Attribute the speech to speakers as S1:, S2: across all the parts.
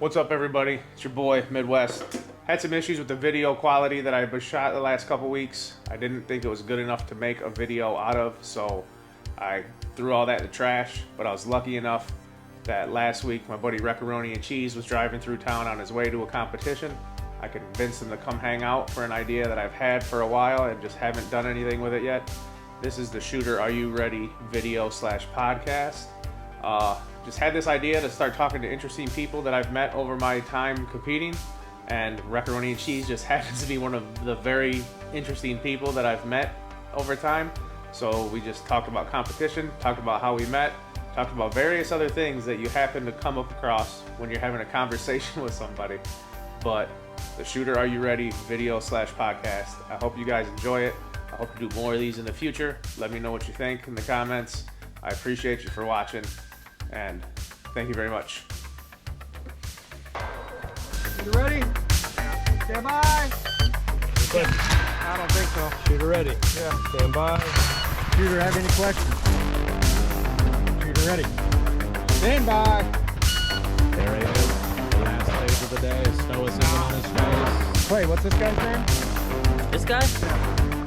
S1: What's up, everybody? It's your boy, Midwest. Had some issues with the video quality that I've shot the last couple weeks. I didn't think it was good enough to make a video out of, so I threw all that in the trash. But I was lucky enough that last week my buddy Wreckaroni and Cheese was driving through town on his way to a competition. I convinced him to come hang out for an idea that I've had for a while and just haven't done anything with it yet. This is the Shooter Are You Ready video / podcast. Just had this idea to start talking to interesting people that I've met over my time competing, and Wreckaroni and Cheese just happens to be one of the very interesting people that I've met over time. So we just talked about competition, talked about how we met, talked about various other things that you happen to come up across when you're having a conversation with somebody. But the Shooter Are You Ready video / podcast. I hope you guys enjoy it. I hope to do more of these in the future. Let me know what you think in the comments. I appreciate you for watching, and thank you very much.
S2: You ready? Stand by.
S3: Questions?
S2: I don't think so.
S3: Shooter ready.
S2: Yeah.
S3: Stand by.
S2: Shooter, have any questions? Shooter ready. Stand by.
S3: There he is. The last stage of the day. Stoicism on his face.
S2: Wait, what's this guy's name?
S4: This guy?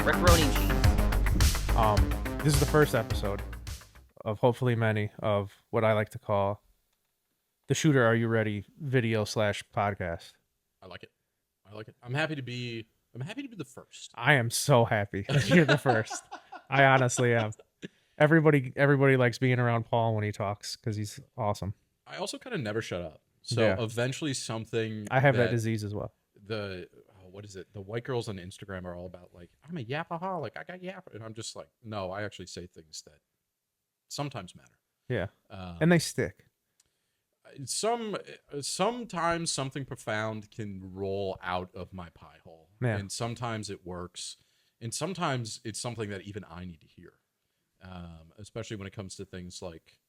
S4: Wreckaroni and Cheese.
S1: This is the first episode of hopefully many of what I like to call the Shooter Are You Ready video / podcast.
S3: I like it. I like it. I'm happy to be the first.
S1: I am so happy that you're the first. I honestly am. Everybody likes being around Paul when he talks because he's awesome.
S3: I also kind of never shut up. So
S1: Yeah.
S3: eventually something
S1: I have that disease as well.
S3: What is it? The white girls on Instagram are all about like, I'm a yapaholic. I got yap. And I'm just like, no, I actually say things that sometimes matter.
S1: Yeah. And they stick.
S3: Sometimes something profound can roll out of my pie hole.
S1: Yeah.
S3: And sometimes it works. And sometimes it's something that even I need to hear. Especially when it comes to things like,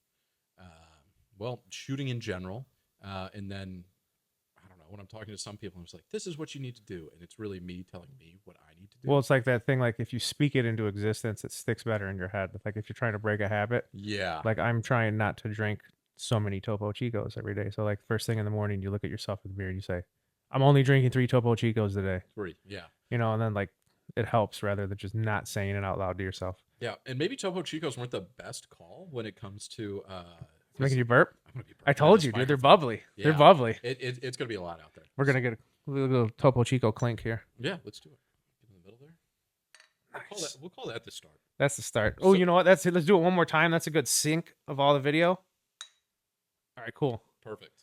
S3: shooting in general. And then, I don't know, when I'm talking to some people, I'm just like, this is what you need to do. And it's really me telling me what I need to do.
S1: Well, it's like that thing, like if you speak it into existence, it sticks better in your head. Like if you're trying to break a habit,
S3: Yeah.
S1: like I'm trying not to drink so many Topo Chicos every day. So like first thing in the morning, you look at yourself in the mirror and you say, I'm only drinking 3 Topo Chicos today.
S3: 3. Yeah.
S1: You know, and then like it helps rather than just not saying it out loud to yourself.
S3: Yeah. And maybe Topo Chicos weren't the best call when it comes to
S1: It's making you burp?
S3: I'm gonna be
S1: I told you, dude. They're bubbly.
S3: Yeah.
S1: They're bubbly.
S3: It's gonna be a lot out there.
S1: We're going to get a little Topo Chico clink here.
S3: Yeah, let's do it. Get in the middle there.
S1: Nice.
S3: We'll call that the start.
S1: That's the start. Oh, you know what? That's it. Let's do it one more time. That's a good sync of all the video. All right, cool.
S3: Perfect.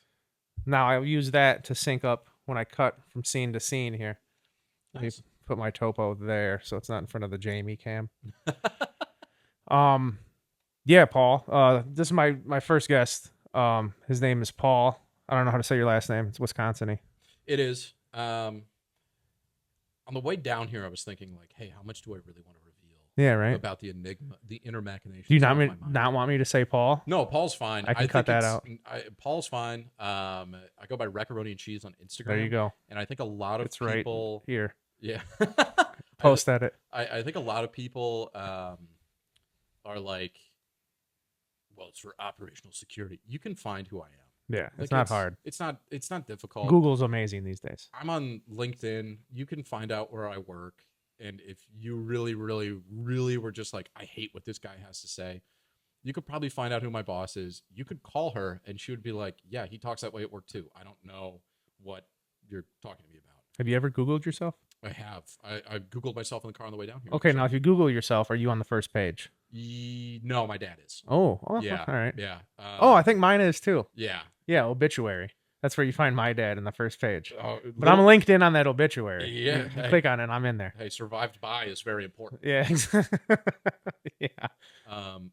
S1: Now I'll use that to sync up when I cut from scene to scene here. Let me
S3: Nice.
S1: put my topo there so it's not in front of the Jamie cam. Yeah, Paul. This is my first guest. His name is Paul. I don't know how to say your last name. It's Wisconsin-y.
S3: It is. On the way down here, I was thinking like, hey, how much do I really want to reveal
S1: Yeah, right.
S3: about the enigma, the inner machinations?
S1: Do you
S3: of my mind?
S1: not want me to say Paul?
S3: No, Paul's fine.
S1: I can cut
S3: think
S1: that out.
S3: Paul's fine. I go by Wreckaroni and Cheese on Instagram.
S1: There you go.
S3: And I think a lot of
S1: It's right
S3: people
S1: here.
S3: Yeah.
S1: Post edit.
S3: I think a lot of people are like, well, it's for operational security. You can find who I am.
S1: Yeah, it's
S3: Like,
S1: not hard.
S3: It's not difficult.
S1: Google's amazing these days.
S3: I'm on LinkedIn. You can find out where I work. And if you really, really, really were just like, I hate what this guy has to say, you could probably find out who my boss is. You could call her and she would be like, yeah, he talks that way at work too. I don't know what you're talking to me about.
S1: Have you ever Googled yourself?
S3: I have. I Googled myself in the car on the way down here.
S1: Okay, now if you Google yourself, are you on the first page?
S3: No, my dad is.
S1: Oh,
S3: Yeah.
S1: all right.
S3: Yeah.
S1: Oh, I think mine is too.
S3: Yeah.
S1: Yeah, obituary. That's where you find my dad in the first page. But
S3: Little-
S1: I'm linked in on that obituary.
S3: Yeah,
S1: You
S3: hey.
S1: click on it, I'm in there.
S3: Hey, survived by is very important.
S1: Yeah. Yeah.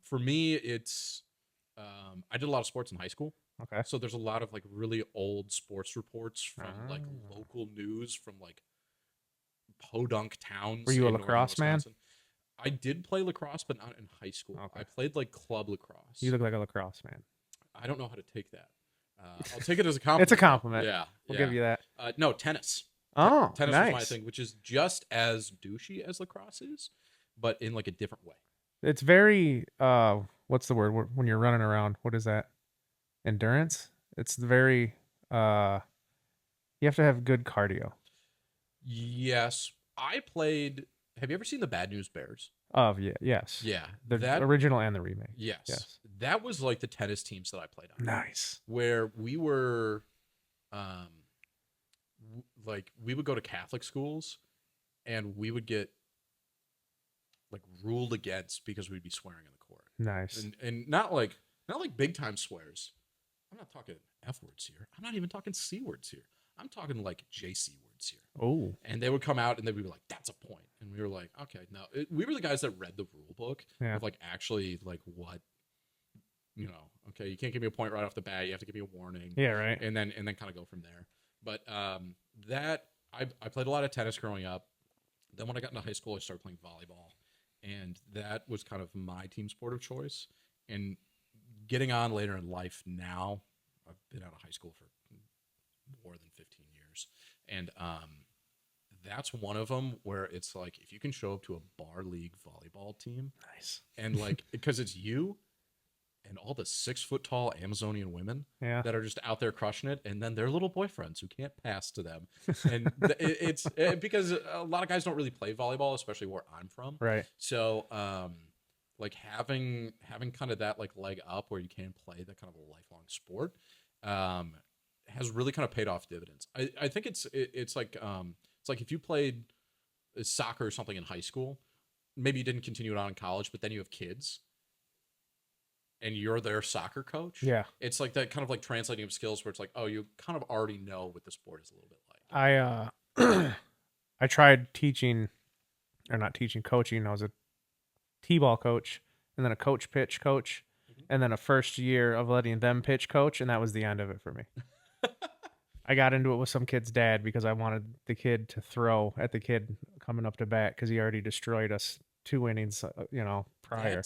S3: For me, it's I did a lot of sports in high school.
S1: Okay.
S3: So there's a lot of like really old sports reports from like
S1: Ah.
S3: local news from like podunk towns.
S1: Were you a
S3: in northern
S1: lacrosse man?
S3: Wisconsin. I did play lacrosse, but not in high school.
S1: Okay.
S3: I played like club lacrosse.
S1: You look like a lacrosse man.
S3: I don't know how to take that. I'll take it as a compliment.
S1: It's a compliment.
S3: Yeah,
S1: We'll
S3: yeah.
S1: give you that.
S3: No, tennis.
S1: Oh,
S3: Tennis
S1: nice.
S3: was my thing, which is just as douchey as lacrosse is, but in like a different way.
S1: It's very what's the word when you're running around? What is that? Endurance. It's very you have to have good cardio.
S3: Yes, I played. Have you ever seen the Bad News Bears?
S1: Yes.
S3: Yeah,
S1: The
S3: that
S1: original and the remake.
S3: yes, that was like the tennis teams that I played on.
S1: Nice.
S3: Where we were, like we would go to Catholic schools, and we would get like ruled against because we'd be swearing in the court.
S1: Nice.
S3: And not like big time swears. I'm not talking F words here. I'm not even talking C words here. I'm talking like JC words here.
S1: Oh.
S3: And they would come out and they would be like, "That's a point," and we were like, "Okay, no." We were the guys that read the rule book of like actually like what, Okay, you can't give me a point right off the bat. You have to give me a warning.
S1: Yeah, right.
S3: And then kind of go from there. But that I played a lot of tennis growing up. Then when I got into high school, I started playing volleyball, and that was kind of my team sport of choice. And getting on later in life now, I've been out of high school for more than 15 years. And that's one of them where it's like, if you can show up to a bar league volleyball team,
S1: Nice.
S3: and like, because it's you and all the 6 foot tall Amazonian women that are just out there crushing it, and then their little boyfriends who can't pass to them. And it's because a lot of guys don't really play volleyball, especially where I'm from.
S1: Right.
S3: So, like having kind of that like leg up where you can play that kind of a lifelong sport, has really kind of paid off dividends. I think it's like if you played soccer or something in high school, maybe you didn't continue it on in college, but then you have kids and you're their soccer coach.
S1: Yeah.
S3: It's like that kind of like translating of skills where it's like, oh, you kind of already know what the sport is a little bit like.
S1: I tried teaching, or not teaching, coaching. I was a T-ball coach, and then a pitch coach, and then a first year of letting them pitch coach, and that was the end of it for me. I got into it with some kid's dad because I wanted the kid to throw at the kid coming up to bat because he already destroyed us 2 innings, prior.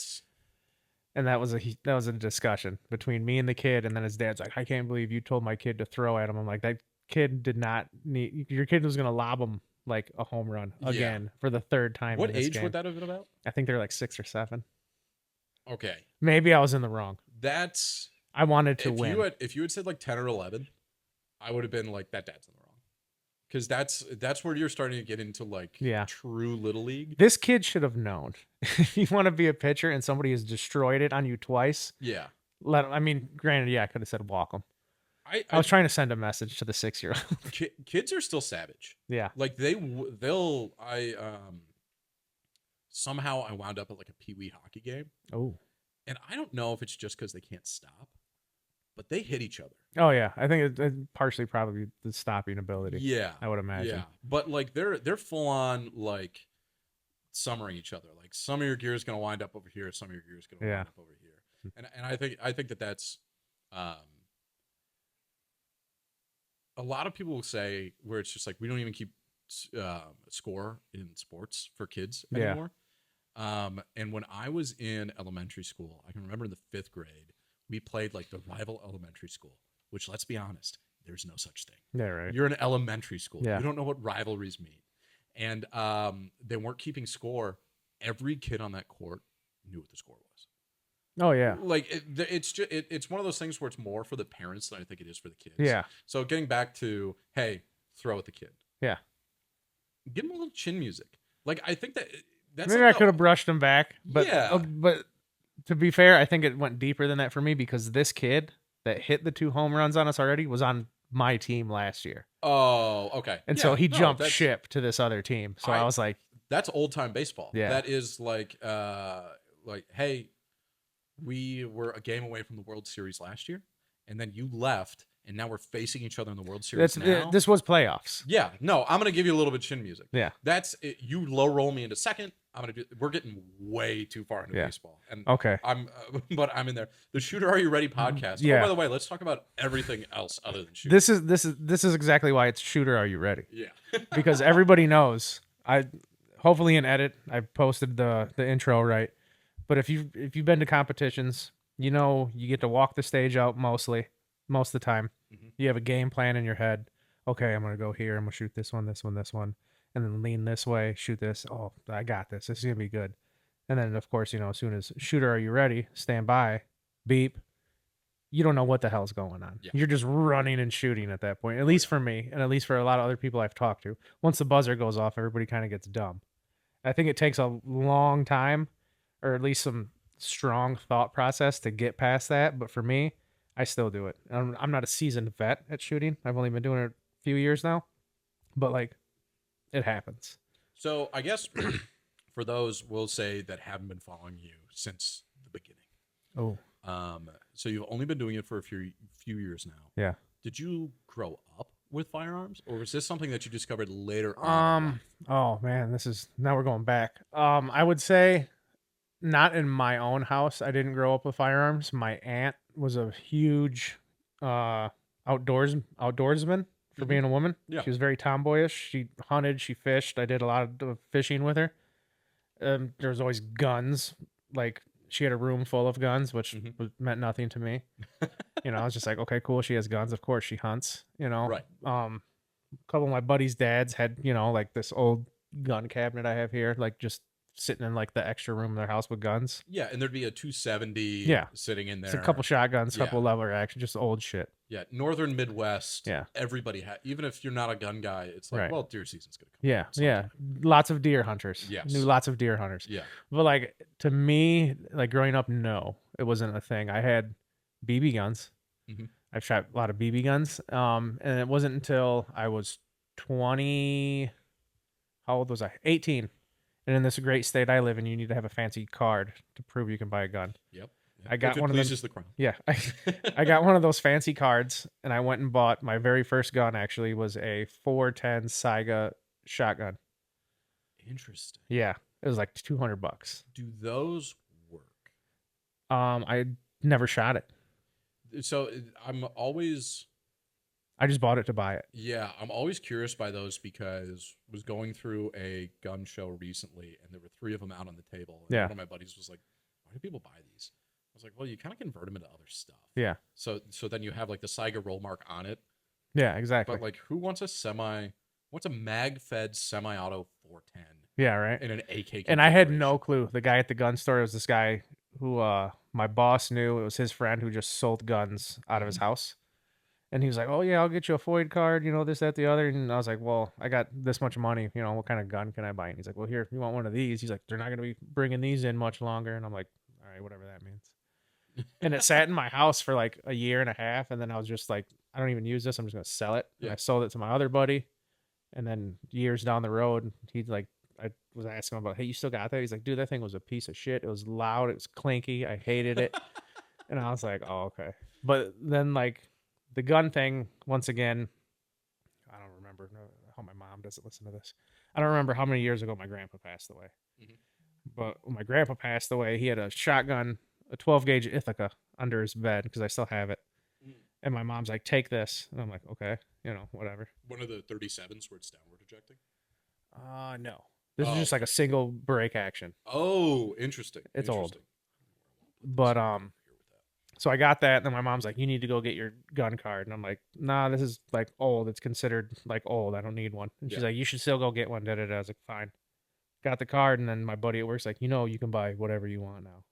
S1: And that was a discussion between me and the kid, and then his dad's like, "I can't believe you told my kid to throw at him." I'm like, that kid did not need. Your kid was gonna lob him like a home run again for the 3rd time.
S3: What
S1: in this
S3: age
S1: game.
S3: would that have been about?
S1: I think they're like 6 or 7.
S3: Okay,
S1: Maybe I was in the wrong.
S3: that's
S1: I wanted to win.
S3: If you had said like 10 or 11, I would have been like, that dad's in the wrong, because that's where you're starting to get into like true little league.
S1: This kid should have known. If you want to be a pitcher and somebody has destroyed it on you twice, granted, I could have said walk them. I was trying to send a message to the 6-year-old.
S3: Kids are still savage.
S1: Yeah,
S3: like somehow I wound up at like a pee-wee hockey game.
S1: Oh,
S3: and I don't know if it's just because they can't stop, but they hit each other.
S1: Oh yeah, I think it's partially probably the stopping ability.
S3: Yeah,
S1: I would imagine.
S3: Yeah, but like they're full on like summering each other. Like some of your gear is gonna wind up over here, some of your gear is gonna wind up over here. And I think that's a lot of people will say where it's just like, we don't even keep score in sports for kids anymore. And when I was in elementary school, I can remember in the 5th grade, we played like the rival elementary school, which, let's be honest, there's no such thing.
S1: Yeah, right.
S3: You're in elementary school.
S1: Yeah.
S3: You don't know what rivalries mean. And they weren't keeping score. Every kid on that court knew what the score was.
S1: Oh yeah.
S3: Like it's one of those things where it's more for the parents than I think it is for the kids.
S1: Yeah.
S3: So getting back to, hey, throw at the kid.
S1: Yeah.
S3: Give him a little chin music. Like, I think that's
S1: maybe I could have brushed him back, but but to be fair, I think it went deeper than that for me, because this kid that hit the 2 home runs on us already was on my team last year.
S3: Oh, okay.
S1: And so he jumped ship to this other team. So I was like,
S3: that's old time baseball.
S1: Yeah.
S3: That is like, hey, we were a game away from the World Series last year, and then you left, and now we're facing each other in the World Series now.
S1: This was playoffs.
S3: Yeah. No, I'm going to give you a little bit of chin music.
S1: Yeah.
S3: That's it. You low roll me into second. We're getting way too far into baseball. And
S1: okay.
S3: But I'm in there. The Shooter Are You Ready podcast.
S1: Yeah.
S3: Oh, by the way, let's talk about everything else other than shooter.
S1: This is exactly why it's Shooter Are You Ready?
S3: Yeah.
S1: Because everybody knows. Hopefully in edit I posted the intro right. But if you've been to competitions, you get to walk the stage out most of the time. Mm-hmm. You have a game plan in your head. Okay, I'm gonna go here. I'm gonna shoot this one, and then lean this way, shoot this. Oh, I got this. This is gonna be good. And then of course, as soon as Shooter Are You Ready? Stand by, beep.
S2: you don't know what the hell's going on.
S3: Yeah.
S2: You're just running and shooting at that point. At least for me, and at least for a lot of other people I've talked to. Once the buzzer goes off, everybody kind of gets dumb. I think it takes a long time, or at least some strong thought process to get past that. But for me, I still do it. I'm not a seasoned vet at shooting. I've only been doing it a few years now, but like, it happens.
S3: So I guess for those we'll say that haven't been following you since the beginning.
S2: Oh,
S3: So you've only been doing it for a few years now.
S2: yeah.
S3: Did you grow up with firearms, or was this something that you discovered later on? in life?
S2: Oh man, now we're going back. I would say not in my own house. I didn't grow up with firearms. My aunt was a huge outdoorsman for being a woman.
S3: Yeah.
S2: She was very tomboyish. She hunted, she fished. I did a lot of fishing with her. There was always guns. Like, she had a room full of guns, which meant nothing to me. I was just like, okay, cool. She has guns. Of course she hunts,
S3: Right.
S2: A couple of my buddies' dads had, like this old gun cabinet I have here, like just sitting in like the extra room in their house with guns.
S3: Yeah, and there'd be a 270
S2: Yeah.
S3: sitting in there.
S2: It's a couple shotguns, couple
S3: Yeah.
S2: lever action, just old shit.
S3: Yeah, Northern Midwest.
S2: Yeah.
S3: Everybody had, even if you're not a gun guy, it's like,
S2: Right.
S3: well, deer season's gonna come.
S2: Yeah.
S3: sometime.
S2: Yeah. Lots of deer hunters.
S3: Yes.
S2: Knew lots of deer hunters.
S3: Yeah.
S2: But like, to me, like growing up, no, it wasn't a thing. I had BB guns.
S3: Mhm.
S2: I've shot a lot of BB guns. And it wasn't until I was 20. How old was I? 18. And in this great state I live in, you need to have a fancy card to prove you can buy a gun.
S3: Yep.
S2: I got
S3: If it
S2: one of them.
S3: pleases the crown.
S2: Yeah, I got one of those fancy cards, and I went and bought my very first gun. Actually, was a 410 Saiga shotgun.
S3: Interesting.
S2: Yeah, it was like $200.
S3: Do those work?
S2: I never shot it.
S3: So I'm always,
S2: I just bought it to buy it.
S3: yeah, I'm always curious by those because I was going through a gun show recently, and there were 3 of them out on the table. And
S2: Yeah.
S3: one of my buddies was like, "Why do people buy these?" I was like, "Well, you kind of convert them into other stuff."
S2: Yeah,
S3: So then you have like the Saiga roll mark on it,
S2: yeah, exactly.
S3: but like, who wants a mag-fed semi-auto 410
S2: Yeah, right.
S3: in an AK?
S2: And I had
S3: configuration?
S2: no clue. The guy at the gun store was this guy who my boss knew. It was his friend who just sold guns out of his house. And he was like, "Oh yeah, I'll get you a Floyd card, this, that, the other." And I was like, "Well, I got this much money. What kind of gun can I buy?" And he's like, "Well, here, you want one of these?" He's like, "They're not going to be bringing these in much longer." And I'm like, "All right, whatever that means." And it sat in my house for like a year and a half, and then I was just like, "I don't even use this. I'm just going to sell it." And
S3: Yeah.
S2: I sold it to my other buddy. And then years down the road, he's like, I was asking him about, "Hey, you still got that?" He's like, "Dude, that thing was a piece of shit. It was loud. It was clinky. I hated it." And I was like, "Oh, okay." But then like the gun thing, once again, I don't remember how my mom doesn't listen to this. I don't remember how many years ago my grandpa passed away.
S3: Mhm.
S2: But when my grandpa passed away, he had a shotgun, a 12 gauge Ithaca under his bed because I still have it.
S3: Mm.
S2: And my mom's like, "Take this." And I'm like, "Okay, whatever."
S3: One of the 37s where it's downward ejecting.
S2: No. This is
S3: Oh.
S2: just like a single break action.
S3: Oh, interesting.
S2: It's old.
S3: Interesting.
S2: But
S3: Here with that.
S2: so I got that, and then my mom's like, "You need to go get your gun card." And I'm like, "Nah, this is like old. It's considered like old. I don't need one." And she's
S3: Yeah.
S2: like, "You should still go get one." Da da da. I was like, "Fine." Got the card, and then my buddy at work's like, "You can buy whatever you want now."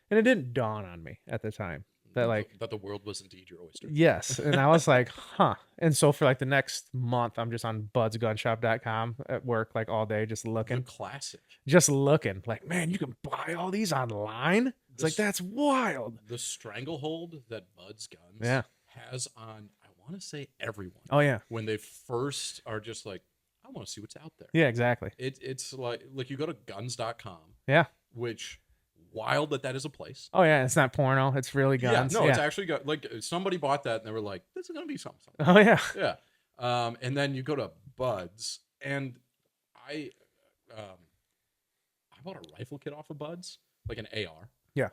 S2: And it didn't dawn on me at the time that like,
S3: that the world was indeed your oyster.
S2: yes. And I was like, huh. And so for like the next month, I'm just on budsgunshop.com at work, like all day, just
S3: The
S2: looking.
S3: classic.
S2: Like, man, you can buy all these online. It's like,
S3: This-
S2: that's wild.
S3: The stranglehold that Bud's Guns
S2: Yeah.
S3: has on, I want to say everyone,
S2: Oh yeah.
S3: when they first are just like, I want to see what's out there.
S2: Yeah, exactly.
S3: It's like you go to guns.com,
S2: Yeah.
S3: which wild that is a place.
S2: Oh yeah. It's not porno. It's really guns.
S3: Yeah, no, it's actually got like somebody bought that and they were like, this is gonna be something.
S2: Oh yeah.
S3: Yeah. And then you go to Bud's, and I bought a rifle kit off of Bud's, like an AR.
S2: Yeah.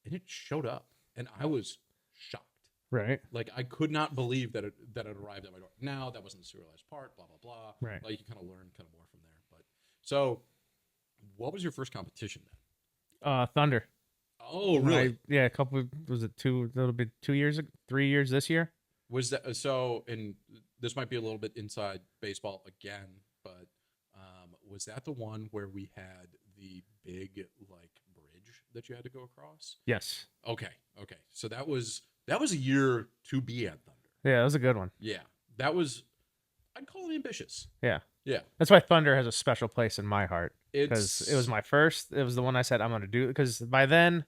S3: And it showed up, and I was shocked.
S2: Right.
S3: Like, I could not believe that it arrived at my door. Now, that wasn't the serialized part, blah, blah, blah.
S2: Right.
S3: Like, you kind of learn kind of more from there. But so, what was your first competition then?
S2: Thunder.
S3: Oh, really?
S2: Yeah. A couple, was it 2 years, 3 years this year?
S3: Was that so? And this might be a little bit inside baseball again, but was that the one where we had the big like bridge that you had to go across?
S2: Yes.
S3: Okay. So that was That was a year to be at Thunder.
S2: Yeah, that was a good one.
S3: Yeah, that was. I'd call it ambitious.
S2: Yeah.
S3: Yeah,
S2: That's why Thunder has a special place in my heart. Because
S3: it's
S2: it was my first. It was the one I said I'm going to do. Because by then,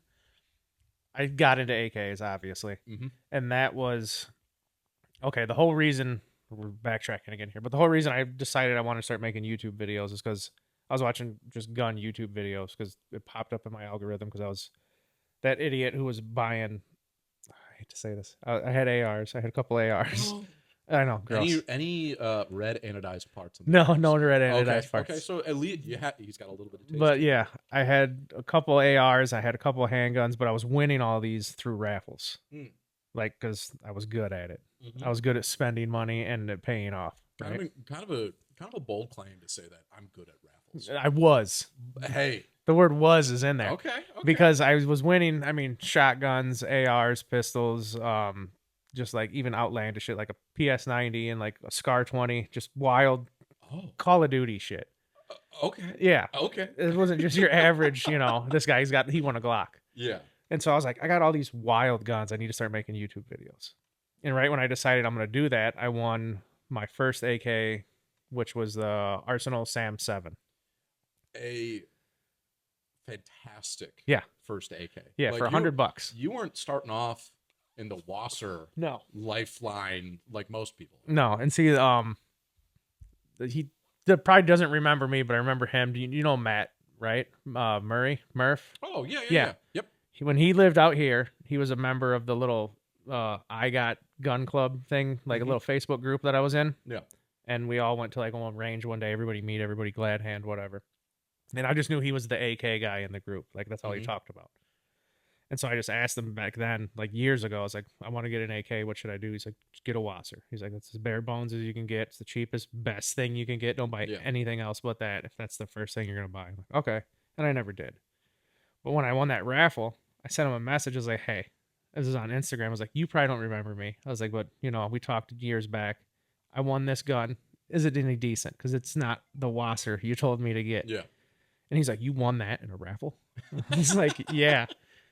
S2: I got into AKs, obviously.
S3: Mhm.
S2: And that was... Okay, the whole reason... We're backtracking again here. But the whole reason I decided I wanted to start making YouTube videos is because I was watching just gun YouTube videos because it popped up in my algorithm because I was that idiot who was buying... I hate to say this. I had ARs. I had a couple ARs. I know, gross.
S3: Any red anodized parts?
S2: No red anodized parts.
S3: Okay, so at least he's got a little bit of taste.
S2: But yeah, I had a couple ARs, I had a couple handguns, but I was winning all these through raffles. Like, because I was good at it. I was good at spending money and it paying off. Right?
S3: Kind of a bold claim to say that I'm good at raffles.
S2: I was.
S3: Hey,
S2: the word "was" is in there.
S3: Okay.
S2: Because I was winning. I mean, shotguns, ARs, pistols, just like even outlandish shit, like a PS90 and like a Scar 20, just wild Call of Duty shit.
S3: Okay.
S2: Yeah.
S3: Okay.
S2: It wasn't just your average, this guy, he won a Glock.
S3: Yeah.
S2: And so I was like, I got all these wild guns. I need to start making YouTube videos. And right when I decided I'm going to do that, I won my first AK, which was the Arsenal Sam 7.
S3: A fantastic first AK.
S2: Yeah,
S3: like
S2: for $100.
S3: You weren't starting off in the Wasser lifeline like most people.
S2: No, and see, he probably doesn't remember me, but I remember him. You know Matt, right? Murph.
S3: Oh, yeah. Yep.
S2: When he lived out here, he was a member of the little I Got Gun Club thing, like a little Facebook group that I was in.
S3: Yeah.
S2: And we all went to like a range one day. Everybody meet, everybody glad hand, whatever. And I just knew he was the AK guy in the group. Like, that's all he talked about. And so I just asked him back then, like years ago, I was like, I want to get an AK. What should I do? He's like, just get a Wasser. He's like, that's as bare bones as you can get. It's the cheapest, best thing you can get. Don't buy anything else but that if that's the first thing you're going to buy. I'm like, okay. And I never did. But when I won that raffle, I sent him a message. I was like, hey, this is on Instagram. I was like, you probably don't remember me. I was like, but, we talked years back. I won this gun. Is it any decent? Because it's not the Wasser you told me to get.
S3: Yeah.
S2: And he's like, you won that in a raffle? He's like, yeah.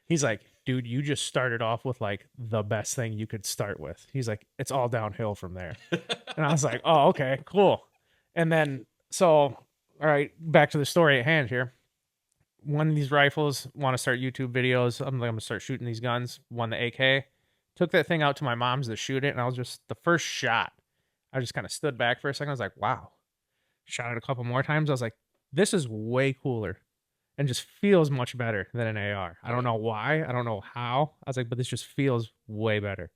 S2: He's like, dude, you just started off with like the best thing you could start with. He's like, it's all downhill from there. And I was like, oh, okay, cool. And then, so, all right, back to the story at hand here. One of these rifles, want to start YouTube videos. I'm like, I'm going to start shooting these guns. Won the AK. Took that thing out to my mom's to shoot it. And I was just, the first shot, I just kind of stood back for a second. I was like, wow. Shot it a couple more times. I was like, this is way cooler and just feels much better than an AR. I don't know why. I don't know how. I was like, but this just feels way better.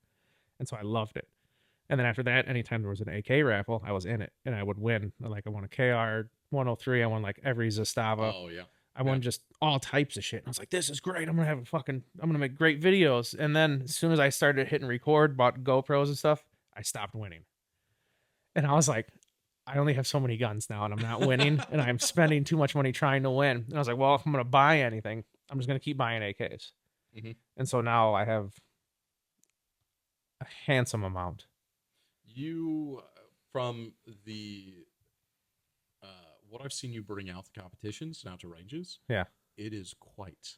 S2: And so I loved it. And then after that, anytime there was an AK raffle, I was in it and I would win. Like I won a KR 103. I won like every Zastava.
S3: Oh, yeah.
S2: I won just all types of shit. And I was like, this is great. I'm going to make great videos. And then as soon as I started hitting record, bought GoPros and stuff, I stopped winning. And I was like, I only have so many guns now and I'm not winning and I'm spending too much money trying to win. And I was like, well, if I'm going to buy anything, I'm just going to keep buying AKs. And so now I have a handsome amount.
S3: You, from the, what I've seen you bring out the competitions now to ranges.
S2: Yeah.
S3: It is quite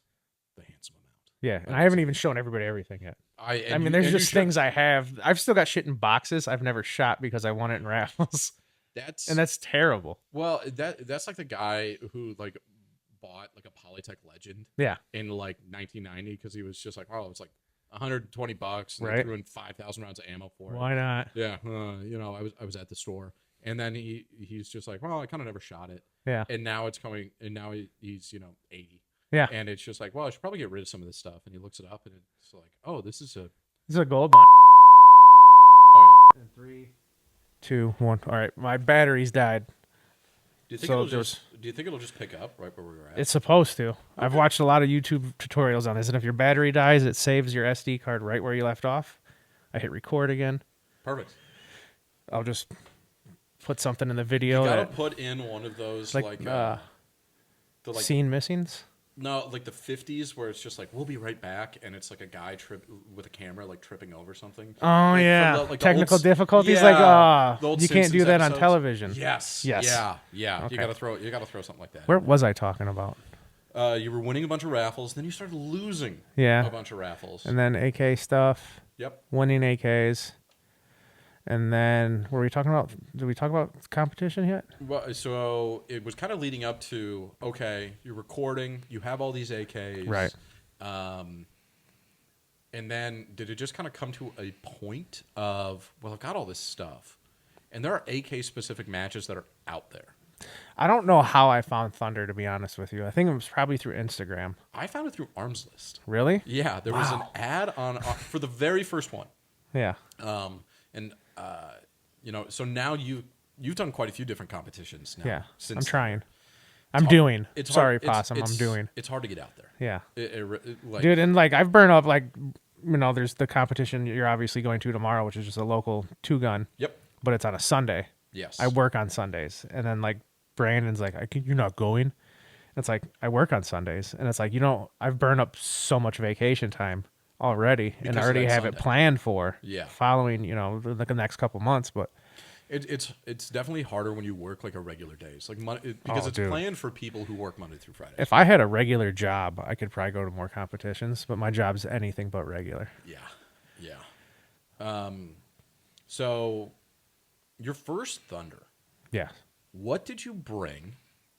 S3: the handsome amount.
S2: Yeah. And I haven't even shown everybody everything yet.
S3: I
S2: mean, there's just things I have. I've still got shit in boxes I've never shot because I won it in raffles. That's terrible.
S3: Well, that's like the guy who like bought like a Polytech Legend.
S2: Yeah.
S3: In like 1990 because he was just like, oh, it's like $120 and
S2: right.
S3: they threw in 5,000 rounds of ammo for it.
S2: Why not?
S3: Yeah. I was at the store and then he's just like, well, I kind of never shot it.
S2: Yeah.
S3: And now it's coming and now he's 80.
S2: Yeah.
S3: And it's just like, well, I should probably get rid of some of this stuff. And he looks it up and it's like, oh, this is
S2: a gold bond.
S3: Oh yeah.
S2: And 3, 2, 1. All right, my batteries died.
S3: Do you think it'll just pick up right where we were at?
S2: It's supposed to. Okay. I've watched a lot of YouTube tutorials on this, and if your battery dies, it saves your SD card right where you left off. I hit record again.
S3: Perfect.
S2: I'll just put something in the video.
S3: You gotta put in one of those the
S2: scene missings.
S3: No, like the 50s where it's just like we'll be right back, and it's like a guy with a camera like tripping over something.
S2: Oh like yeah, technical difficulties. Yeah, like you can't do that episodes. On television.
S3: Yes.
S2: Yeah.
S3: Okay. You gotta throw something like that.
S2: Where was I talking about?
S3: You were winning a bunch of raffles, then you started losing.
S2: Yeah.
S3: A bunch of raffles,
S2: and then AK stuff.
S3: Yep.
S2: winning AKs. And then, were we talking about? Did we talk about competition yet?
S3: Well, so it was kind of leading up to, okay, you're recording, you have all these AKs,
S2: Right.
S3: And then did it just kind of come to a point of, well, I've got all this stuff, and there are AK specific matches that are out there.
S2: I don't know how I found Thunder, to be honest with you. I think it was probably through Instagram.
S3: I found it through Arms List.
S2: Really?
S3: Yeah, there was an ad on for the very first one.
S2: Yeah.
S3: And so now you've done quite a few different competitions now.
S2: Yeah.
S3: Since
S2: I'm trying.
S3: It's
S2: I'm doing.
S3: It's
S2: Sorry,
S3: hard,
S2: Possum. I'm doing.
S3: It's hard to get out there.
S2: Yeah.
S3: Like,
S2: Dude, and like I've burned up like, there's the competition you're obviously going to tomorrow, which is just a local 2-gun.
S3: Yep.
S2: But it's on a Sunday.
S3: Yes.
S2: I work on Sundays. And then like Brandon's like, you're not going? It's like, I work on Sundays. And it's like, I've burned up so much vacation time already and
S3: Because of
S2: already
S3: that
S2: have it
S3: Sunday.
S2: planned for
S3: Yeah.
S2: following, like the next couple months. But
S3: it's definitely harder when you work like a regular day. It's like because it's
S2: dude.
S3: planned for people who work Monday through Friday.
S2: if I had a regular job, I could probably go to more competitions, but my job's anything but regular.
S3: Yeah. So your first Thunder,
S2: Yeah.
S3: what did you bring?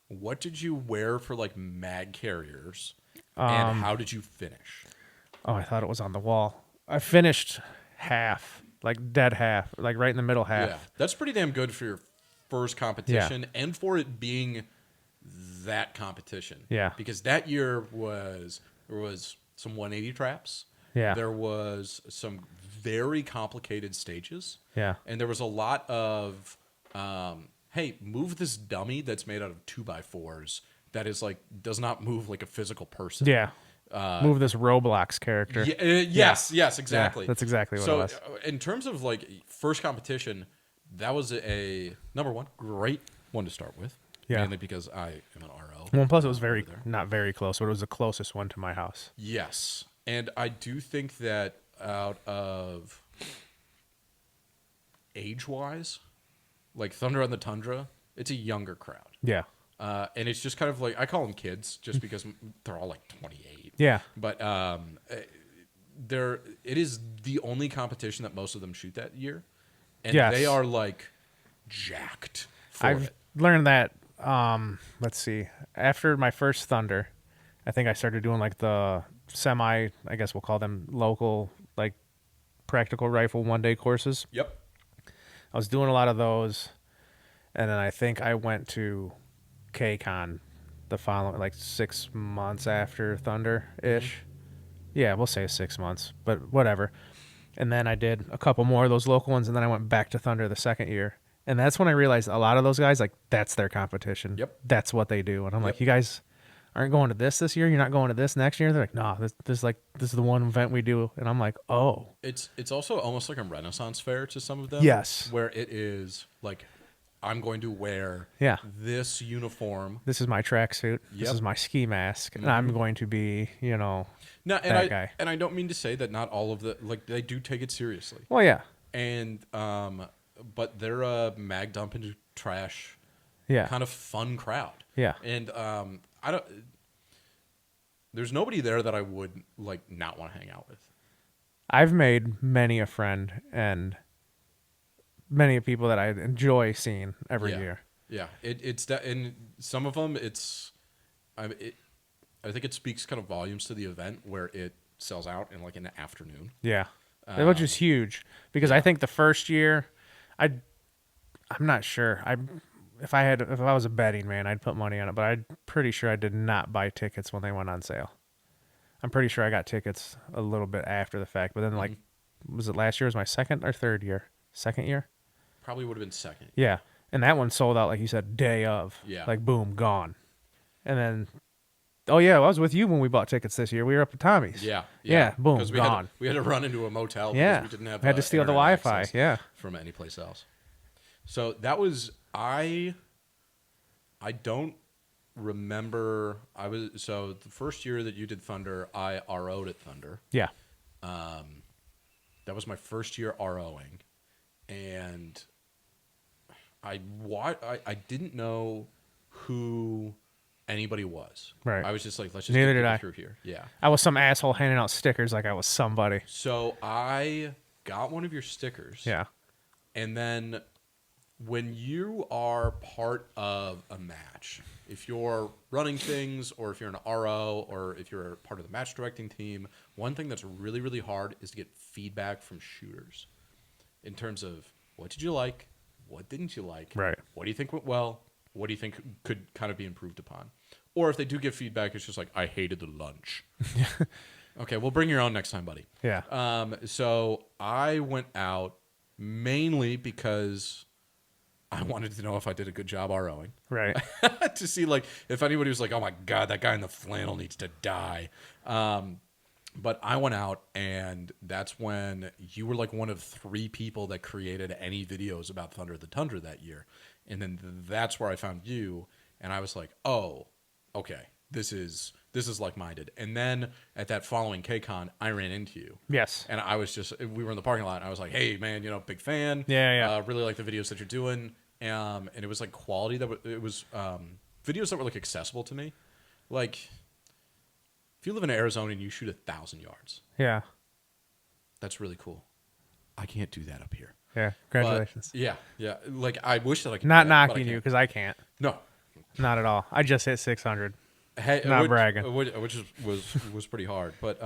S3: What did you wear for like mag carriers? And how did you finish?
S2: Oh, I thought it was on the wall. I finished half, like dead half, like right in the middle half.
S3: Yeah, that's pretty damn good for your first competition and for it being that competition.
S2: Yeah.
S3: Because that year there was some 180 traps.
S2: Yeah.
S3: There was some very complicated stages.
S2: Yeah.
S3: And there was a lot of, hey, move this dummy that's made out of 2x4s that is like does not move like a physical person.
S2: Yeah. Move this Roblox character.
S3: Yes, exactly.
S2: Yeah, that's exactly what
S3: so,
S2: it was.
S3: in terms of like first competition, that was a number one, great one to start with.
S2: Yeah.
S3: Mainly because I am an RO.
S2: Well, plus it was not very close, but it was the closest one to my house.
S3: Yes. And I do think that out of age-wise, like Thunder on the Tundra, it's a younger crowd.
S2: Yeah.
S3: And it's just kind of like, I call them kids just because they're all like 28.
S2: Yeah.
S3: But it is the only competition that most of them shoot that year. And
S2: Yes.
S3: they are like jacked for
S2: I've
S3: it.
S2: learned that, let's see, after my first Thunder, I think I started doing like the I guess we'll call them local, like practical rifle 1-day courses.
S3: Yep.
S2: I was doing a lot of those. And then I think I went to KCON the following, like 6 months after Thunder-ish. Yeah, we'll say 6 months, but whatever. And then I did a couple more of those local ones, and then I went back to Thunder the second year. And that's when I realized a lot of those guys, like, that's their competition.
S3: Yep.
S2: That's what they do. And I'm like,
S3: Yep.
S2: you guys aren't going to this year? You're not going to this next year? They're like, no, this is the one event we do. And I'm like, oh.
S3: It's also almost like a Renaissance fair to some of them.
S2: Yes.
S3: Where it is like, I'm going to wear this uniform.
S2: This is my tracksuit. This
S3: Yep.
S2: is my ski mask. And I'm going to be,
S3: No,
S2: that guy.
S3: And I don't mean to say that not all of the, like, they do take it seriously.
S2: Well, yeah.
S3: And, but they're a mag dump into trash
S2: Yeah.
S3: kind of fun crowd.
S2: Yeah.
S3: And, there's nobody there that I would, like, not want to hang out with.
S2: I've made many a friend and many people that I enjoy seeing every year.
S3: Yeah, and some of them, I think it speaks kind of volumes to the event where it sells out in like an afternoon.
S2: Yeah, which is huge because I think the first year, I'm not sure. If I was a betting man, I'd put money on it, but I'm pretty sure I did not buy tickets when they went on sale. I'm pretty sure I got tickets a little bit after the fact, but then like, was it last year? Was my second or third year? Second year?
S3: Probably would have been second.
S2: Yeah, and that one sold out like you said, day of.
S3: Yeah.
S2: Like boom, gone. And then, oh yeah, I was with you when we bought tickets this year. We were up at Tommy's.
S3: Yeah.
S2: Yeah, boom,
S3: 'Cause
S2: gone.
S3: We had to run into a motel
S2: Yeah.
S3: because we didn't have
S2: had to steal the
S3: internet
S2: Wi-Fi.
S3: access
S2: Yeah.
S3: from any place else. So that was I don't remember. So the first year that you did Thunder, I RO'd at Thunder.
S2: Yeah.
S3: That was my first year ROing, and I didn't know who anybody was.
S2: Right.
S3: I was just like, let's just
S2: Neither
S3: get
S2: did
S3: people
S2: I.
S3: through here. Yeah.
S2: I was some asshole handing out stickers like I was somebody.
S3: So I got one of your stickers.
S2: Yeah.
S3: And then when you are part of a match, if you're running things or if you're an RO or if you're part of the match directing team, one thing that's really, really hard is to get feedback from shooters in terms of what did you like? What didn't you like?
S2: Right.
S3: What do you think went well? What do you think could kind of be improved upon? Or if they do give feedback, it's just like, I hated the lunch. Okay, well, bring your own next time, buddy.
S2: Yeah.
S3: So I went out mainly because I wanted to know if I did a good job ROing.
S2: Right.
S3: To see, like, if anybody was like, oh, my God, that guy in the flannel needs to die. But I went out, and that's when you were, like, one of 3 people that created any videos about Thunder the Tundra that year. And then that's where I found you, and I was like, oh, okay, this is like-minded. And then at that following KCON, I ran into you.
S2: Yes.
S3: And I was just, we were in the parking lot, and I was like, hey, man, big fan.
S2: Yeah.
S3: Really like the videos that you're doing. And it was, like, quality it was videos that were, like, accessible to me. Like, if you live in Arizona and you shoot 1,000 yards,
S2: Yeah.
S3: that's really cool. I can't do that up here.
S2: Yeah.
S3: But,
S2: Congratulations.
S3: yeah. Like, I wish that I could
S2: Not
S3: do that, but I
S2: knocking you
S3: can't.
S2: because I can't.
S3: No.
S2: Not at all. I just hit 600.
S3: Hey,
S2: Not bragging.
S3: which was pretty hard. But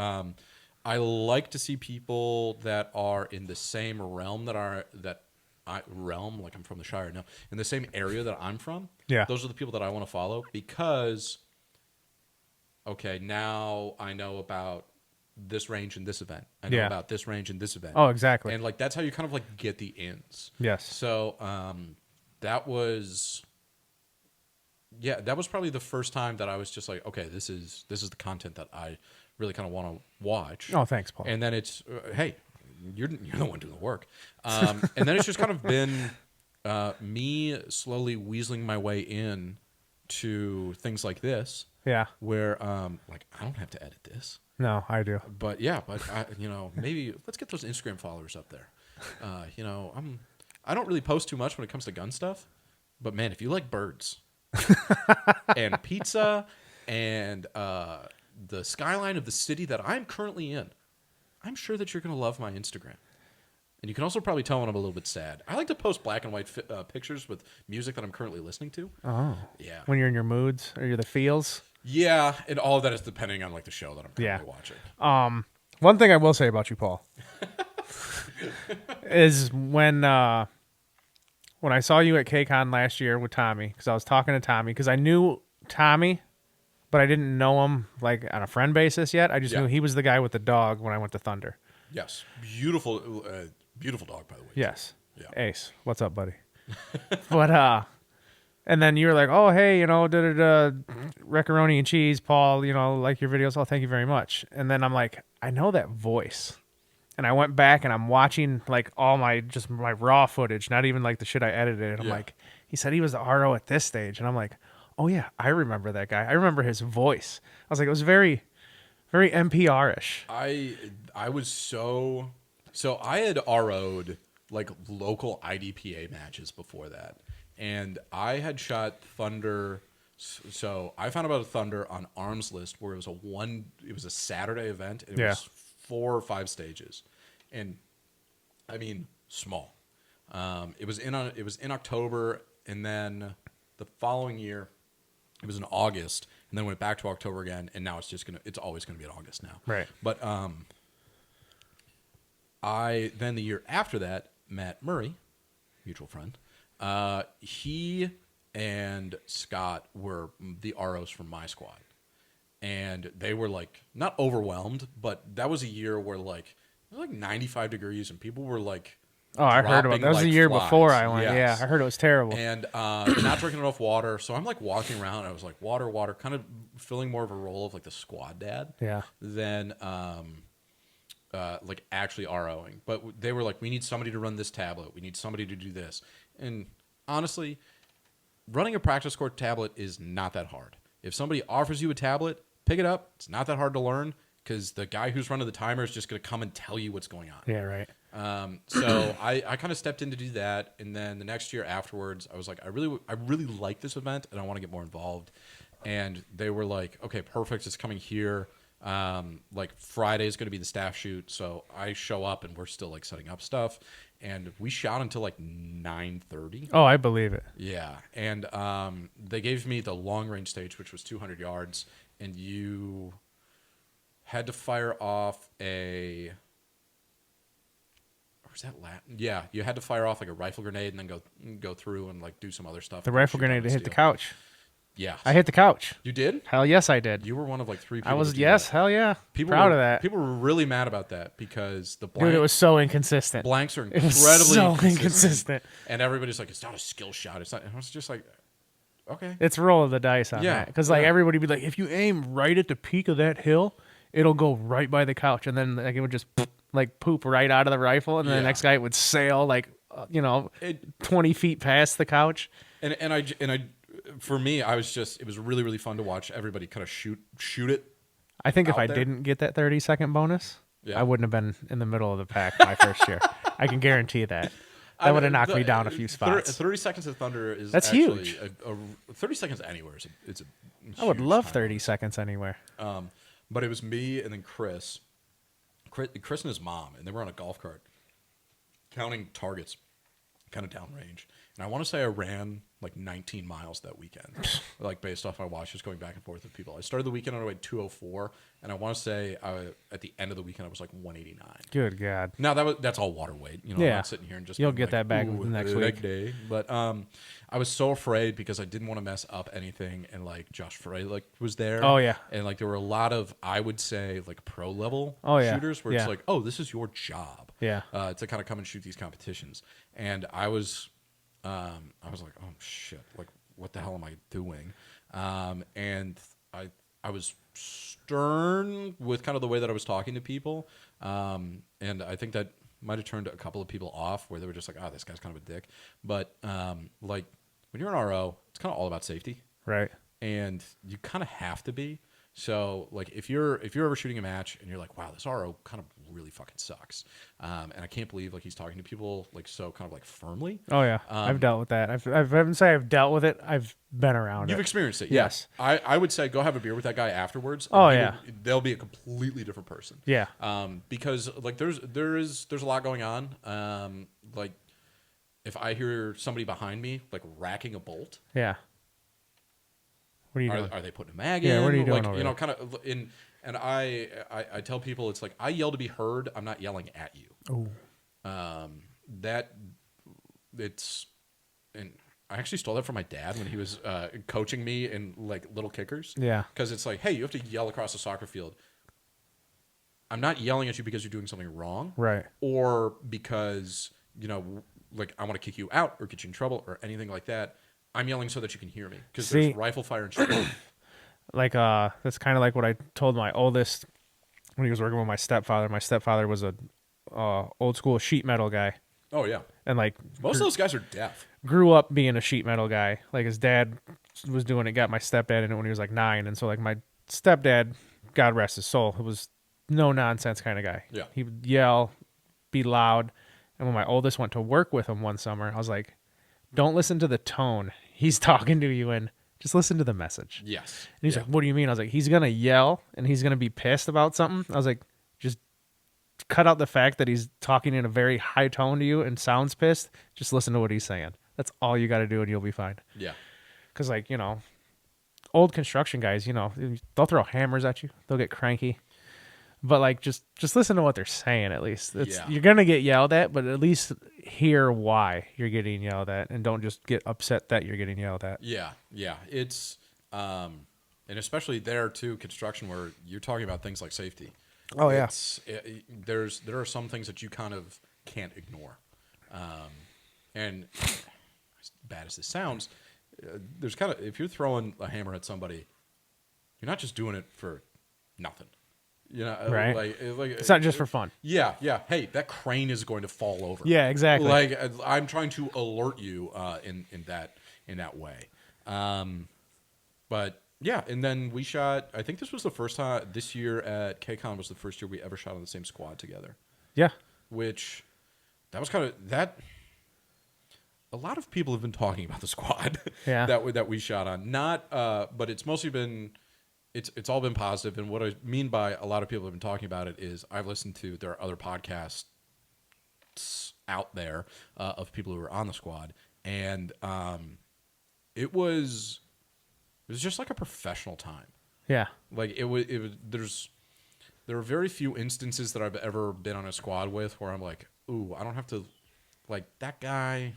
S3: I like to see people that are in the same realm like I'm from the Shire now, in the same area that I'm from.
S2: Yeah.
S3: Those are the people that I want to follow because, okay, now I know about this range and this event. I know
S2: Yeah.
S3: about this range and this event.
S2: Oh, exactly.
S3: And like that's how you kind of like get the ins.
S2: Yes.
S3: So that was probably the first time that I was just like, okay, this is the content that I really kind of want to watch.
S2: Oh, thanks, Paul.
S3: And then it's hey, you're the one doing the work. And then it's just kind of been me slowly weaseling my way in to things like this.
S2: Yeah.
S3: Where like I don't have to edit this.
S2: No, I do.
S3: But yeah, maybe let's get those Instagram followers up there. I don't really post too much when it comes to gun stuff, but man, if you like birds and pizza and the skyline of the city that I'm currently in, I'm sure that you're going to love my Instagram. And you can also probably tell when I'm a little bit sad. I like to post black and white pictures with music that I'm currently listening to.
S2: Oh.
S3: Yeah.
S2: When you're in your moods or you're the feels.
S3: Yeah, and all of that is depending on like the show that I'm currently watching.
S2: One thing I will say about you, Paul, is when I saw you at KCON last year with Tommy, because I was talking to Tommy, because I knew Tommy, but I didn't know him like on a friend basis yet. I just knew he was the guy with the dog when I went to Thunder.
S3: Yes, beautiful dog, by the way.
S2: Yes.
S3: Yeah.
S2: Ace, what's up, buddy? But and then you were like, oh, hey, Recaroni and cheese, Paul, like your videos. Oh, thank you very much. And then I'm like, I know that voice. And I went back and I'm watching like all my raw footage, not even like the shit I edited. And I'm like, he said he was the RO at this stage. And I'm like, oh yeah, I remember that guy. I remember his voice. I was like, it was very, very NPR-ish.
S3: I was so I had RO'd like local IDPA matches before that. And I had shot Thunder. So I found about a Thunder on Arms List where it was a Saturday event. And it was 4 or 5 stages. And I mean, small. It was in October, and then the following year it was in August, and then went back to October again, and now it's always gonna be in August now.
S2: Right.
S3: But then the year after that, Matt Murray, mutual friend, he and Scott were the ROs from my squad. And they were like not overwhelmed, but that was a year where like it was like 95 degrees and people were like,
S2: oh, I heard about that. That was the year before I went.
S3: Yes.
S2: Yeah, I heard it was terrible.
S3: And not drinking enough water. So I'm like walking around. And I was like, water, kind of filling more of a role of like the squad dad.
S2: Yeah.
S3: Than like actually ROing. But they were like, we need somebody to run this tablet. We need somebody to do this. And honestly, running a practice court tablet is not that hard. If somebody offers you a tablet, pick it up. It's not that hard to learn because the guy who's running the timer is just going to come and tell you what's going on.
S2: Yeah, right.
S3: So I kind of stepped in to do that, and then the next year afterwards, I was like, I really like this event, and I want to get more involved. and they were like, okay, perfect, it's coming here. Like Friday is going to be the staff shoot, so I show up and we're still like setting up stuff, and we shot until like 9:30.
S2: Oh, I believe it.
S3: Yeah, and they gave me the long range stage, which was 200 yards, and you had to fire off a. Or is that Latin? Yeah, you had to fire off like a rifle grenade and then go through and like do some other stuff.
S2: The rifle grenade to hit the couch.
S3: Yeah,
S2: I hit the couch.
S3: You did?
S2: Hell yes, I did.
S3: You were one of like 3 people.
S2: I was,
S3: to do
S2: yes,
S3: that.
S2: hell yeah.
S3: People
S2: Proud
S3: were,
S2: of that.
S3: People were really mad about that because the blank,
S2: Dude, it was so inconsistent.
S3: blanks are
S2: It was
S3: incredibly
S2: so
S3: inconsistent.
S2: inconsistent.
S3: And everybody's like, it's not a skill shot. It's not. And I was just like, okay.
S2: It's rolling the dice on
S3: Yeah,
S2: that. Because like
S3: yeah.
S2: everybody would be like, if you aim right at the peak of that hill, it'll go right by the couch. And then like, it would just like poop right out of the rifle. And then
S3: Yeah.
S2: the next guy would sail like, 20 feet past the couch.
S3: And I, for me, it was really, really fun to watch everybody kind of shoot it.
S2: I think if
S3: Out
S2: I
S3: there?
S2: didn't get that 30-second bonus,
S3: Yeah.
S2: I wouldn't have been in the middle of the pack my first year. I can guarantee that. That would have knocked me down a few spots.
S3: 30 seconds of thunder is
S2: That's
S3: actually
S2: huge.
S3: 30 seconds anywhere is it's a
S2: I would
S3: huge
S2: love
S3: time.
S2: 30 seconds anywhere.
S3: But it was me and then Chris and his mom, and they were on a golf cart counting targets kind of downrange. And I want to say I ran like 19 miles that weekend, like based off my watch, just going back and forth with people. I started the weekend on weight 204, and I want to say at the end of the weekend I was like 189.
S2: Good God.
S3: Now that's all water weight. I'm
S2: Yeah.
S3: not sitting here and just
S2: You'll
S3: being
S2: get that back
S3: "Ooh,
S2: next
S3: leg
S2: week."
S3: day. But I was so afraid because I didn't want to mess up anything, and like Josh Frey was there.
S2: Oh, yeah.
S3: And like there were a lot of, I would say, like pro level
S2: Oh, yeah.
S3: shooters where
S2: Yeah.
S3: it's like, oh, this is your job.
S2: Yeah.
S3: To kind of come and shoot these competitions. And I was like, oh shit, like what the hell am I doing? And I was stern with kind of the way that I was talking to people. And I think that might have turned a couple of people off where they were just like, oh, this guy's kind of a dick. But like when you're an RO, it's kind of all about safety.
S2: Right.
S3: And you kind of have to be. So like if you're ever shooting a match and you're like, wow, this RO kind of really fucking sucks, and I can't believe like he's talking to people like so kind of like firmly.
S2: Oh, yeah. I've dealt with that. I wouldn't say I've dealt with it. I've been around
S3: You've
S2: it.
S3: experienced it.
S2: Yes.
S3: Yeah. I would say go have a beer with that guy afterwards.
S2: Oh,
S3: and
S2: yeah.
S3: they'll be a completely different person.
S2: Yeah.
S3: Because like there's a lot going on. Like if I hear somebody behind me like racking a bolt,
S2: Yeah. What are you doing?
S3: are they putting a mag
S2: Yeah,
S3: in?
S2: what are you doing
S3: like,
S2: over
S3: you know,
S2: there?
S3: kind of in. And I tell people it's like I yell to be heard. I'm not yelling at you.
S2: Oh.
S3: That it's, and I actually stole that from my dad when he was coaching me in like little kickers.
S2: Yeah.
S3: Because it's like, hey, you have to yell across the soccer field. I'm not yelling at you because you're doing something wrong,
S2: Right.
S3: or because like I want to kick you out or get you in trouble or anything like that. I'm yelling so that you can hear me because
S2: See-
S3: there's rifle fire and shooting.
S2: Like that's kind of like what I told my oldest when he was working with my stepfather. My stepfather was a old school sheet metal guy,
S3: Oh yeah,
S2: and like
S3: most of those guys are deaf.
S2: grew up being a sheet metal guy. Like his dad was doing it, got my stepdad in it when he was like 9, and so like my stepdad, God rest his soul, was no nonsense kind of guy.
S3: Yeah.
S2: He would yell, be loud, and when my oldest went to work with him one summer, I was like, "Don't listen to the tone he's talking to you in. Just listen to the message."
S3: Yes.
S2: And he's
S3: Yeah.
S2: like, "What do you mean?" I was like, "He's gonna yell and he's gonna be pissed about something." I was like, "Just cut out the fact that he's talking in a very high tone to you and sounds pissed. Just listen to what he's saying. That's all you got to do, and you'll be fine."
S3: Yeah.
S2: Because like old construction guys, they'll throw hammers at you. They'll get cranky. But like, just listen to what they're saying. At least
S3: Yeah.
S2: you're gonna get yelled at, but at least hear why you're getting yelled at, and don't just get upset that you're getting yelled at.
S3: Yeah, yeah. It's and especially there too, construction where you're talking about things like safety.
S2: Oh, yeah.
S3: There are some things that you kind of can't ignore, and as bad as this sounds, there's kind of, if you're throwing a hammer at somebody, you're not just doing it for nothing.
S2: Right.
S3: Like
S2: It's not just for fun.
S3: Yeah, yeah. Hey, that crane is going to fall over.
S2: Yeah, exactly.
S3: Like I'm trying to alert you in that way. But yeah, and then we shot. I think this was the first time this year at KCON was the first year we ever shot on the same squad together.
S2: Yeah.
S3: Which that was kind of that. a lot of people have been talking about the squad
S2: Yeah.
S3: that we shot on. Not, but it's mostly been, it's all been positive. And what I mean by a lot of people have been talking about it is I've listened to, there are other podcasts out there of people who were on the squad, and it was just like a professional time.
S2: Yeah.
S3: Like it was there are very few instances that I've ever been on a squad with where I'm like, ooh, I don't have to, like, that guy,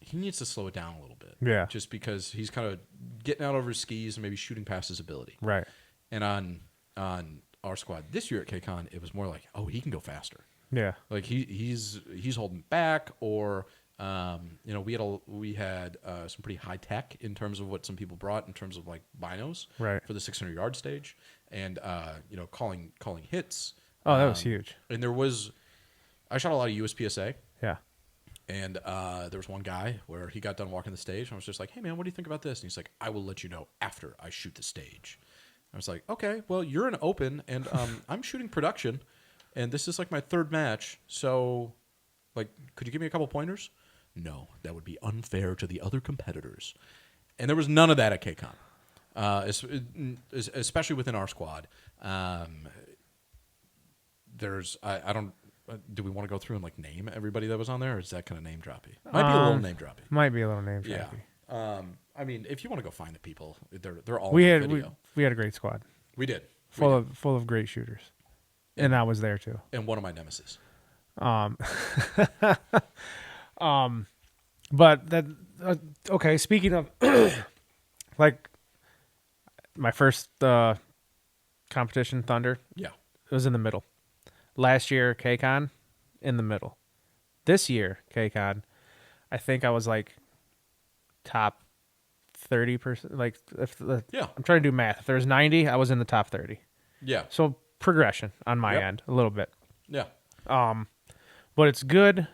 S3: he needs to slow it down a little bit.
S2: Yeah.
S3: Just because he's kind of getting out over his skis and maybe shooting past his ability.
S2: Right.
S3: And on our squad this year at KCON, it was more like, oh, he can go faster.
S2: Yeah.
S3: Like he's holding back, or we had some pretty high tech in terms of what some people brought in terms of like binos
S2: Right.
S3: for the 600 yard stage, and calling hits.
S2: Oh, that was huge.
S3: And I shot a lot of USPSA,
S2: Yeah.
S3: and there was one guy where he got done walking the stage, and I was just like, hey man, what do you think about this? And he's like, I will let you know after I shoot the stage. I was like, okay, well, you're an open, and I'm shooting production, and this is like my third match, so like, could you give me a couple pointers? No, that would be unfair to the other competitors. And there was none of that at KCON, especially within our squad. I don't. Do we want to go through and like name everybody that was on there, or is that kind of name droppy? Might be a little name droppy.
S2: Might be a little name
S3: Yeah.
S2: droppy.
S3: I mean, if you want to go find the people, they're all
S2: We
S3: in
S2: had
S3: the video.
S2: we had a great squad.
S3: We did.
S2: Full of great shooters. And I was there too.
S3: And one of my nemesis.
S2: But that okay, speaking of like my first competition, Thunder,
S3: Yeah.
S2: it was in the middle. Last year, KCON, in the middle. This year, KCON, I think I was like top 30%. Like,
S3: Yeah.
S2: I'm trying to do math. If there was 90, I was in the top 30.
S3: Yeah.
S2: So progression on my
S3: Yep.
S2: end, a little bit.
S3: Yeah.
S2: But it's good.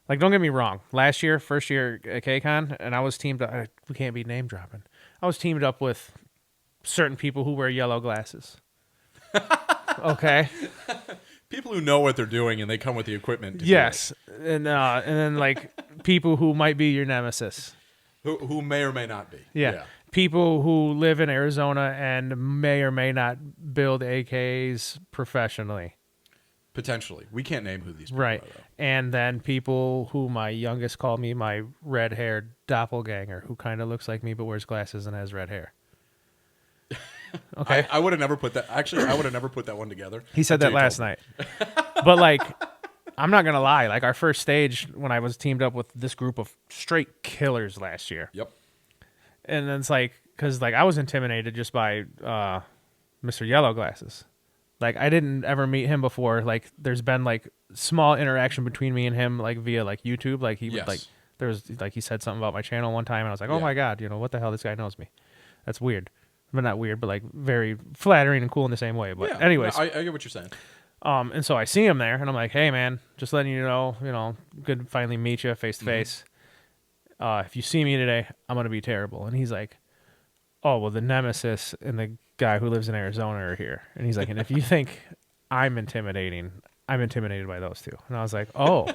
S2: Like, don't get me wrong. Last year, first year at KCON, and I was teamed up. We can't be name dropping. I was teamed up with certain people who wear yellow glasses. Okay.
S3: People who know what they're doing and they come with the equipment. To
S2: Yes, and then like people who might be your nemesis.
S3: who may or may not be.
S2: Yeah. People who live in Arizona and may or may not build AKs professionally.
S3: Potentially. We can't name who these people
S2: Right.
S3: are, though.
S2: And then people who my youngest called me my red-haired doppelganger, who kind of looks like me but wears glasses and has red hair. Okay.
S3: I would have never put that. Actually, I would have never put that one together.
S2: He said
S3: until
S2: that
S3: you
S2: last
S3: told me.
S2: night. But like, I'm not gonna lie. Like, our first stage when I was teamed up with this group of straight killers last year,
S3: Yep.
S2: and then it's like, because like I was intimidated just by Mr. Yellow Glasses. Like, I didn't ever meet him before. Like, there's been like small interaction between me and him, like via like YouTube. Like he would
S3: Yes.
S2: like there was like he said something about my channel one time, and I was like, oh
S3: Yeah.
S2: my god, what the hell? This guy knows me. That's weird. But not weird, but like very flattering and cool in the same way. But
S3: Yeah.
S2: anyways,
S3: No, I get what you're saying.
S2: and so I see him there, and I'm like, hey man, just letting you know, good to finally meet you face to face. If you see me today, I'm gonna be terrible. And he's like, oh well, the nemesis and the guy who lives in Arizona are here. And he's like, and if you think I'm intimidating, I'm intimidated by those two. And I was like, oh.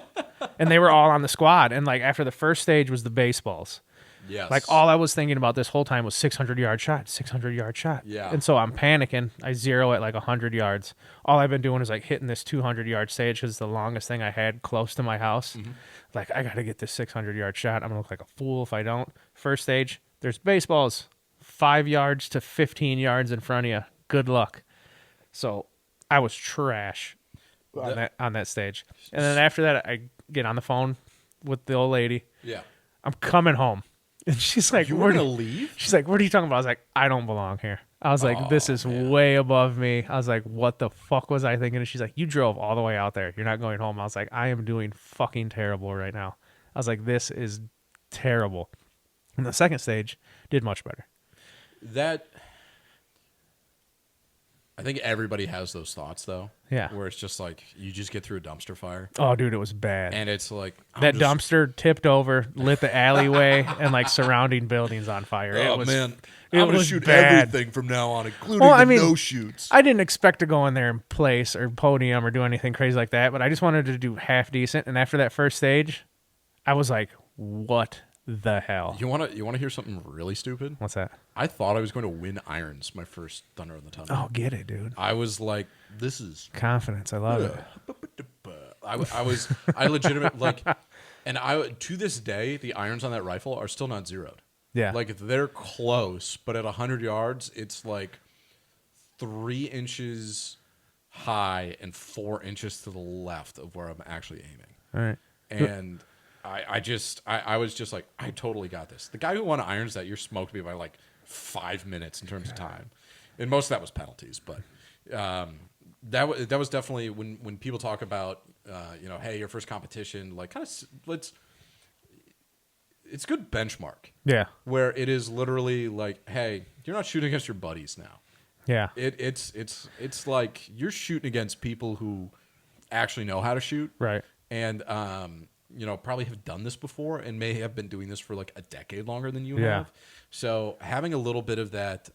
S2: And they were all on the squad. And like after the first stage was the baseballs.
S3: Yes.
S2: Like, all I was thinking about this whole time was 600-yard shot, 600-yard shot.
S3: Yeah.
S2: And so I'm panicking. I zero at like 100 yards. All I've been doing is like hitting this 200-yard stage because it's the longest thing I had close to my house. Like, I got to get this 600-yard shot. I'm going to look like a fool if I don't. First stage, there's baseballs 5 yards to 15 yards in front of you. Good luck. So I was trash on that stage. And then after that, I get on the phone with the old lady.
S3: Yeah.
S2: I'm coming home. And she's like,
S3: You were gonna leave?
S2: She's like, what are you talking about? I was like, I don't belong here. I was like, this is way above me. I was like, what the fuck was I thinking? And she's like, you drove all the way out there. You're not going home. I was like, I am doing fucking terrible right now. I was like, this is terrible. And the second stage did much better.
S3: I think everybody has those thoughts though.
S2: Yeah.
S3: Where it's just like you just get through a dumpster fire,
S2: Oh, dude, it was bad.
S3: and it's like
S2: That dumpster tipped over, lit the alleyway, and like surrounding buildings on fire.
S3: Oh
S2: it was,
S3: man,
S2: it
S3: I'm gonna
S2: was
S3: shoot
S2: bad.
S3: everything from now on, including
S2: Well, I
S3: the
S2: mean,
S3: no shoots.
S2: I didn't expect to go in there and place or podium or do anything crazy like that, but I just wanted to do half decent. And after that first stage, I was like, what the hell?
S3: You wanna hear something really stupid?
S2: What's that?
S3: I thought I was going to win irons my first Thunder in the Tundra.
S2: Oh, get it, dude.
S3: I was like, this is
S2: Confidence. I love it.
S3: I legitimate like, and to this day the irons on that rifle are still not zeroed.
S2: Yeah.
S3: Like they're close, but at 100 yards, it's like 3 inches high and 4 inches to the left of where I'm actually aiming.
S2: All right.
S3: And I was just like, I totally got this. The guy who won irons that year smoked me by like 5 minutes in terms of time, and most of that was penalties. But that was definitely when people talk about hey, your first competition, like kind of it's good benchmark.
S2: Yeah.
S3: Where it is literally like, hey, you're not shooting against your buddies now.
S2: Yeah.
S3: It's like you're shooting against people who actually know how to shoot.
S2: Right.
S3: And probably have done this before and may have been doing this for like a decade longer than you
S2: Yeah.
S3: have. So having a little bit of that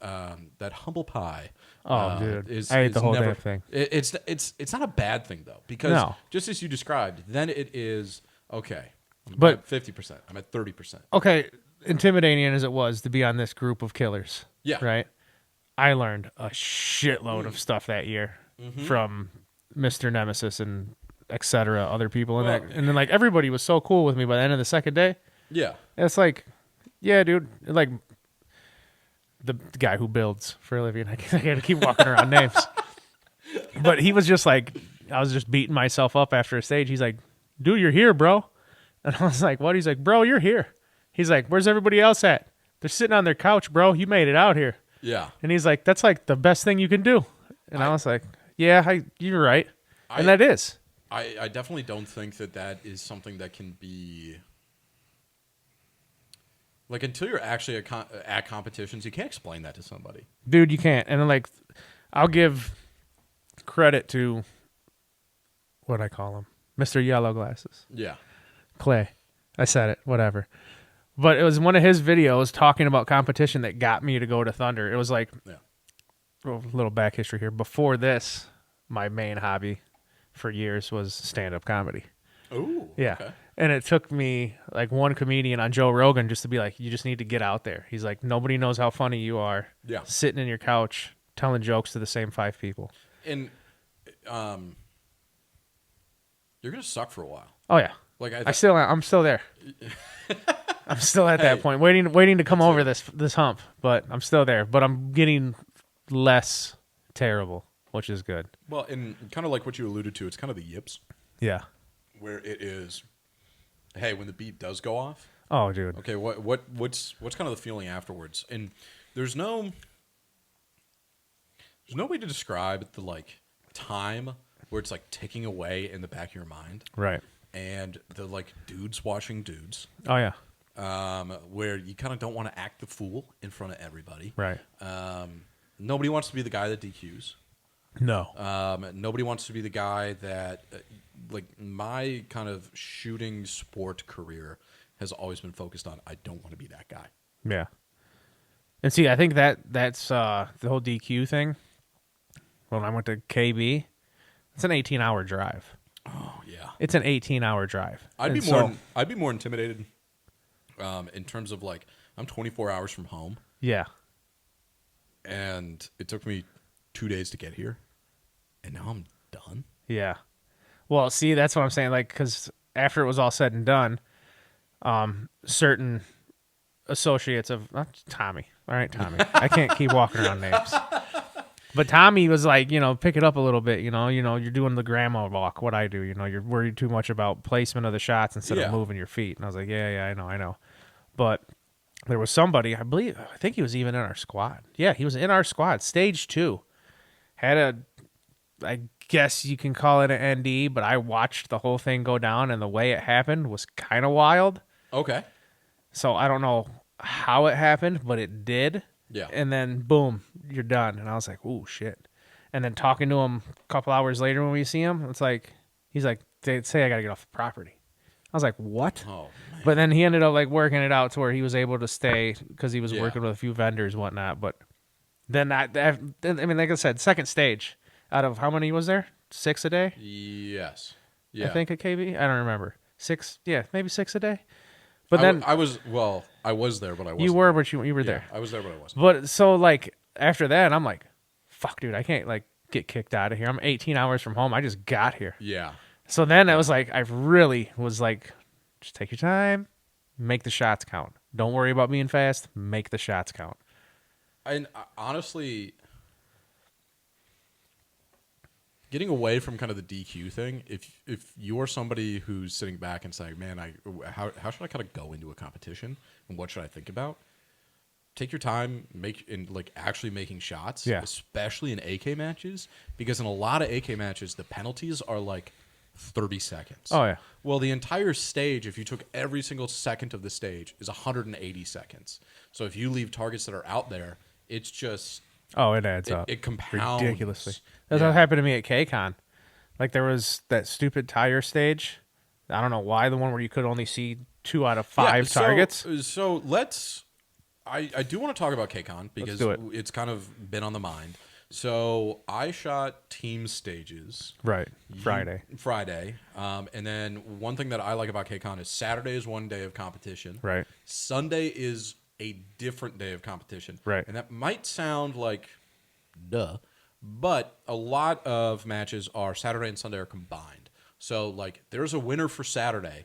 S3: humble pie.
S2: Oh, dude.
S3: is
S2: I ate the whole
S3: never,
S2: damn thing.
S3: It's not a bad thing though, because
S2: No.
S3: just as you described, then it is okay.
S2: But-
S3: I'm at 50%. I'm at 30%.
S2: Okay, intimidating as it was to be on this group of killers.
S3: Yeah.
S2: Right? I learned a shitload of stuff that year from Mr. Nemesis and etc. other people in
S3: Well-
S2: that. And then like everybody was so cool with me by the end of the second day.
S3: Yeah.
S2: And it's like, yeah, dude, like the guy who builds for a living. I gotta keep walking around names. But he was just like, I was just beating myself up after a stage. He's like, dude, you're here, bro. And I was like, what? He's like, bro, you're here. He's like, where's everybody else at? They're sitting on their couch, bro. You made it out here.
S3: Yeah.
S2: And he's like, that's like the best thing you can do. And I was like, yeah, you're right. And that is.
S3: I definitely don't think that is something that can be like, until you're actually at competitions, you can't explain that to somebody.
S2: Dude, you can't. And then like, I'll give credit to what I call him, Mr. Yellow Glasses.
S3: Yeah.
S2: Clay. I said it, whatever. But it was one of his videos talking about competition that got me to go to Thunder. It was like, a little back history here. Before this, my main hobby for years was stand-up comedy.
S3: Ooh.
S2: Yeah.
S3: Okay.
S2: And it took me like one comedian on Joe Rogan just to be like, you just need to get out there. He's like, nobody knows how funny you are.
S3: Yeah.
S2: Sitting in your couch telling jokes to the same 5 people.
S3: And you're gonna suck for a while.
S2: Oh yeah.
S3: Like
S2: I'm still there. I'm still at that point, waiting to come over this hump. But I'm still there. But I'm getting less terrible, which is good.
S3: Well, and kind of like what you alluded to, it's kind of the yips
S2: Yeah.
S3: where it is. Hey, when the beat does go off,
S2: Oh, dude.
S3: okay, what's kind of the feeling afterwards? And there's no way to describe the like time where it's like ticking away in the back of your mind,
S2: Right.
S3: and the like dudes watching dudes,
S2: Oh yeah.
S3: where you kind of don't want to act the fool in front of everybody.
S2: Right.
S3: Nobody wants to be the guy that DQs.
S2: No.
S3: Nobody wants to be the guy that, like, my kind of shooting sport career has always been focused on, I don't want to be that guy.
S2: Yeah. And see, I think that's the whole DQ thing. When I went to KB, it's an 18-hour drive.
S3: Oh yeah,
S2: It's an 18-hour drive.
S3: I'd
S2: And
S3: be more intimidated, in terms of like, I'm 24 hours from home,
S2: Yeah.
S3: and it took me 2 days to get here, and now I'm done.
S2: Yeah. Well, see, that's what I'm saying. Like, because after it was all said and done, certain associates of Tommy. All right, Tommy. I can't keep walking around names. But Tommy was like, pick it up a little bit. You're doing the grandma walk. What I do, you're worried too much about placement of the shots instead of moving your feet. And I was like, yeah, I know. But there was somebody, I think he was even in our squad. Yeah, he was in our squad. Stage 2. Had I guess you can call it an ND, but I watched the whole thing go down, and the way it happened was kind of wild.
S3: Okay.
S2: So I don't know how it happened, but it did.
S3: Yeah.
S2: And then, boom, you're done. And I was like, ooh, shit. And then talking to him a couple hours later when we see him, it's like, he's like, they say I got to get off the property. I was like, what?
S3: Oh, man.
S2: But then he ended up like working it out to where he was able to stay because he was
S3: Yeah.
S2: working with a few vendors and whatnot. But then like I said, second stage out of how many was there? 6 a day?
S3: Yes. Yeah.
S2: I think at KB. I don't remember. maybe 6 a day. But then
S3: I was there, but I wasn't.
S2: you were, but you were
S3: Yeah,
S2: there.
S3: I was there, but I wasn't.
S2: But so like after that, I'm like, fuck, dude, I can't like get kicked out of here. I'm 18 hours from home. I just got here.
S3: Yeah.
S2: So then I was like, I really was like, just take your time, make the shots count. Don't worry about being fast. Make the shots count.
S3: And honestly, getting away from kind of the DQ thing, if you're somebody who's sitting back and saying, man, how should I kind of go into a competition and what should I think about? Take your time, actually making shots, especially in AK matches, because in a lot of AK matches, the penalties are like 30 seconds.
S2: Oh, yeah.
S3: Well, the entire stage, if you took every single second of the stage, is 180 seconds. So if you leave targets that are out there, it's just...
S2: Oh, it adds up.
S3: It compounds.
S2: Ridiculously. That's what happened to me at KCON. Like, there was that stupid tire stage. I don't know why, the one where you could only see 2 out of 5 targets.
S3: So let's... I do want to talk about KCON because it's kind of been on the mind. So I shot team stages.
S2: Right. Friday.
S3: And then one thing that I like about KCON is Saturday is one day of competition.
S2: Right.
S3: Sunday is a different day of competition.
S2: Right.
S3: And that might sound like duh, but a lot of matches are Saturday and Sunday are combined. So like there's a winner for Saturday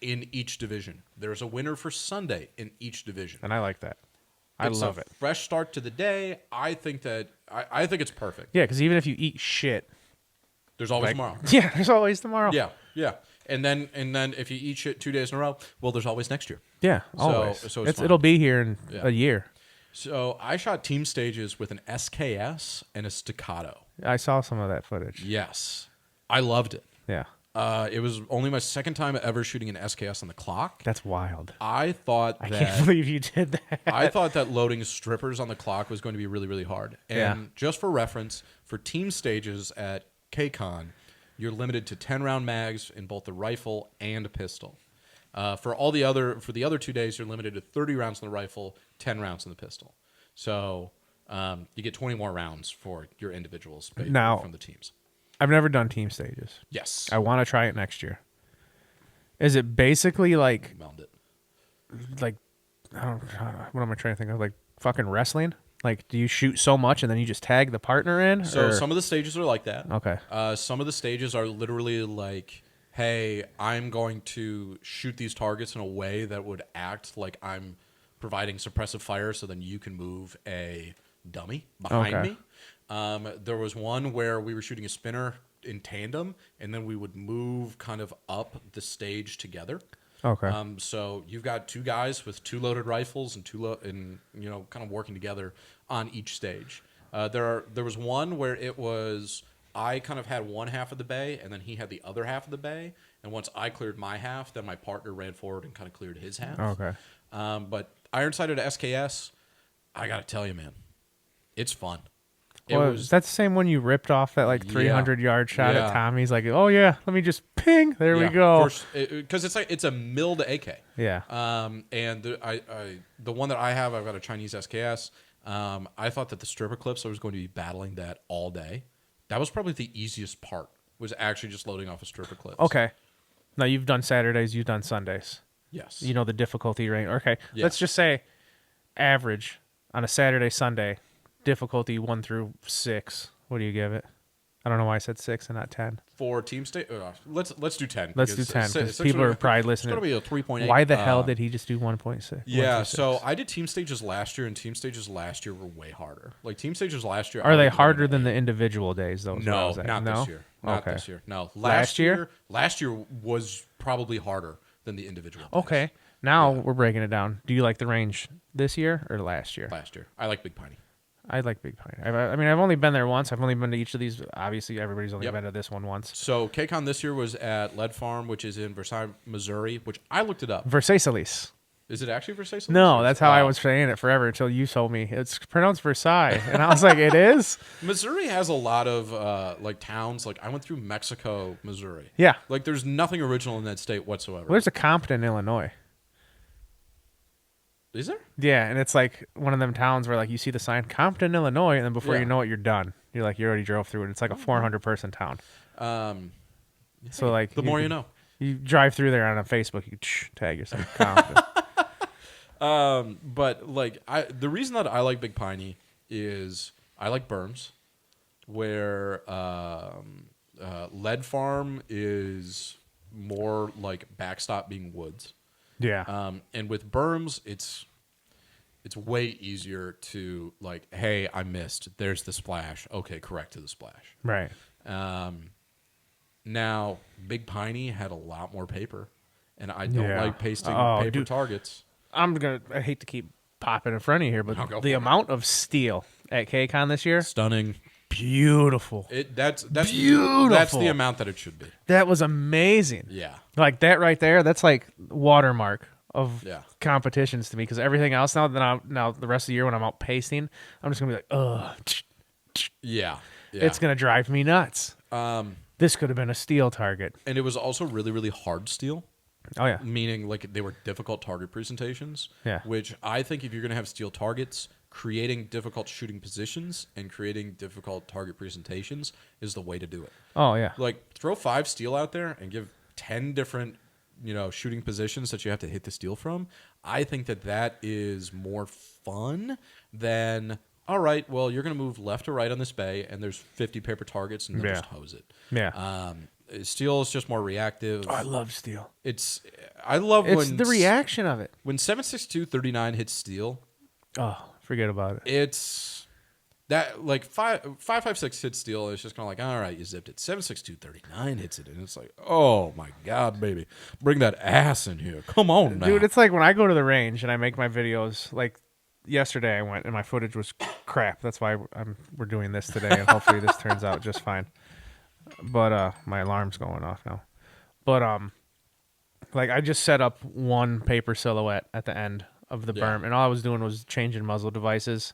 S3: in each division. There's a winner for Sunday in each division.
S2: And I like that. I love it.
S3: Fresh start to the day. I think it's perfect.
S2: Yeah, because even if you eat shit,
S3: there's always tomorrow.
S2: Yeah, there's always tomorrow.
S3: Yeah. And then if you eat shit 2 days in a row, well, there's always next year.
S2: Yeah, always.
S3: So
S2: it'll be here in a year.
S3: So I shot team stages with an SKS and a staccato.
S2: I saw some of that footage.
S3: Yes. I loved it.
S2: Yeah.
S3: It was only my second time ever shooting an SKS on the clock.
S2: That's wild.
S3: I
S2: can't believe you did that.
S3: I thought that loading strippers on the clock was going to be really, really hard. And just for reference, for team stages at KCON, you're limited to 10-round mags in both the rifle and pistol. For the other 2 days, you're limited to 30 rounds in the rifle, 10 rounds in the pistol. So you get 20 more rounds for your individuals from the teams.
S2: I've never done team stages.
S3: Yes.
S2: I want to try it next year. Is it basically like...
S3: Meld it.
S2: Like, I don't know, what am I trying to think of? Like fucking wrestling? Like, do you shoot so much and then you just tag the partner in?
S3: So some of the stages are like that.
S2: Okay.
S3: Some of the stages are literally like, hey, I'm going to shoot these targets in a way that would act like I'm providing suppressive fire so then you can move a dummy behind me. There was one where we were shooting a spinner in tandem, and then we would move kind of up the stage together.
S2: Okay.
S3: So you've got 2 guys with 2 loaded rifles and kind of working together on each stage. There was one where it was I kind of had one half of the bay, and then he had the other half of the bay. And once I cleared my half, then my partner ran forward and kind of cleared his half.
S2: Okay.
S3: But Ironsighted SKS, I gotta tell you, man, it's fun.
S2: That's the same one you ripped off that like 300-yard shot at Tommy's. Like, oh yeah, let me just ping. There we go.
S3: Because it's a milled AK.
S2: Yeah.
S3: And the one that I've got a Chinese SKS. I thought that the stripper clips, I was going to be battling that all day. That was probably the easiest part. Was actually just loading off a stripper clips.
S2: Okay. Now you've done Saturdays, you've done Sundays.
S3: Yes.
S2: You know the difficulty range. Okay.
S3: Yes.
S2: Let's just say average on a Saturday, Sunday. Difficulty 1 through 6. What do you give it? I don't know why I said 6 and not 10.
S3: For team state, let's do 10.
S2: Let's do 10 because people are probably listening.
S3: It's going to be a 3.8.
S2: Why the hell did he just do 1.6?
S3: Yeah, so I did team stages last year, and team stages last year were way harder. Like team stages last year.
S2: Are they harder than the individual days though?
S3: No, not this year. Not this year. No, last year was probably harder than the individual days.
S2: Okay, now we're breaking it down. Do you like the range this year or last year?
S3: Last year, I like Big Piney.
S2: I like Big Pine. I mean, I've only been there once. I've only been to each of these. Obviously, everybody's only been to this one once.
S3: So, KCON this year was at Lead Farm, which is in Versailles, Missouri, which I looked it up.
S2: Versailles.
S3: Is it actually Versailles?
S2: No, that's how I was saying it forever until you told me. It's pronounced Versailles. And I was like, it is?
S3: Missouri has a lot of, like, towns. Like, I went through Mexico, Missouri.
S2: Yeah.
S3: Like, there's nothing original in that state whatsoever.
S2: Well, there's a Compton, Illinois.
S3: Is there?
S2: Yeah, and it's like one of them towns where like you see the sign Compton, Illinois, and then before you know it, you're done. You're like you already drove through it. It's like a 400-person town. So like
S3: the more you know.
S2: You drive through there on a Facebook, you tag yourself. Confident.
S3: But like the reason that I like Big Piney is I like berms, where Lead Farm is more like backstop being woods.
S2: Yeah.
S3: And with berms, it's way easier to like, hey, I missed. There's the splash. Okay, correct to the splash.
S2: Right.
S3: Now, Big Piney had a lot more paper, and I don't
S2: Yeah.
S3: like pasting
S2: Oh,
S3: paper
S2: dude.
S3: targets.
S2: I hate to keep popping in front of you here, but
S3: No, go
S2: the
S3: for it.
S2: amount of steel at KCON this year,
S3: Stunning.
S2: beautiful.
S3: That's
S2: Beautiful.
S3: That's the amount that it should be.
S2: That was amazing.
S3: Yeah.
S2: Like that right there, that's like watermark of
S3: Yeah.
S2: competitions to me, because everything else now the rest of the year when I'm out pasting, I'm just gonna be like, ugh,
S3: Yeah.
S2: it's gonna drive me nuts.
S3: Um,
S2: This could have been a steel target.
S3: and it was also really, really hard steel,
S2: Oh yeah,
S3: meaning like they were difficult target presentations.
S2: Yeah.
S3: Which I think if you're going to have steel targets, creating difficult shooting positions and creating difficult target presentations is the way to do it.
S2: oh yeah,
S3: Like throw 5 steel out there and give 10 different, shooting positions that you have to hit the steel from. I think that is more fun than, all right, well, you're going to move left or right on this bay and there's 50 paper targets and then
S2: Yeah.
S3: just hose it.
S2: yeah.
S3: Steel is just more reactive.
S2: Oh, I love steel.
S3: I love
S2: It's
S3: when
S2: the reaction of it.
S3: when 7.62-39 hits steel.
S2: Oh, forget about it.
S3: It's that like 5.56 hits steel. It's just kind of like, all right, you zipped it. 7.62-39 hits it, and it's like, oh my god, baby, bring that ass in here. Come on, now.
S2: Dude, it's like when I go to the range and I make my videos. Like yesterday, I went and my footage was crap. That's why we're doing this today, and hopefully this turns out just fine. But my alarm's going off now. But like I just set up one paper silhouette at the end of the
S3: Yeah.
S2: berm, and all I was doing was changing muzzle devices.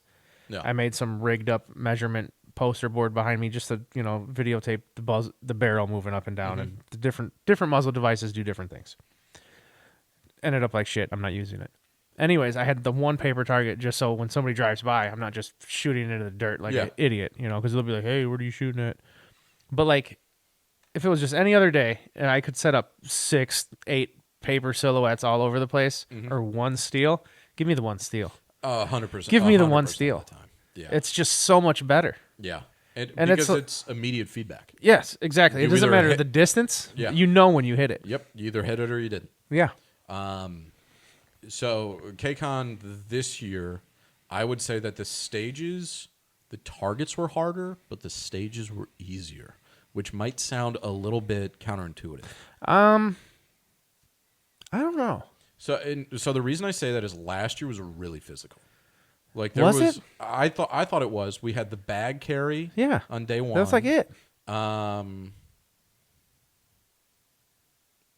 S3: Yeah.
S2: I made some rigged up measurement poster board behind me just to videotape the barrel moving up and down, and the different muzzle devices do different things. Ended up like shit. I'm not using it. Anyways, I had the one paper target just so when somebody drives by, I'm not just shooting into the dirt like
S3: Yeah.
S2: an idiot, because they'll be like, "Hey, what are you shooting at?" But like, if it was just any other day, and I could set up 6, 8 paper silhouettes all over the place, or one steel, give me the one steel.
S3: 100%.
S2: Give me the
S3: 100%
S2: one
S3: of
S2: steel.
S3: the time. Yeah.
S2: It's just so much better.
S3: Yeah. And
S2: it's
S3: because it's immediate feedback.
S2: Yes, exactly. It
S3: You
S2: doesn't
S3: either
S2: matter
S3: hit-
S2: the distance.
S3: Yeah.
S2: You know when you hit it.
S3: Yep. You either hit it or you didn't.
S2: Yeah.
S3: So KCON this year, I would say that the targets were harder, but the stages were easier, which might sound a little bit counterintuitive.
S2: I don't know.
S3: So the reason I say that is last year was really physical. Like there
S2: Was
S3: was,
S2: it?
S3: I thought it was. We had the bag carry
S2: Yeah.
S3: on day 1.
S2: That's like it.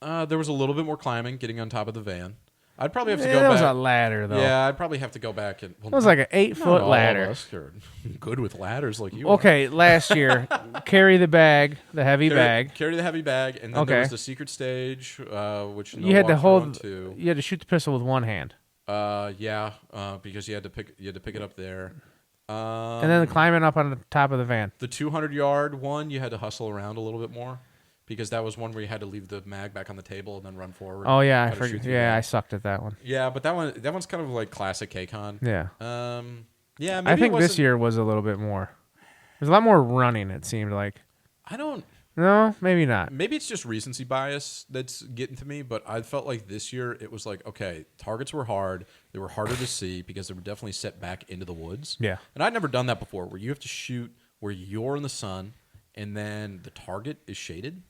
S3: There was a little bit more climbing, getting on top of the van. I'd probably have to
S2: Yeah,
S3: go
S2: that
S3: back.
S2: was a ladder though.
S3: Yeah, I'd probably have to go back and. Well,
S2: That was like an
S3: not
S2: 8-foot
S3: all of
S2: ladder.
S3: us are good with ladders like you. are.
S2: Okay, last year, carry the bag, the heavy bag.
S3: Carry the heavy bag, and then there
S2: Okay.
S3: was the secret stage, which
S2: You had to hold.
S3: to.
S2: You had to shoot the pistol with one hand,
S3: Because you had to pick it up there.
S2: and then climbing up on the top of the van.
S3: The 200-yard one, you had to hustle around a little bit more, because that was one where you had to leave the mag back on the table and then run forward.
S2: Oh yeah, I
S3: Try to shoot
S2: forget.
S3: through
S2: Yeah,
S3: that.
S2: I sucked at that one.
S3: Yeah, but that one's kind of like classic KCON.
S2: Yeah,
S3: Yeah, maybe
S2: I think
S3: it
S2: this
S3: wasn't-
S2: year was a little bit more. There's a lot more running. It seemed like.
S3: I don't.
S2: No, maybe not.
S3: Maybe it's just recency bias that's getting to me, but I felt like this year it was like, okay, targets were hard. They were harder to see because they were definitely set back into the woods.
S2: Yeah.
S3: And I'd never done that before, where you have to shoot where you're in the sun and then the target is shaded.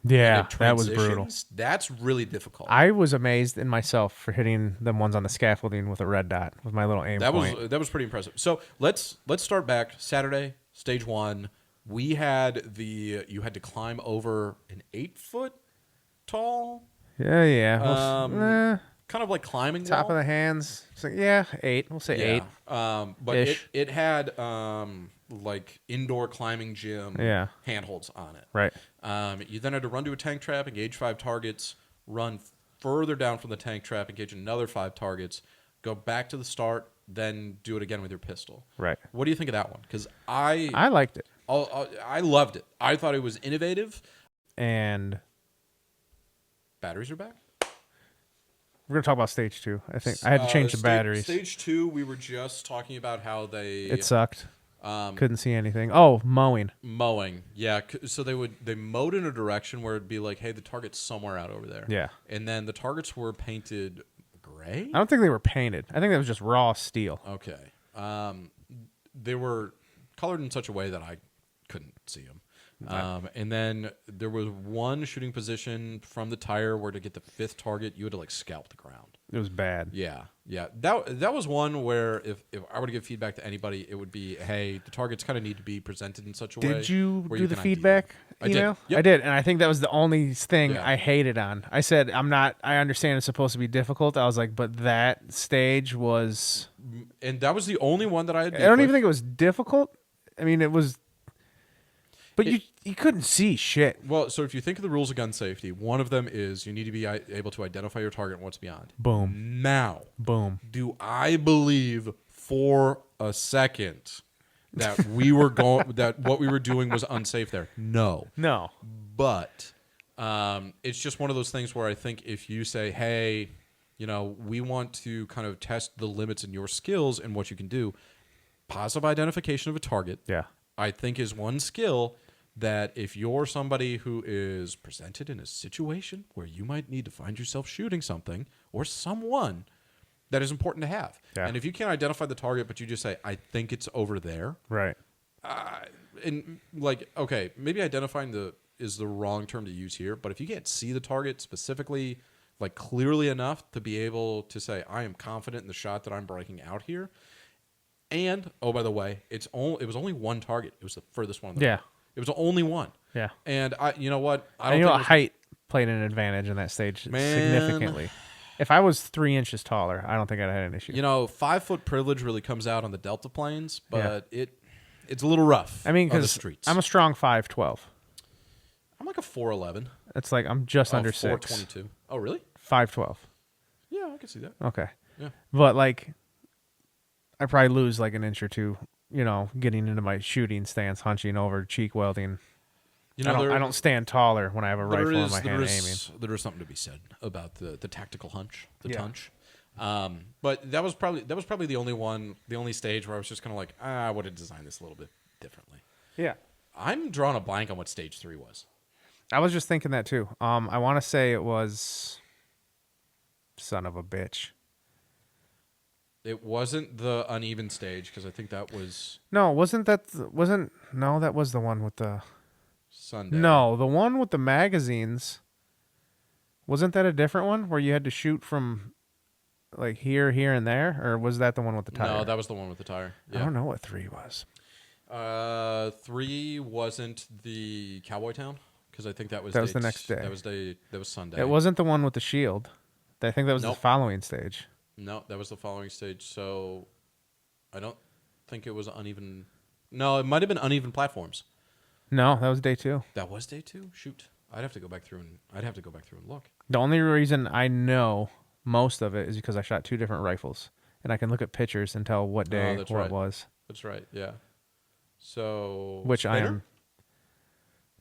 S2: Yeah,
S3: It
S2: that was brutal.
S3: transitions. That's really difficult.
S2: I was amazed in myself for hitting them ones on the scaffolding with a red dot with my little aim
S3: that
S2: point.
S3: was pretty impressive. So let's start back. Saturday, stage 1. We had you had to climb over an 8-foot tall,
S2: Yeah.
S3: kind of like climbing
S2: Top
S3: wall.
S2: of the hands. It's like, yeah, 8. We'll say 8.
S3: But
S2: Ish.
S3: it had like indoor climbing gym
S2: Yeah.
S3: handholds on it.
S2: Right.
S3: You then had to run to a tank trap, engage 5 targets, run further down from the tank trap, engage another 5 targets, go back to the start, then do it again with your pistol.
S2: Right.
S3: What do you think of that one? Because I
S2: liked it.
S3: loved it. I thought it was innovative.
S2: And
S3: Batteries are back.
S2: We're gonna talk about stage 2. I think I had to change the batteries.
S3: Stage 2, we were just talking about how
S2: It sucked.
S3: um,
S2: Couldn't see anything. Oh, mowing.
S3: mowing. Yeah, so they mowed in a direction where it'd be like, hey, the target's somewhere out over there.
S2: Yeah.
S3: And then the targets were painted gray.
S2: I don't think they were painted. I think that was just raw steel.
S3: Okay. They were colored in such a way that I couldn't see them. And then there was one shooting position from the tire where to get the 5th target, you had to like scalp the ground.
S2: It was bad.
S3: Yeah. That was one where if I were to give feedback to anybody, it would be, hey, the targets kind of need to be presented in such a way.
S2: Did you
S3: where
S2: do the
S3: can ID them.
S2: feedback
S3: I did.
S2: email?
S3: Yep.
S2: I did, and I think that was the only thing
S3: Yeah.
S2: I hated on. I said, I understand it's supposed to be difficult. I was like, but that stage was...
S3: And that was the only one that I had.
S2: I don't even think it was difficult. I mean, it was... But you couldn't see shit.
S3: Well, so if you think of the rules of gun safety, one of them is you need to be able to identify your target and what's beyond.
S2: Boom.
S3: Now,
S2: Boom.
S3: do I believe for a second that we were going that what we were doing was unsafe there? No.
S2: No.
S3: But it's just one of those things where I think if you say, hey, we want to kind of test the limits in your skills and what you can do, positive identification of a target,
S2: Yeah.
S3: I think is one skill that if you're somebody who is presented in a situation where you might need to find yourself shooting something or someone, that is important to have.
S2: Yeah.
S3: And if you can't identify the target, but you just say, I think it's over there.
S2: Right.
S3: And like, okay, maybe identifying is the wrong term to use here, but if you can't see the target specifically, like clearly enough to be able to say, I am confident in the shot that I'm breaking out here. And, oh, by the way, it was only one target. It was the furthest one.
S2: Yeah.
S3: It was only one.
S2: Yeah.
S3: And you know what?
S2: Height played an advantage in that stage significantly. If I was 3 inches taller, I don't think I'd have had an issue.
S3: 5-foot privilege really comes out on the Delta plains, but it's a little rough.
S2: I mean,
S3: on the
S2: because
S3: streets.
S2: I'm a strong 5'12".
S3: I'm like a 4'11".
S2: It's like I'm just under 6.
S3: 4'22". Oh, really?
S2: 5'12".
S3: Yeah, I can see that.
S2: Okay.
S3: Yeah.
S2: But like, I probably lose like an inch or two. Getting into my shooting stance, hunching over, cheek welding. I don't stand taller when I have a rifle in my hand aiming.
S3: There is something to be said about the tactical hunch,
S2: Yeah.
S3: tunch. But that was probably the only stage where I was just kind of like, I would have designed this a little bit differently.
S2: Yeah.
S3: I'm drawing a blank on what stage 3 was.
S2: I was just thinking that too. I want to say it was son of a bitch.
S3: It wasn't the uneven stage because I think that was
S2: No, that was the one with the
S3: Sunday.
S2: No, the one with the magazines. Wasn't that a different one where you had to shoot from like here, and there, or was that the one with the tire?
S3: No, that was the one with the tire.
S2: I don't know what 3 was.
S3: 3 wasn't the Cowboy Town because I think that was
S2: the next day.
S3: That was Sunday.
S2: It wasn't the one with the shield. I think that was the
S3: Nope.
S2: following stage.
S3: No, that was the following stage. So I don't think it was uneven. No, it might have been uneven platforms.
S2: No, that was day 2.
S3: That was day 2. Shoot, I'd have to go back through and look.
S2: The only reason I know most of it is because I shot 2 different rifles, and I can look at pictures and tell what day
S3: that's
S2: what
S3: right.
S2: it was.
S3: That's right. Yeah. So
S2: Which I
S3: Spinner?
S2: am.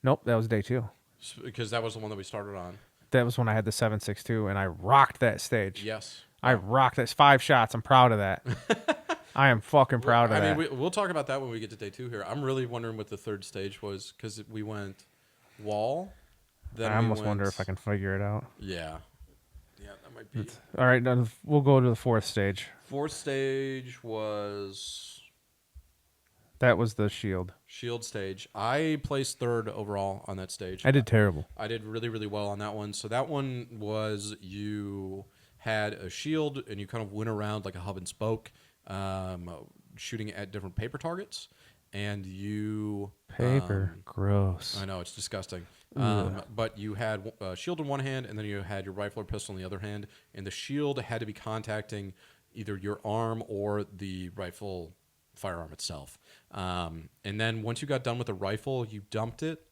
S2: Nope, that was day 2.
S3: Because that was the one that we started on.
S2: That was when I had the 7.62, and I rocked that stage.
S3: Yes.
S2: I rocked that 5 shots. I'm proud of that. I am fucking proud of that.
S3: I mean, we'll talk about that when we get to day 2 here. I'm really wondering what the third stage was because we went wall. Then
S2: I almost wonder if I can figure it out.
S3: Yeah. Yeah, that might be.
S2: All right, now we'll go to the 4th stage.
S3: 4th stage was
S2: That was the shield.
S3: shield stage. I placed 3rd overall on that stage.
S2: I did terrible.
S3: I did really, really well on that one. So that one was you had a shield and you kind of went around like a hub and spoke, shooting at different paper targets. And you...
S2: Paper. Gross.
S3: I know, it's disgusting. But you had a shield in one hand and then you had your rifle or pistol in the other hand. And the shield had to be contacting either your arm or the rifle firearm itself. And then once you got done with the rifle, you dumped it,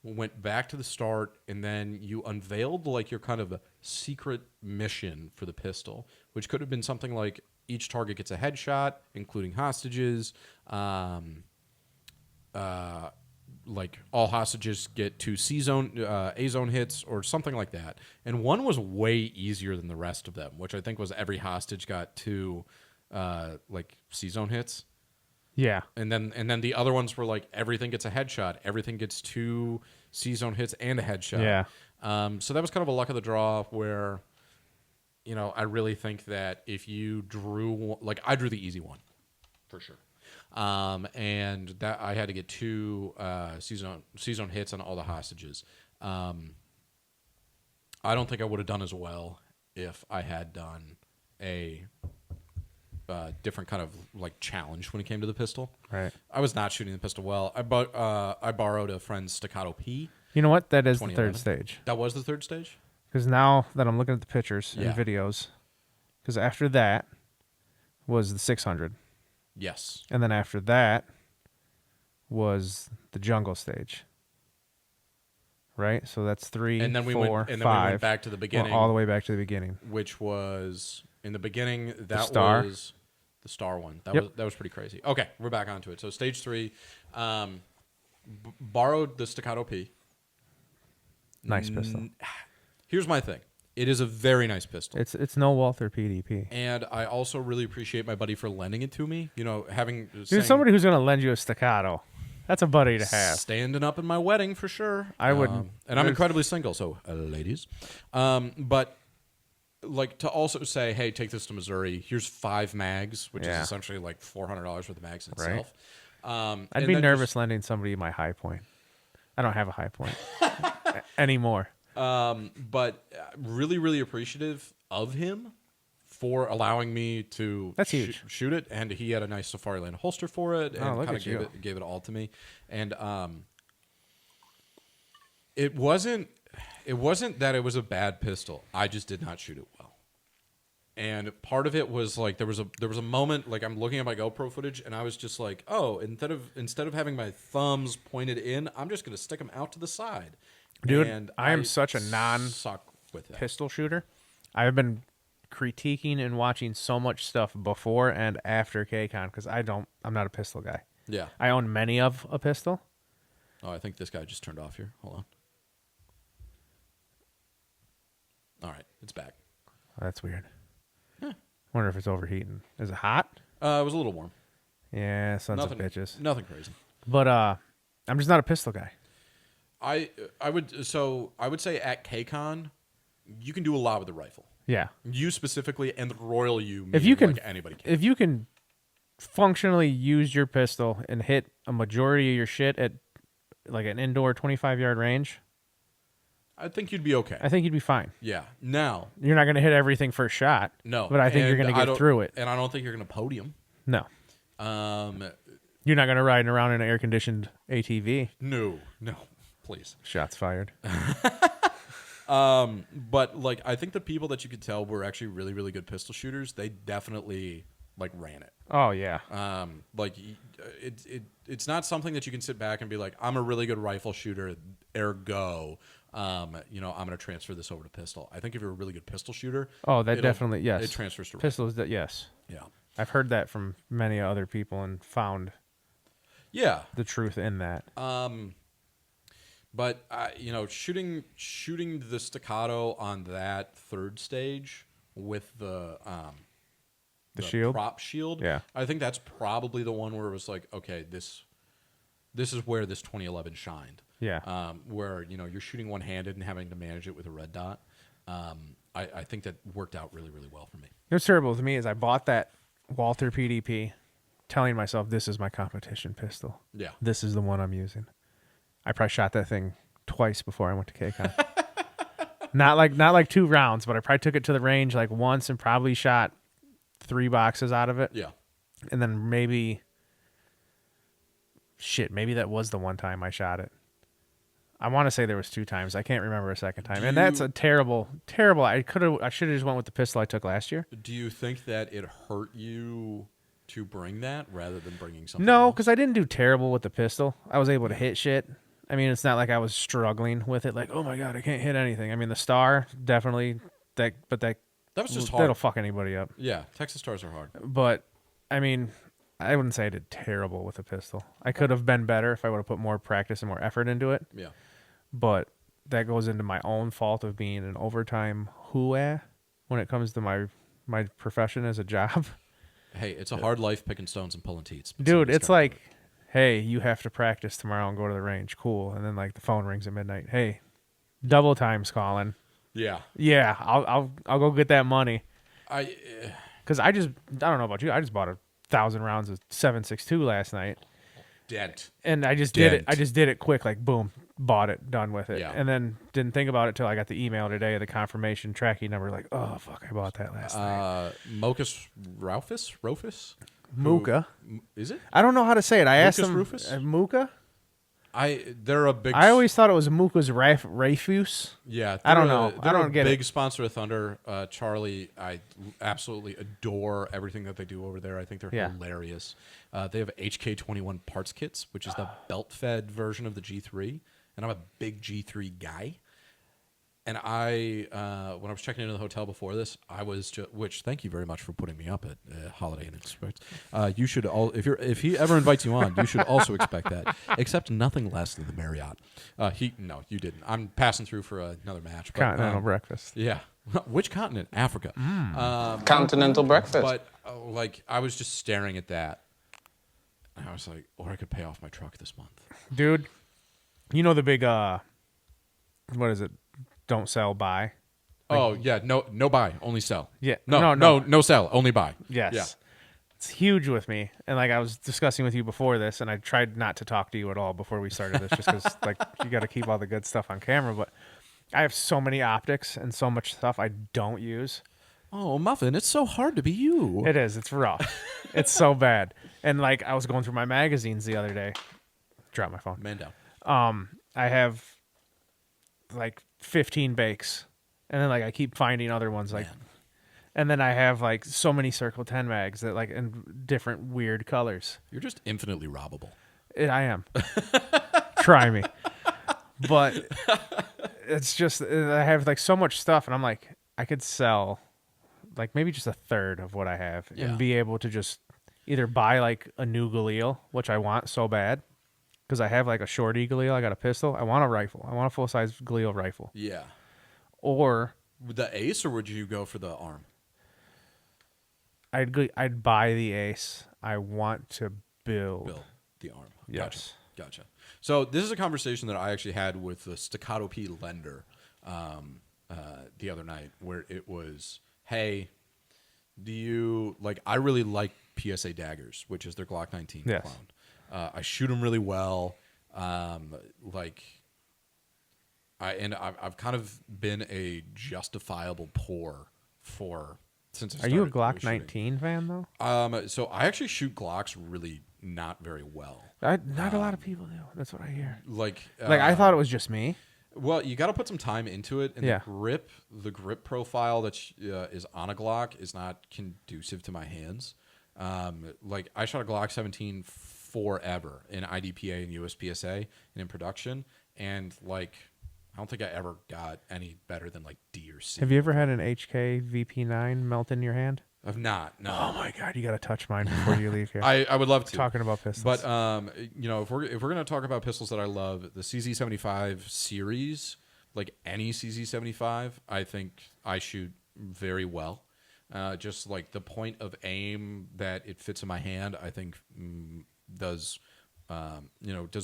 S3: went back to the start, and then you unveiled like your kind of a secret mission for the pistol, which could have been something like each target gets a like all hostages get 2 A zone hits or something like that, and one was way easier than the rest of them, which I think was every hostage got 2 like C zone hits.
S2: Yeah.
S3: And then the other ones were like everything gets a headshot, everything gets 2 C zone hits and a headshot.
S2: Yeah.
S3: So that was kind of a luck of the draw where, you know, I really think that if you drew, like I drew the easy one for sure. And that I had to get 2 C zone hits on all the hostages. I don't think I would have done as well if I had done a different kind of like challenge when it came to the pistol.
S2: Right.
S3: I was not shooting the pistol well. I borrowed a friend's Staccato P.
S2: You know what? That is the
S3: 2011.
S2: third stage.
S3: That was the third stage?
S2: Because now that I'm looking at the pictures and videos, because after that was the 600.
S3: Yes.
S2: And then after that was the jungle stage. Right? So that's 3,
S3: And then we
S2: 4,
S3: went, and
S2: 5.
S3: then we went back to the beginning.
S2: All the way back to the beginning.
S3: Which was in the beginning. That
S2: star.
S3: was the star one. That
S2: Yep.
S3: was pretty crazy. Okay, we're back onto it. So stage 3, borrowed the Staccato P.
S2: Nice pistol.
S3: Here's my thing. It is a very nice pistol.
S2: It's no Walther PDP.
S3: And I also really appreciate my buddy for lending it to me. You know,
S2: Dude, somebody who's going to lend you a Staccato. That's a buddy to have.
S3: Standing up in my wedding for sure.
S2: I would.
S3: And I'm incredibly single, so ladies. But like to also say, hey, take this to Missouri. Here's 5 mags, which is essentially like $400 worth of mags in itself.
S2: I'd be nervous lending somebody my high point. I don't have a high point anymore.
S3: But really, really appreciative of him for allowing me to
S2: That's huge.
S3: Shoot it. And he had a nice Safari Land holster for it, and
S2: look
S3: kind
S2: at
S3: of gave it all to me. And it wasn't that it was a bad pistol. I just did not shoot it well. And part of it was like there was a moment like I'm looking at my GoPro footage and I was just like, oh, instead of having my thumbs pointed in, I'm just gonna stick them out to the side.
S2: Dude,
S3: and
S2: I am such a
S3: suck with it.
S2: pistol shooter. I've been critiquing and watching so much stuff before and after KCON because I'm not a pistol guy.
S3: Yeah.
S2: I own many of a pistol.
S3: Oh, I think this guy just turned off here. Hold on. All right, it's back.
S2: Oh, that's weird. Wonder if it's overheating. Is it hot?
S3: It was a little warm.
S2: Yeah, sons of bitches.
S3: Nothing crazy.
S2: But I'm just not a pistol guy.
S3: I would say at KCON, you can do a lot with the rifle.
S2: Yeah.
S3: You specifically and the Royal you.
S2: If you can,
S3: like anybody can.
S2: If you can functionally use your pistol and hit a majority of your shit at like an indoor 25-yard range,
S3: I think you'd be okay.
S2: I think you'd be fine.
S3: Yeah. Now,
S2: you're not going to hit everything first shot.
S3: No.
S2: But I think you're going to get through it.
S3: And I don't think you're going to podium.
S2: No. You're not going to ride around in an air-conditioned ATV.
S3: No, please.
S2: Shots fired.
S3: But like, I think the people that you could tell were actually really, really good pistol shooters. They definitely like ran it.
S2: Oh yeah.
S3: Like it's not something that you can sit back and be like, I'm a really good rifle shooter, ergo, I'm going to transfer this over to pistol. I think if you're a really good pistol shooter,
S2: that definitely, yes,
S3: it transfers to
S2: pistols. That yes,
S3: yeah.
S2: I've heard that from many other people and found the truth in that.
S3: But shooting the Staccato on that third stage with the
S2: shield,
S3: prop shield, I think that's probably the one where it was like, okay, this is where this 2011 shined.
S2: Yeah.
S3: Where you're shooting one-handed and having to manage it with a red dot. I think that worked out really, really well for me.
S2: What's terrible to me is I bought that Walther PDP, telling myself this is my competition pistol.
S3: Yeah.
S2: This is the one I'm using. I probably shot that thing twice before I went to KCON. not like 2 rounds, but I probably took it to the range like once and probably shot 3 boxes out of it.
S3: Yeah.
S2: And then maybe that was the one time I shot it. I want to say there was 2 times. I can't remember a second time. And that's a terrible. I should have just went with the pistol I took last year.
S3: Do you think that it hurt you to bring that rather than bringing something
S2: No, because I didn't do terrible with the pistol. I was able to hit shit. I mean, it's not like I was struggling with it. Like, oh my God, I can't hit anything. I mean, the star definitely that was just hard. That'll fuck anybody up.
S3: Yeah, Texas stars are hard.
S2: But I mean, I wouldn't say I did terrible with a pistol. I could have been better if I would have put more practice and more effort into it.
S3: Yeah.
S2: But that goes into my own fault of being an overtime hooah when it comes to my profession as a job.
S3: Hey, it's a hard life picking stones and pulling teats. but
S2: Dude,
S3: somebody's
S2: it's
S3: gotta do
S2: like, hey, you have to practice tomorrow and go to the range. Cool. And then like the phone rings at midnight. Hey, double time's calling.
S3: it. Yeah.
S2: Yeah, I'll go get that money. Because I don't know about you. I just bought 1,000 rounds of 7.62 last night.
S3: Dent.
S2: And I just did it. I just did it quick, like boom, bought it, done with it.
S3: Yeah.
S2: And then didn't think about it till I got the email today, the confirmation tracking number. Like, oh fuck, I bought that last night.
S3: Mocus Rufus?
S2: Muka.
S3: Is it?
S2: I don't know how to say it. I asked
S3: Mucus
S2: him.
S3: Rufus?
S2: Muka.
S3: They're a big.
S2: I always thought it was Muka's Rafus.
S3: Yeah,
S2: I don't
S3: they're
S2: know. I don't get it.
S3: Big sponsor of Thunder. Charlie, I absolutely adore everything that they do over there. I think they're hilarious. They have HK21 parts kits, which is the belt-fed version of the G3, and I'm a big G3 guy. And I, when I was checking into the hotel before this, I was which thank you very much for putting me up at Holiday Inn Express. You should if he ever invites you on, you should also expect that. Except nothing less than the Marriott. No, you didn't. I'm passing through for another match. But,
S2: Continental breakfast.
S3: Yeah. Which continent? Africa.
S5: Continental breakfast.
S3: But like I was just staring at that, and I was like, or I could pay off my truck this month.
S2: Dude, you know the big what is it? Don't sell, buy.
S3: Oh yeah, no buy, only sell.
S2: Yeah,
S3: no sell, only buy.
S2: Yes,
S3: yeah.
S2: It's huge with me. And like I was discussing with you before this, and I tried not to talk to you at all before we started this, just because like you got to keep all the good stuff on camera. But I have so many optics and so much stuff I don't use.
S3: Oh, Muffin, it's so hard to be you.
S2: It is. It's rough. It's so bad. And like I was going through my magazines the other day. Drop my phone.
S3: Man down.
S2: I have like 15 bakes, and then like I keep finding other ones like, and then I have like so many Circle 10 mags that like in different weird colors.
S3: You're just infinitely robbable.
S2: I am. Try me. But it's just I have like so much stuff, and I'm like I could sell like maybe just a third of what I have and be able to just either buy like a new Galil, which I want so bad. Because I have like a shorty Galil, I got a pistol. I want a rifle. I want a full-size Galil rifle.
S3: Yeah.
S2: Or
S3: the Ace, or would you go for the arm?
S2: I'd buy the Ace. I want to build
S3: the arm.
S2: Yes.
S3: Gotcha. So this is a conversation that I actually had with the Staccato P lender the other night, where it was, hey, do you like? I really like PSA daggers, which is their Glock 19 clone. I shoot them really well. I've kind of been a justifiable pour for since I started.
S2: Are you a Glock 19 fan though?
S3: So I actually shoot Glocks really not very well.
S2: Not a lot of people do. That's what I hear.
S3: Like
S2: I thought it was just me.
S3: Well, you got to put some time into it, and the grip profile that is on a Glock is not conducive to my hands. Like I shot a Glock 17 forever in IDPA and USPSA and in production, and like I don't think I ever got any better than like D or C.
S2: Have you ever had an HK VP9 melt in your hand?
S3: I've not. No.
S2: Oh my god, you got to touch mine before you leave here.
S3: I would love to.
S2: Talking about pistols,
S3: but if we're gonna talk about pistols that I love, the CZ75 series, like any CZ75, I think I shoot very well. Just like the point of aim that it fits in my hand, I think does a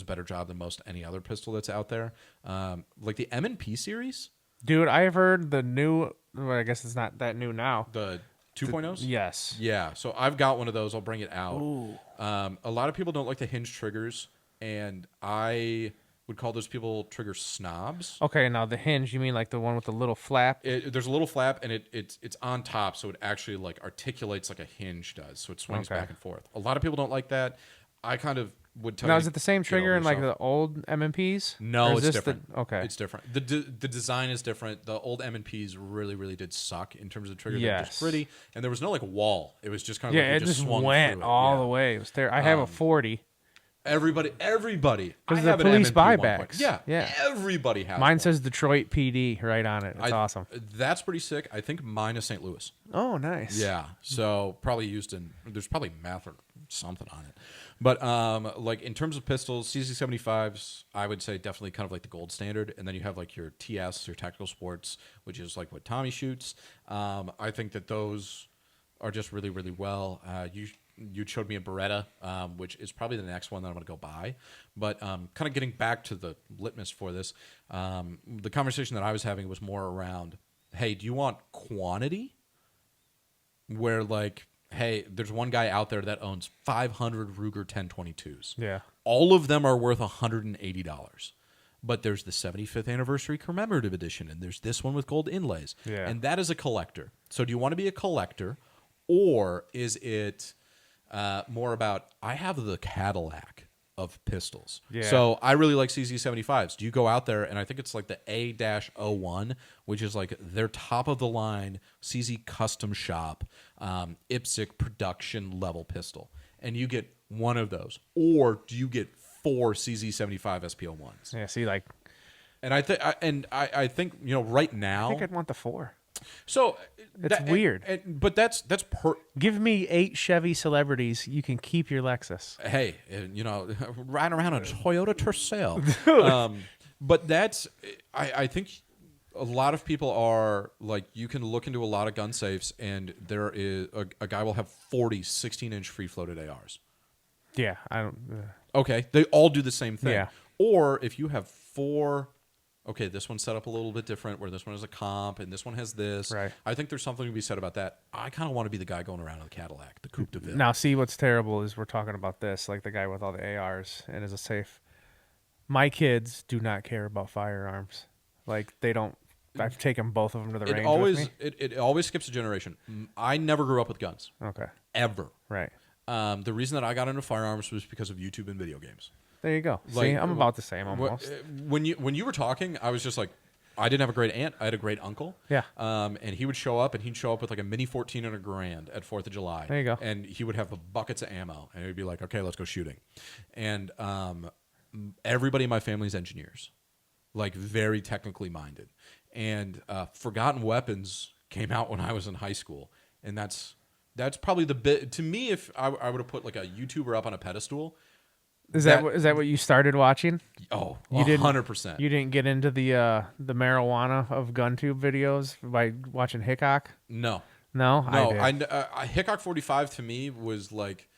S3: better job than most any other pistol that's out there. Like the M&P series,
S2: dude. I have heard the new. Well, I guess it's not that new now.
S3: The 2.0s.
S2: Yes.
S3: Yeah. So I've got one of those. I'll bring it out.
S2: Ooh.
S3: A lot of people don't like the hinge triggers, and I would call those people trigger snobs.
S2: Okay, now the hinge, you mean like the one with the little flap?
S3: There's a little flap, and it's on top, so it actually like articulates like a hinge does, so it swings back and forth. A lot of people don't like that. I kind of would tell you.
S2: Now, is it the same trigger in like the old M&Ps?
S3: No, it's different.
S2: Okay.
S3: It's different. The design is different. The old M&Ps really, really did suck in terms of the trigger.
S2: Yes.
S3: They were just pretty, and there was no like wall. It was just kind of
S2: it just went all the way. It was terrible. I have a 40.
S3: Everybody.
S2: Because the police buybacks.
S3: Yeah. Everybody has.
S2: Mine
S3: one.
S2: says Detroit PD right on it. It's awesome.
S3: That's pretty sick. I think mine is St. Louis.
S2: Oh, nice.
S3: Yeah. So probably used in. There's probably something on it. But like in terms of pistols, CZ75s, I would say definitely kind of like the gold standard. And then you have like your TS, your tactical sports, which is like what Tommy shoots. I think that those are just really, really well. You showed me a Beretta, which is probably the next one that I'm going to go buy. But kind of getting back to the litmus for this, the conversation that I was having was more around, hey, do you want quantity? Where like, hey, there's one guy out there that owns 500 Ruger 1022s.
S2: Yeah.
S3: All of them are worth $180. But there's the 75th anniversary commemorative edition, and there's this one with gold inlays.
S2: Yeah.
S3: And that is a collector. So do you want to be a collector, or is it more about, I have the Cadillac of pistols.
S2: Yeah.
S3: So I really like CZ75s. Do you go out there, and I think it's like the A-01, which is like their top of the line CZ custom shop, IPSC production level pistol, and you get one of those, or do you get 4 CZ75 SPO1s?
S2: Yeah. See, like,
S3: And I think you know right now.
S2: I think I'd want the 4.
S3: So
S2: It's weird.
S3: but that's
S2: Give me 8 Chevy Celebrities. You can keep your Lexus.
S3: hey, you know, riding around a Toyota Tercel. But that's, I think a lot of people are like, you can look into a lot of gun safes, and there is a guy will have 40 16-inch free floated ARs.
S2: Yeah. I don't.
S3: Okay, they all do the same thing.
S2: Yeah.
S3: Or if you have 4. Okay, this one's set up a little bit different, where this one is a comp and this one has this.
S2: Right.
S3: I think there's something to be said about that. I kind of want to be the guy going around in the Cadillac, the Coupe de Ville.
S2: Now, see, what's terrible is we're talking about this, like the guy with all the ARs and is a safe. My kids do not care about firearms. Like, they don't. I've taken both of them to the range with me.
S3: It always skips a generation. I never grew up with guns.
S2: Okay.
S3: Ever.
S2: Right.
S3: The reason that I got into firearms was because of YouTube and video games.
S2: There you go.
S3: Like,
S2: See, I'm about the same almost.
S3: When you were talking, I was just like, I didn't have a great aunt. I had a great uncle.
S2: Yeah.
S3: And he would show up, and he'd show up with like a Mini 14 and $1,000 at 4th of July.
S2: There you go.
S3: And he would have buckets of ammo, and he'd be like, okay, let's go shooting. And everybody in my family's engineers, like very technically minded. And Forgotten Weapons came out when I was in high school, and that's probably the bit to me. If I would have put like a YouTuber up on a pedestal.
S2: Is that what you started watching?
S3: Oh,
S2: You didn't-
S3: 100%.
S2: You didn't get into the marijuana of GunTube videos by watching Hickok?
S3: No.
S2: No,
S3: No,
S2: I did.
S3: Hickok 45 to me was like,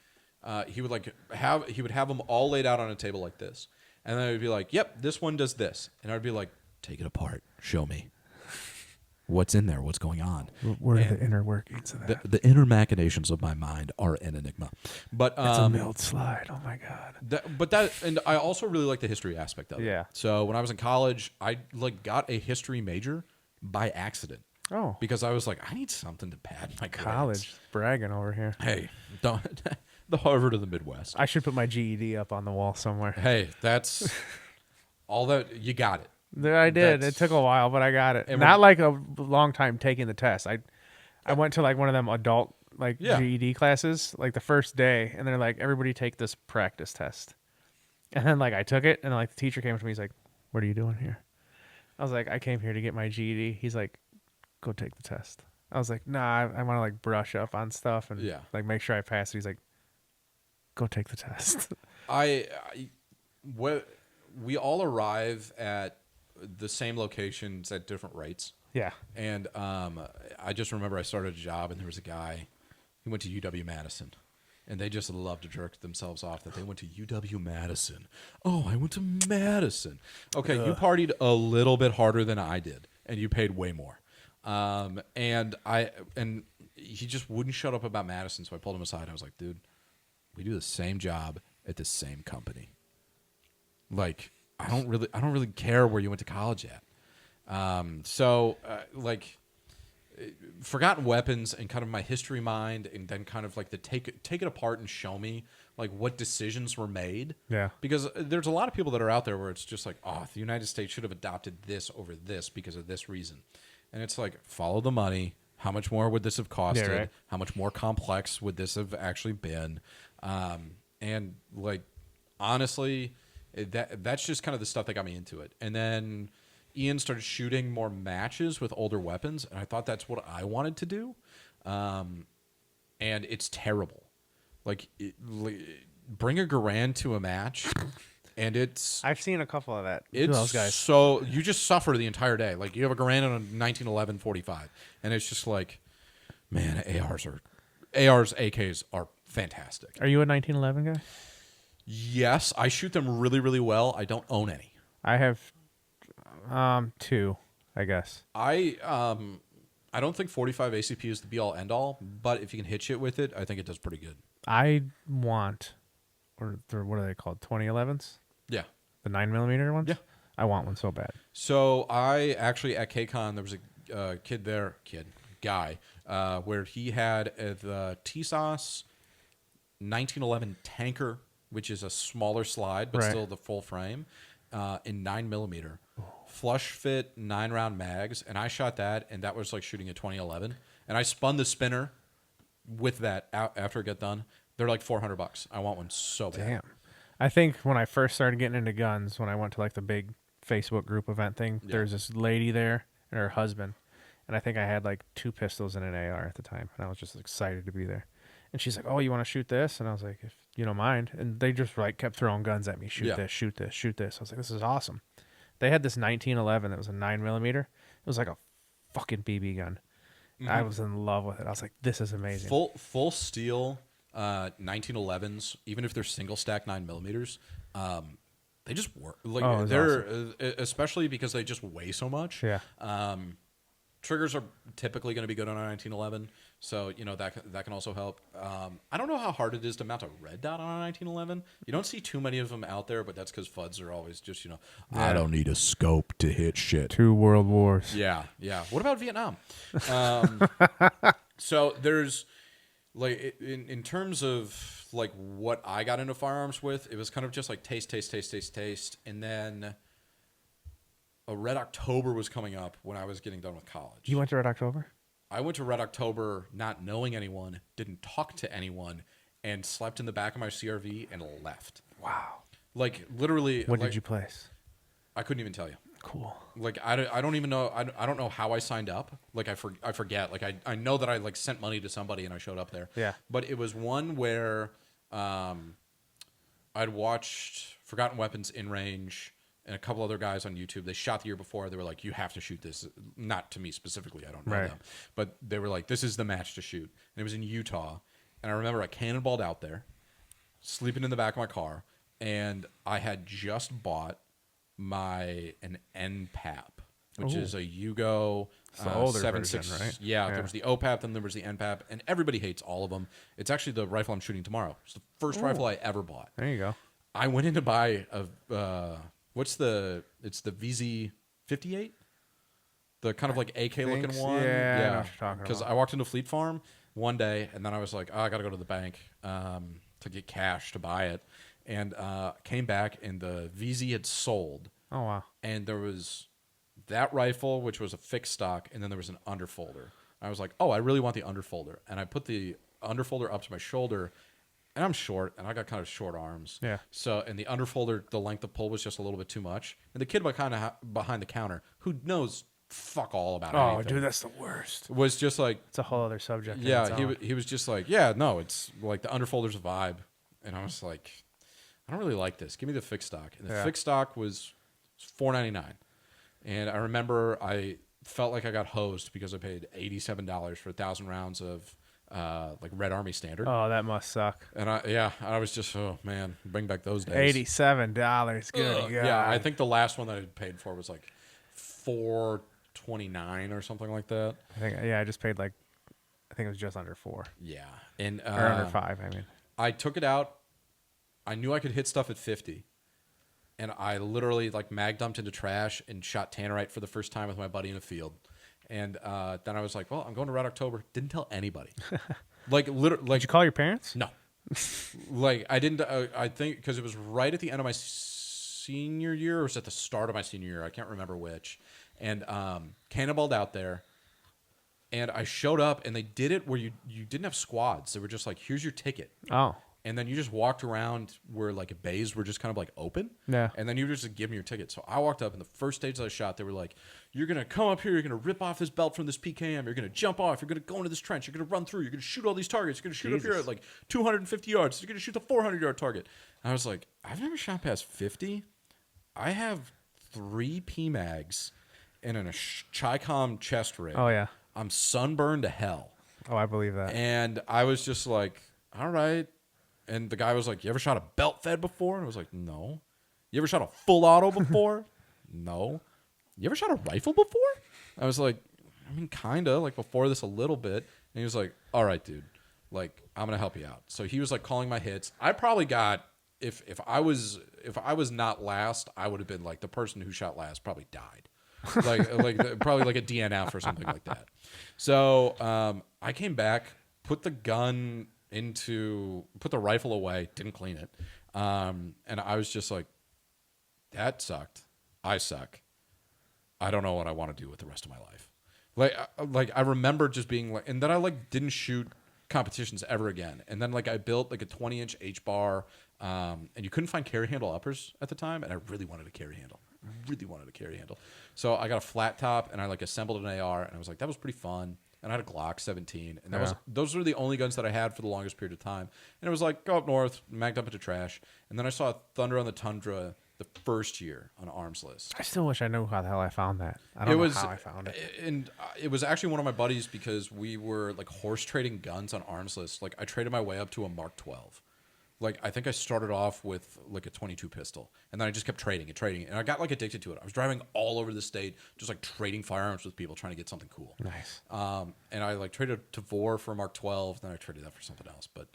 S3: he would have them all laid out on a table like this, and then I'd be like, "Yep, this one does this," and I'd be like, "Take it apart, show me what's in there, what's going on."
S2: What are the inner workings of that?
S3: The inner machinations of my mind are an enigma, but
S2: It's a milled slide. Oh my god.
S3: and I also really like the history aspect of it.
S2: Yeah.
S3: So when I was in college, I like got a history major by accident.
S2: Oh,
S3: Because I was like, I need something to pad my grades.
S2: college bragging over here.
S3: Hey, don't the Harvard of the Midwest.
S2: I should put my GED up on the wall somewhere.
S3: Hey, that's all that you got it.
S2: There, I did.
S3: That's-
S2: It took a while, but I got it.
S3: And
S2: Not like a long time taking the test. I went to like one of them adult like
S3: Yeah.
S2: GED classes like the first day, and they're like, everybody take this practice test. And then like I took it, and like the teacher came up to me. He's like, "What are you doing here?" I was like, "I came here to get my GED." He's like, "Go take the test." I was like, "Nah, I want to like brush up on stuff and
S3: Yeah.
S2: like make sure I pass it." He's like, "Go take the test."
S3: We all arrive at the same locations at different rates.
S2: Yeah.
S3: And I just remember I started a job, and there was a guy who went to UW-Madison. And they just love to jerk themselves off that they went to UW-Madison. Oh, I went to Madison. Okay, you partied a little bit harder than I did, and you paid way more. And he just wouldn't shut up about Madison, so I pulled him aside. I was like, dude, we do the same job at the same company. Like, I don't really care where you went to college at. Forgotten Weapons and kind of my history mind, and then kind of like the take it apart and show me like what decisions were made.
S2: Yeah.
S3: Because there's a lot of people that are out there where it's just like, oh, the United States should have adopted this over this because of this reason. And it's like, follow the money. How much more would this have costed?
S2: Yeah, right.
S3: How much more complex would this have actually been? And like, honestly, that's just kind of the stuff that got me into it. And then Ian started shooting more matches with older weapons, and I thought that's what I wanted to do. And it's terrible. Like, bring a Garand to a match, and it's
S2: I've seen a couple of that.
S3: it's
S2: those guys.
S3: so you just suffer the entire day. Like you have a Garand on a 1911 45, and it's just like, man, ARs, AKs are fantastic.
S2: Are you a 1911 guy?
S3: Yes, I shoot them really, really well. I don't own any.
S2: I have 2, I guess.
S3: I don't think 45 ACP is the be all end all, but if you can hit shit with it, I think it does pretty good.
S2: I want, what are they called? 2011s?
S3: Yeah.
S2: The 9mm ones?
S3: Yeah.
S2: I want one so bad.
S3: So I actually at KCON there was a guy, where he had the TSOS 1911 tanker, which is a smaller slide but still the full frame, in 9mm, flush fit 9-round mags, and I shot that, and that was like shooting a 2011, and I spun the spinner with that out after it got done. They're like $400. I want one so bad.
S2: Damn. I think when I first started getting into guns, when I went to like the big Facebook group event thing, there's this lady there and her husband, and I think I had like 2 pistols and an AR at the time, and I was just excited to be there. And she's like, "Oh, you want to shoot this?" And I was like, "If you don't mind." And they just like kept throwing guns at me. Shoot this, shoot this, shoot this. I was like, "This is awesome." They had this 1911 that was a 9mm. It was like a fucking BB gun. Mm-hmm. I was in love with it. I was like, "This is amazing."
S3: Full steel 1911s, even if they're single stack 9mm, they just work. Like they're awesome. Especially because they just weigh so much.
S2: Yeah.
S3: Triggers are typically going to be good on a 1911, so you know that can also help. I don't know how hard it is to mount a red dot on a 1911. You don't see too many of them out there, but that's because FUDs are always just I don't need a scope to hit shit.
S2: 2 world wars.
S3: Yeah. What about Vietnam? So there's like in terms of like what I got into firearms with, it was kind of just like taste, and then a Red October was coming up when I was getting done with college.
S2: You went to Red October?
S3: I went to Red October not knowing anyone, didn't talk to anyone, and slept in the back of my CRV and left.
S2: Wow.
S3: Like, literally.
S2: What did you place?
S3: I couldn't even tell you.
S2: Cool.
S3: Like, I don't even know. I don't know how I signed up. Like, I forget. Like, I know that I, like, sent money to somebody and I showed up there.
S2: Yeah.
S3: But it was one where I'd watched Forgotten Weapons in range and a couple other guys on YouTube. They shot the year before. They were like, "You have to shoot this." Not to me specifically. I don't know them. But they were like, "This is the match to shoot." And it was in Utah. And I remember I cannonballed out there, sleeping in the back of my car. And I had just bought an NPAP, which is a Yugo 7.6.
S2: Version, right?
S3: Yeah, there was the OPAP, then there was the NPAP. And everybody hates all of them. It's actually the rifle I'm shooting tomorrow. It's the first rifle I ever bought.
S2: There you go.
S3: I went in to buy it's the VZ58, the kind of like AK looking one.
S2: Yeah, I know what you're talking
S3: Because
S2: about.
S3: I walked into Fleet Farm one day, and then I was like, "Oh, I got to go to the bank to get cash to buy it," and came back, and the VZ had sold.
S2: Oh wow!
S3: And there was that rifle, which was a fixed stock, and then there was an underfolder. I was like, "Oh, I really want the underfolder," and I put the underfolder up to my shoulder. And I'm short, and I got kind of short arms.
S2: Yeah.
S3: So, and the underfolder, the length of pull was just a little bit too much. And the kid behind the counter, who knows fuck all about anything.
S2: Oh, dude, that's the worst.
S3: Was just like...
S2: It's a whole other subject.
S3: Yeah, he was just like, yeah, no, it's like the underfolder's a vibe. And I was like, I don't really like this. Give me the fixed stock. And the fixed stock was $4.99. And I remember I felt like I got hosed because I paid $87 for 1,000 rounds of... like Red Army Standard.
S2: Oh, that must suck.
S3: And I was just, oh man, bring back those days.
S2: $87. Good God.
S3: Yeah, I think the last one that I paid for was like $4.29 or something like that.
S2: I just paid like, I think it was just under 4.
S3: Yeah, and
S2: or under 5. I mean,
S3: I took it out. I knew I could hit stuff at 50, and I literally like mag dumped into trash and shot tannerite for the first time with my buddy in a field. And then I was like, well, I'm going to Red October. Didn't tell anybody. Like, literally. Like,
S2: did you call your parents?
S3: No. Like, I didn't. I think because it was right at the end of my senior year, or was it the start of my senior year? I can't remember which. And cannonballed out there. And I showed up, and they did it where you didn't have squads. They were just like, here's your ticket.
S2: Oh.
S3: and then you just walked around where like bays were just kind of like open.
S2: Yeah.
S3: And then you were just give me your ticket. So I walked up, and the first stage that I shot, they were like, "You're gonna come up here. You're gonna rip off this belt from this PKM. You're gonna jump off. You're gonna go into this trench. You're gonna run through. You're gonna shoot all these targets. You're gonna shoot up here at like 250 yards. You're gonna shoot the 400-yard target." And I was like, "I've never shot past 50. I have 3 PMags and a Chi-Com chest rig.
S2: Oh, yeah.
S3: I'm sunburned to hell."
S2: Oh, I believe that.
S3: And I was just like, "All right." And the guy was like, "You ever shot a belt fed before?" And I was like, "No." "You ever shot a full auto before?" "No." "You ever shot a rifle before?" I was like, "I mean, kind of, like before this a little bit." And he was like, "All right, dude, like I'm going to help you out." So he was like calling my hits. I probably got, if I was not last, I would have been like the person who shot last probably died. Probably like a DNF or something like that. So I came back, put the rifle away, didn't clean it. And I was just like, that sucked. I suck. I don't know what I want to do with the rest of my life. Like I remember just being like, and then I like didn't shoot competitions ever again. And then like I built like a 20-inch H bar, and you couldn't find carry handle uppers at the time, and I really wanted a carry handle. So I got a flat top, and I like assembled an AR, and I was like, that was pretty fun. And I had a Glock 17, and those were the only guns that I had for the longest period of time. And it was like, go up north, magged up into trash. And then I saw Thunder on the Tundra the first year on Arms List.
S2: I still wish I knew how the hell I found that. I don't know how I found it.
S3: And it was actually one of my buddies, because we were like horse trading guns on Arms List. Like I traded my way up to a Mark 12. Like I think I started off with like a 22 pistol, and then I just kept trading, and I got like addicted to it. I was driving all over the state, just like trading firearms with people, trying to get something cool.
S2: Nice.
S3: And I like traded Tavor for a Mark 12, then I traded that for something else. But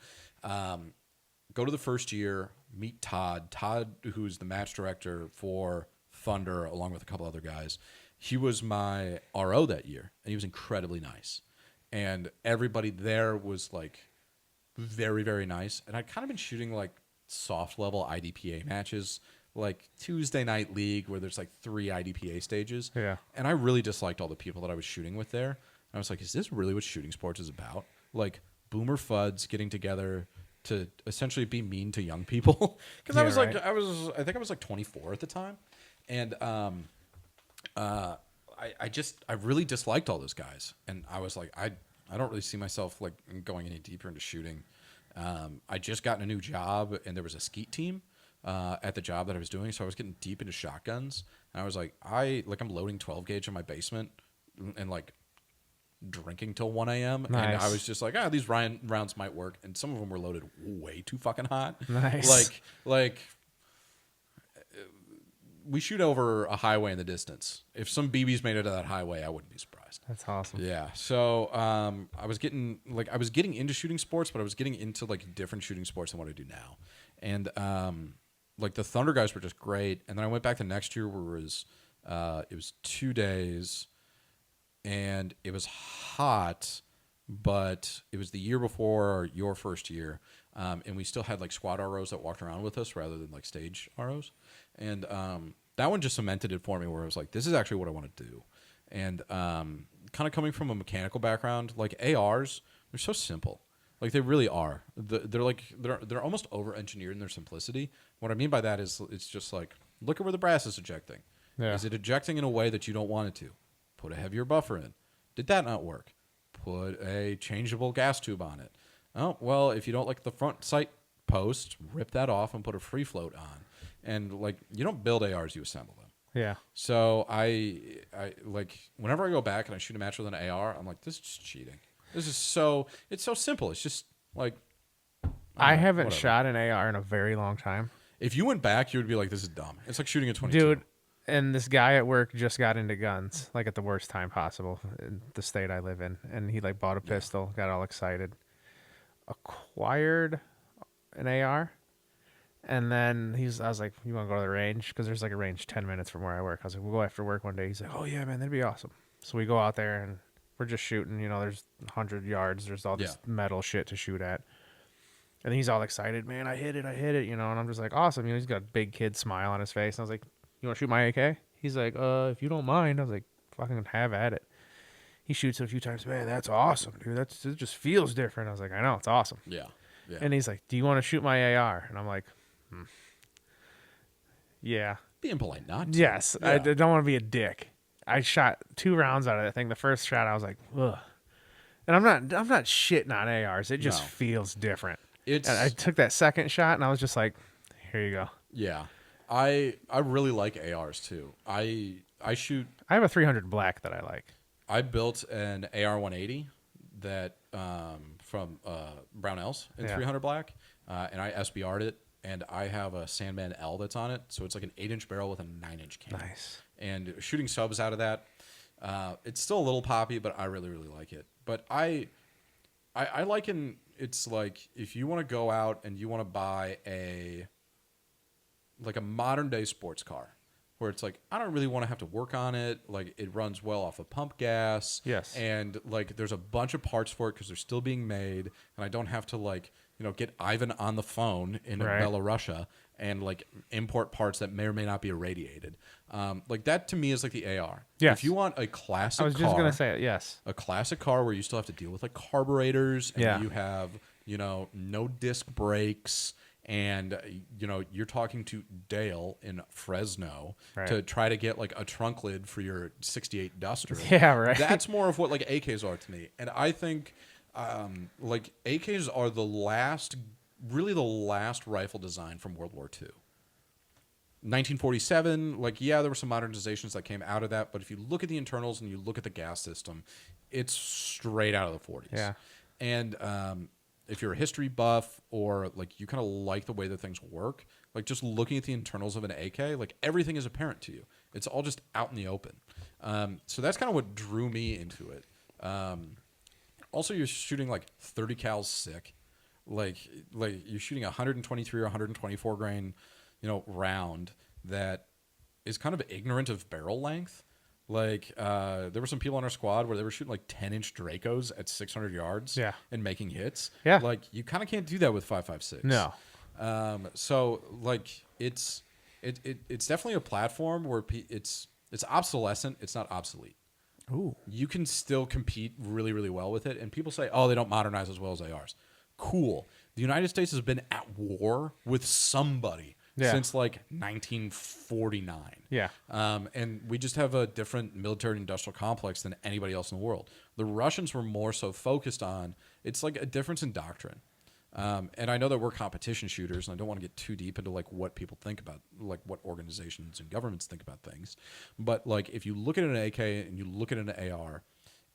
S3: go to the first year, meet Todd, who's the match director for Thunder, along with a couple other guys. He was my RO that year, and he was incredibly nice. And everybody there was like very, very nice. And I'd kind of been shooting like soft level IDPA matches, like Tuesday night league, where there's like 3 IDPA stages.
S2: Yeah.
S3: And I really disliked all the people that I was shooting with there. And I was like, is this really what shooting sports is about? Like boomer fuds getting together to essentially be mean to young people. Because I was like, I think I was like 24 at the time. And I really disliked all those guys. And I was like, I don't really see myself like going any deeper into shooting. I just gotten a new job, and there was a skeet team at the job that I was doing, so I was getting deep into shotguns. And I was like, I'm loading 12 gauge in my basement and like drinking till 1 a.m.
S2: Nice.
S3: And I was just like, these rounds might work, and some of them were loaded way too fucking hot.
S2: Nice.
S3: Like we shoot over a highway in the distance. If some BBs made it to that highway, I wouldn't be surprised.
S2: That's awesome.
S3: Yeah. So I was getting into shooting sports, but I was getting into like different shooting sports than what I do now. And like the Thunder guys were just great. And then I went back the next year where it was 2 days, and it was hot, but it was the year before your first year. And we still had like squad ROs that walked around with us rather than like stage ROs. And that one just cemented it for me, where I was like, this is actually what I want to do. And kind of coming from a mechanical background, like ARs, they're so simple. Like they really are. They're almost over-engineered in their simplicity. What I mean by that is it's just like, look at where the brass is ejecting.
S2: Yeah.
S3: Is it ejecting in a way that you don't want it to? Put a heavier buffer in. Did that not work? Put a changeable gas tube on it. Oh, well, if you don't like the front sight post, rip that off and put a free float on. And like, you don't build ARs, you assemble them.
S2: Yeah.
S3: So I like, whenever I go back and I shoot a match with an AR, I'm like, this is just cheating. It's so simple. It's just like,
S2: I haven't
S3: whatever.
S2: shot an AR in a very long time.
S3: If you went back, you would be like, this is dumb. It's like shooting a 22.
S2: Dude, and this guy at work just got into guns, like at the worst time possible in the state I live in. And he like bought a pistol, got all excited, acquired an AR. And then I was like, you want to go to the range? Because there's like a range 10 minutes from where I work. I was like, we'll go after work one day. He's like, oh yeah, man, that'd be awesome. So we go out there and we're just shooting, there's 100 yards. There's all this metal shit to shoot at. And he's all excited, man, I hit it, and I'm just like, awesome. He's got a big kid smile on his face. And I was like, you want to shoot my AK? He's like, if you don't mind. I was like, fucking have at it. He shoots it a few times. Man, that's awesome, dude. It just feels different. I was like, I know, it's awesome.
S3: Yeah. Yeah.
S2: And he's like, "Do you want to shoot my AR?" And I'm like, "Yeah,
S3: Being polite, not to.
S2: yes."
S3: Yeah.
S2: I don't want to be a dick. I shot 2 rounds out of that thing. The first shot, I was like, "Ugh." And I'm not shitting on ARs. It just
S3: No.
S2: feels different.
S3: It's
S2: And I took that second shot, and I was just like, "Here you go."
S3: yeah. I really like ARs too. I shoot.
S2: I have a 300 black that I like.
S3: I built an AR 180 that from Brownells in
S2: Yeah.
S3: 300 black, and I SBR'd it, and I have a Sandman L that's on it, so it's like an 8-inch barrel with a 9-inch cannon.
S2: Nice.
S3: And shooting subs out of that, it's still a little poppy, but I really like it. But I liken it's like if you want to go out and you want to buy a modern day sports car, where it's like, I don't really want to have to work on it. Like, it runs well off of pump gas.
S2: Yes.
S3: And like, there's a bunch of parts for it because they're still being made, and I don't have to get Ivan on the phone in Belarusia and like import parts that may or may not be irradiated. Like that to me is like the AR.
S2: Yes.
S3: If you want a classic car,
S2: I was just gonna say it. Yes.
S3: a classic car where you still have to deal with like carburetors, and
S2: Yeah.
S3: you have no disc brakes, and you're talking to Dale in Fresno to try to get like a trunk lid for your 68 Duster.
S2: Yeah, right.
S3: That's more of what like AKs are to me, and I think like AKs are the last rifle design from World War II. 1947, like, yeah, there were some modernizations that came out of that, but if you look at the internals and you look at the gas system, it's straight out of the 40s.
S2: Yeah.
S3: And if you're a history buff or like you kind of like the way that things work, like just looking at the internals of an AK, like everything is apparent to you. It's all just out in the open. So that's kind of what drew me into it. Also, you're shooting like 30 cals sick. Like you're shooting 123 or 124 grain, round that is kind of ignorant of barrel length. Like there were some people on our squad where they were shooting like 10-inch Dracos at 600 yards and making hits.
S2: Yeah.
S3: Like you kind of can't do that with 5.56.
S2: No.
S3: So like it's definitely a platform where it's obsolescent. It's not obsolete.
S2: Ooh.
S3: You can still compete really, really well with it. And people say, oh, they don't modernize as well as ARs. Cool. The United States has been at war with somebody since like 1949.
S2: Yeah.
S3: And we just have a different military industrial complex than anybody else in the world. The Russians were more so focused on, it's like a difference in doctrine. And I know that we're competition shooters, and I don't want to get too deep into like what people think about, like what organizations and governments think about things. But like if you look at an AK and you look at an AR,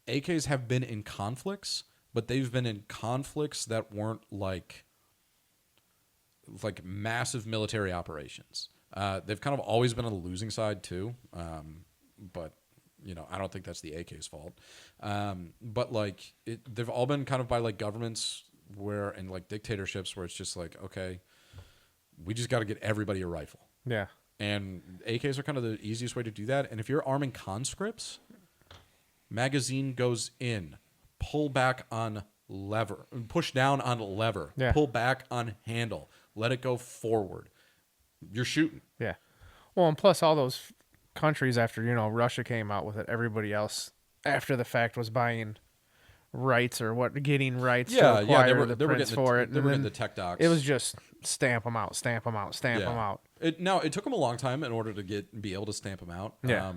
S3: AKs have been in conflicts, but they've been in conflicts that weren't like massive military operations. They've kind of always been on the losing side too. But I don't think that's the AK's fault. But like they've all been kind of by like governments and like dictatorships where it's just like, okay, we just got to get everybody a rifle.
S2: Yeah.
S3: And AKs are kind of the easiest way to do that. And if you're arming conscripts, magazine goes in, pull back on lever, push down on lever, pull back on handle, let it go forward. You're shooting.
S2: Yeah. Well, and plus all those countries after, Russia came out with it, everybody else after the fact was buying rights or getting rights to acquire the prints for it.
S3: They were getting the tech docs.
S2: It was just stamp them out, stamp them out, stamp them out.
S3: It took them a long time in order to be able to stamp them out.
S2: Yeah.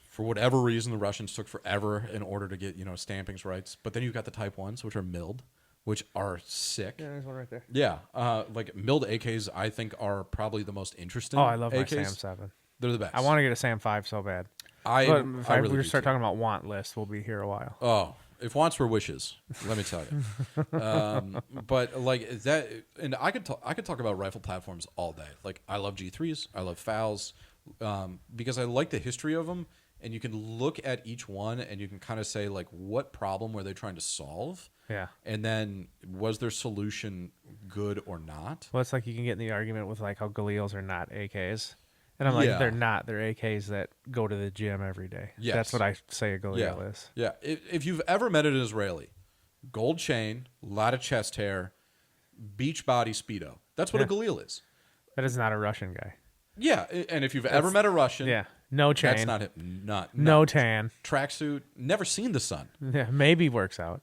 S3: For whatever reason, the Russians took forever in order to get, stampings rights. But then you've got the Type 1s, which are milled, which are sick.
S2: Yeah, there's one right there.
S3: Yeah. Like milled AKs, I think, are probably the most interesting.
S2: Oh, I love my
S3: AKs.
S2: SAM 7.
S3: They're the best.
S2: I want to get a SAM 5 so bad.
S3: I really
S2: we
S3: do
S2: start
S3: too.
S2: talking about want list, we'll be here a while.
S3: Oh, if wants were wishes, let me tell you. But like that, and I could talk about rifle platforms all day. Like I love G3s, I love FALs, because I like the history of them, and you can look at each one and you can kind of say like, what problem were they trying to solve?
S2: Yeah.
S3: And then was their solution good or not?
S2: Well, it's like you can get in the argument with like how Galils are not AKs. And I'm like, they're not. They're AKs that go to the gym every day.
S3: Yes.
S2: That's what I say a Galil is.
S3: Yeah. If you've ever met an Israeli, gold chain, a lot of chest hair, beach body Speedo. That's what a Galil is.
S2: That is not a Russian guy.
S3: Yeah. And if you've ever met a Russian,
S2: No chain.
S3: That's not him.
S2: No tan.
S3: Tracksuit. Never seen the sun.
S2: Yeah, maybe works out.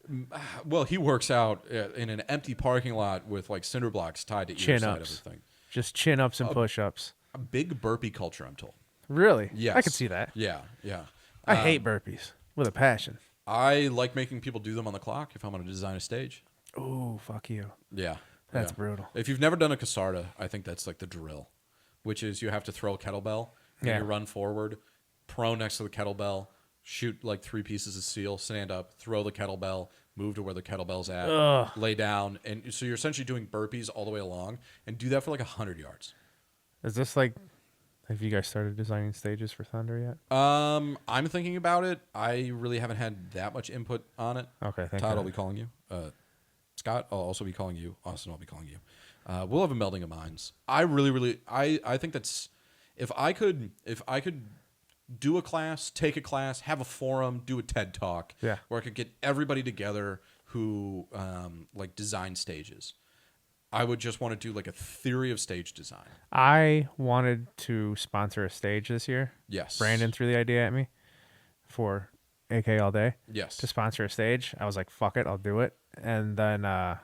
S3: Well, he works out in an empty parking lot with like cinder blocks tied to either side of everything.
S2: Just chin ups and push ups.
S3: A big burpee culture, I'm told.
S2: Really?
S3: Yes.
S2: I could see that.
S3: Yeah, yeah.
S2: I hate burpees with a passion.
S3: I like making people do them on the clock if I'm going to design a stage.
S2: Ooh, fuck you.
S3: Yeah.
S2: That's brutal.
S3: If you've never done a Casarda, I think that's like the drill, which is you have to throw a kettlebell, and you run forward, prone next to the kettlebell, shoot like 3 pieces of steel, stand up, throw the kettlebell, move to where the kettlebell's at, lay down. And so you're essentially doing burpees all the way along, and do that for like 100 yards.
S2: Is this like, have you guys started designing stages for Thunder yet?
S3: I'm thinking about it. I really haven't had that much input on it.
S2: Okay, thank
S3: Todd,
S2: you.
S3: I'll be calling you. Scott, I'll also be calling you. Austin, I'll be calling you. We'll have a melding of minds. I think that's if I could do a class, take a class, have a forum, do a TED talk,
S2: where
S3: I could get everybody together who like design stages. I would just want to do like a theory of stage design.
S2: I wanted to sponsor a stage this year.
S3: Yes.
S2: Brandon threw the idea at me for AK All Day.
S3: Yes.
S2: To sponsor a stage. I was like, fuck it, I'll do it. And then I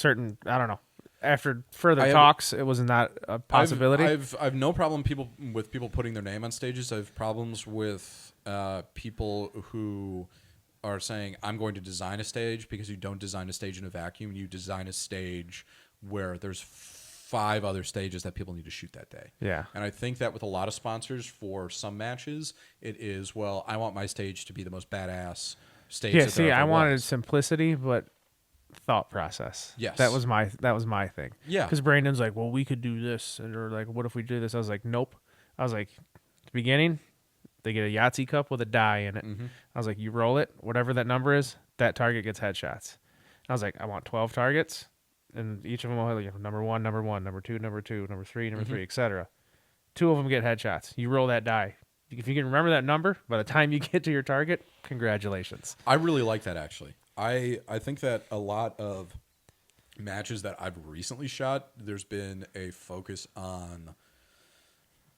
S2: don't know. After further talks, it was not a possibility.
S3: I've no problem with people putting their name on stages. I have problems with people who are saying, I'm going to design a stage, because you don't design a stage in a vacuum. You design a stage where there's 5 other stages that people need to shoot that day.
S2: Yeah.
S3: And I think that with a lot of sponsors for some matches, it is, well, I want my stage to be the most badass stage.
S2: Yeah, see, I wanted simplicity, but thought process.
S3: Yes.
S2: That was my thing.
S3: Yeah.
S2: Because Brandon's like, well, we could do this. Or like, what if we do this? I was like, nope. I was like, at the beginning, they get a Yahtzee cup with a die in it.
S3: Mm-hmm.
S2: I was like, you roll it, whatever that number is, that target gets headshots. I was like, I want 12 targets, and each of them will have like, number 1, number 1, number 2, number 2, number 3, number 3, etc. 2 of them get headshots. You roll that die. If you can remember that number, by the time you get to your target, congratulations.
S3: I really like that, actually. I think that a lot of matches that I've recently shot, there's been a focus on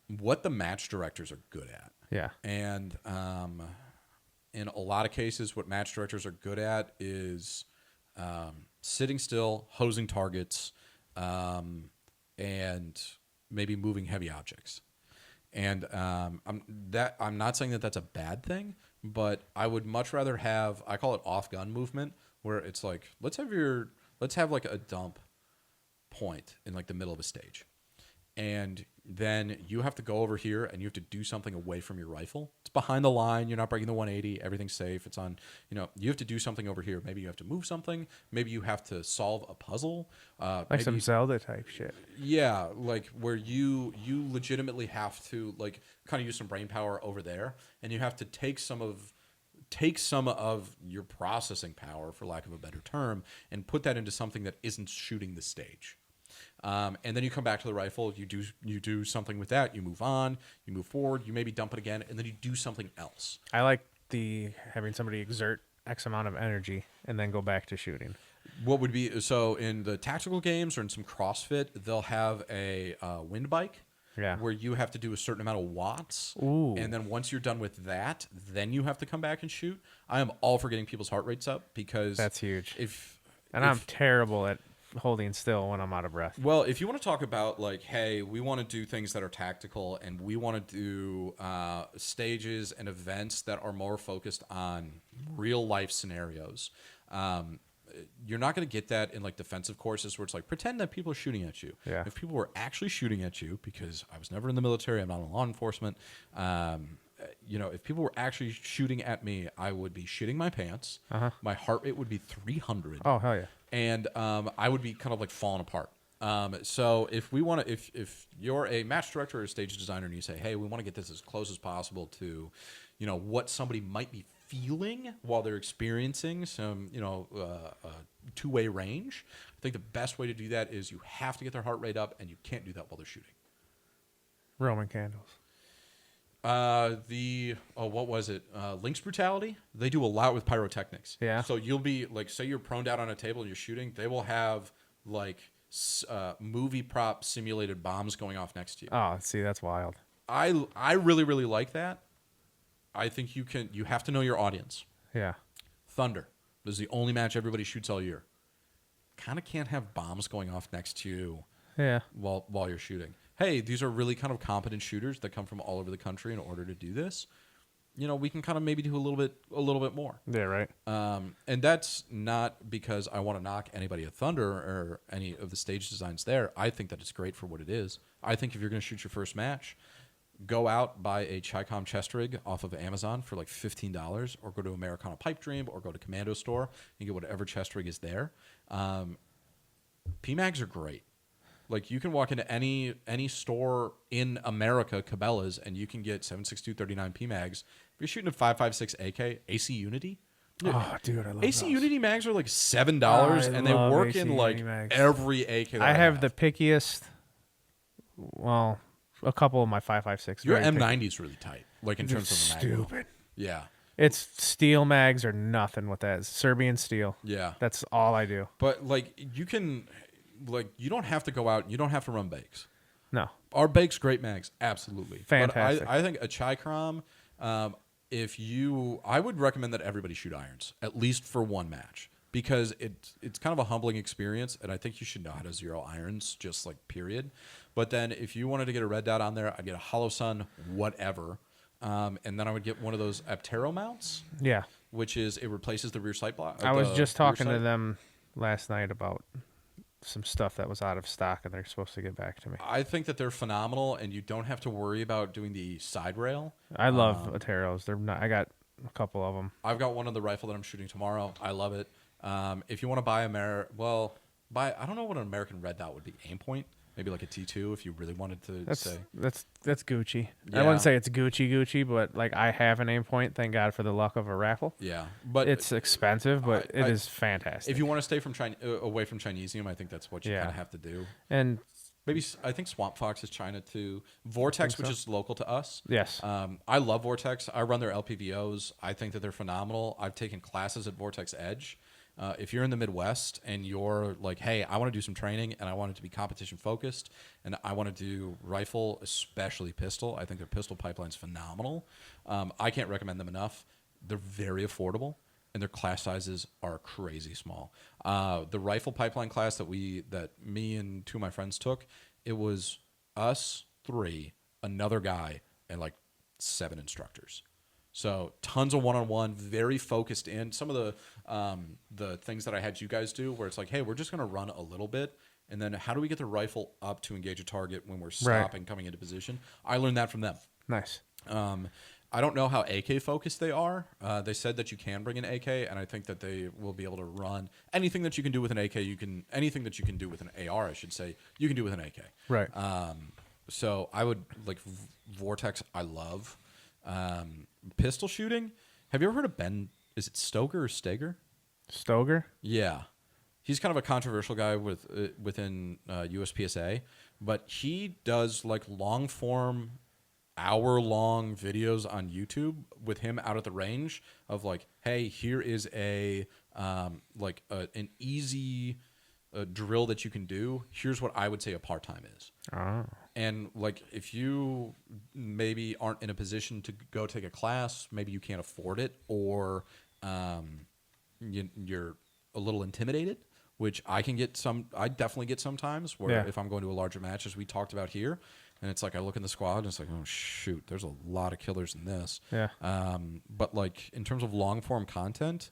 S3: what the match directors are good at.
S2: Yeah.
S3: And in a lot of cases, what match directors are good at is sitting still, hosing targets, and maybe moving heavy objects. And I'm not saying that that's a bad thing, but I would much rather have, I call it off-gun movement, where it's like, let's have like a dump point in like the middle of a stage. And then you have to go over here and you have to do something away from your rifle. It's behind the line. You're not breaking the 180. Everything's safe. It's on, you have to do something over here. Maybe you have to move something. Maybe you have to solve a puzzle.
S2: Like some Zelda type shit.
S3: Yeah. Like where you legitimately have to like kind of use some brain power over there, and you have to take some of your processing power, for lack of a better term, and put that into something that isn't shooting the stage. And then you come back to the rifle, you do something with that, you move on, you move forward, you maybe dump it again, and then you do something else.
S2: I like having somebody exert X amount of energy and then go back to shooting.
S3: What would be, so in the tactical games or in some CrossFit, they'll have a wind bike.
S2: Yeah.
S3: Where you have to do a certain amount of watts.
S2: Ooh.
S3: And then once you're done with that, then you have to come back and shoot. I am all for getting people's heart rates up, because
S2: that's huge.
S3: I'm
S2: I'm terrible at holding still when I'm out of breath.
S3: Well, if you want to talk about like, hey, we want to do things that are tactical, and we want to do stages and events that are more focused on real life scenarios, you're not going to get that in like defensive courses where it's like, pretend that people are shooting at you.
S2: Yeah.
S3: If people were actually shooting at you, because I was never in the military, I'm not in law enforcement, if people were actually shooting at me, I would be shitting my pants. My heart rate would be 300.
S2: Oh, hell yeah.
S3: And I would be kind of like falling apart. So if you're a match director or a stage designer and you say, hey, we want to get this as close as possible to, what somebody might be feeling while they're experiencing some, two-way range, I think the best way to do that is you have to get their heart rate up, and you can't do that while they're shooting.
S2: Roman candles.
S3: What was it? Lynx Brutality. They do a lot with pyrotechnics.
S2: Yeah.
S3: So you'll be like, say you're prone down on a table and you're shooting. They will have like movie prop simulated bombs going off next to you.
S2: Oh, see, that's wild.
S3: I really, really like that. I think you have to know your audience.
S2: Yeah.
S3: Thunder. This is the only match everybody shoots all year. Kind of can't have bombs going off next to you while you're shooting. Hey, these are really kind of competent shooters that come from all over the country in order to do this. We can kind of maybe do a little bit more.
S2: Yeah, right.
S3: And that's not because I want to knock anybody at Thunder or any of the stage designs there. I think that it's great for what it is. I think if you're going to shoot your first match, go out, buy a Chi-Com chest rig off of Amazon for like $15, or go to Americana Pipe Dream, or go to Commando Store and get whatever chest rig is there. PMags are great. Like, you can walk into any store in America, Cabela's, and you can get 7.62-39 PMags. If you're shooting a 5.56 AK, AC Unity.
S2: Oh, dude, I love
S3: AC
S2: those.
S3: Unity mags are like $7, and they work
S2: AC
S3: in like
S2: Unity mags.
S3: every AK. That
S2: I have the pickiest. Well, a couple of my 5.56.
S3: Your
S2: very
S3: M90 is really tight, like in terms of the mag.
S2: stupid.
S3: Yeah.
S2: It's steel mags or nothing with that. It's Serbian steel.
S3: Yeah.
S2: That's all I do.
S3: But like, you can, like, you don't have to go out. You don't have to run bakes.
S2: No.
S3: Our bakes great mags, absolutely.
S2: Fantastic.
S3: But I think a Chi-Com, I would recommend that everybody shoot irons, at least for one match, because it's kind of a humbling experience, and I think you should know how to zero irons, just like period. But then if you wanted to get a red dot on there, I'd get a Hollow Sun, whatever, and then I would get one of those Aptero mounts.
S2: Yeah.
S3: Which is, it replaces the rear sight block.
S2: I was just talking to them last night about some stuff that was out of stock, and they're supposed to get back to me.
S3: I think that they're phenomenal, and you don't have to worry about doing the side rail.
S2: I love Ateros. They're not. I got a couple of them.
S3: I've got one on the rifle that I'm shooting tomorrow. I love it. If you want to buy I don't know what an American red dot would be. Aim point, maybe like a T2 if you really wanted to say.
S2: That's Gucci. I
S3: Yeah.
S2: wouldn't say it's Gucci, but like, I have an aim point. Thank God for the luck of a raffle.
S3: Yeah, but
S2: It's expensive, but it is fantastic.
S3: if you want to stay from away from Chinesium, I think that's what you kind of have to do.
S2: And
S3: Maybe I think Swamp Fox is China too. Vortex, which is local to us.
S2: yes,
S3: I love Vortex. I run their LPVOs. I think that they're phenomenal. I've taken classes at Vortex Edge. If you're in the Midwest and you're like, hey, I want to do some training and I want it to be competition focused and I want to do rifle, especially pistol, I think their pistol pipeline's phenomenal. I can't recommend them enough. They're very affordable and their class sizes are crazy small. The rifle pipeline class that me and two of my friends took, it was us 3, another guy, and like 7 instructors. So tons of one-on-one, very focused in. Some of the things that I had you guys do, where it's like, hey, we're just going to run a little bit, and then how do we get the rifle up to engage a target when we're stopping, coming into position? I learned that from them.
S2: nice.
S3: I don't know how AK focused they are. They said that you can bring an AK, and I think that they will be able to run anything that you can do with an AK. Anything that you can do with an AR, I should say, you can do with an AK.
S2: Right.
S3: So I would like Vortex. I love pistol shooting. Have you ever heard of Ben? Is it Stoker or Steger?
S2: Stoger?
S3: Yeah, he's kind of a controversial guy within USPSA, but he does like long form, hour-long videos on YouTube with him out at the range of like, hey, here is an easy drill that you can do. Here's what I would say a part-time is.
S2: Oh.
S3: And like, if you maybe aren't in a position to go take a class, maybe you can't afford it, or you're a little intimidated, which I definitely get sometimes, where if I'm going to a larger match, as we talked about here, and it's like I look in the squad and it's like, oh shoot, there's a lot of killers in this.
S2: Yeah.
S3: But like, in terms of long form content,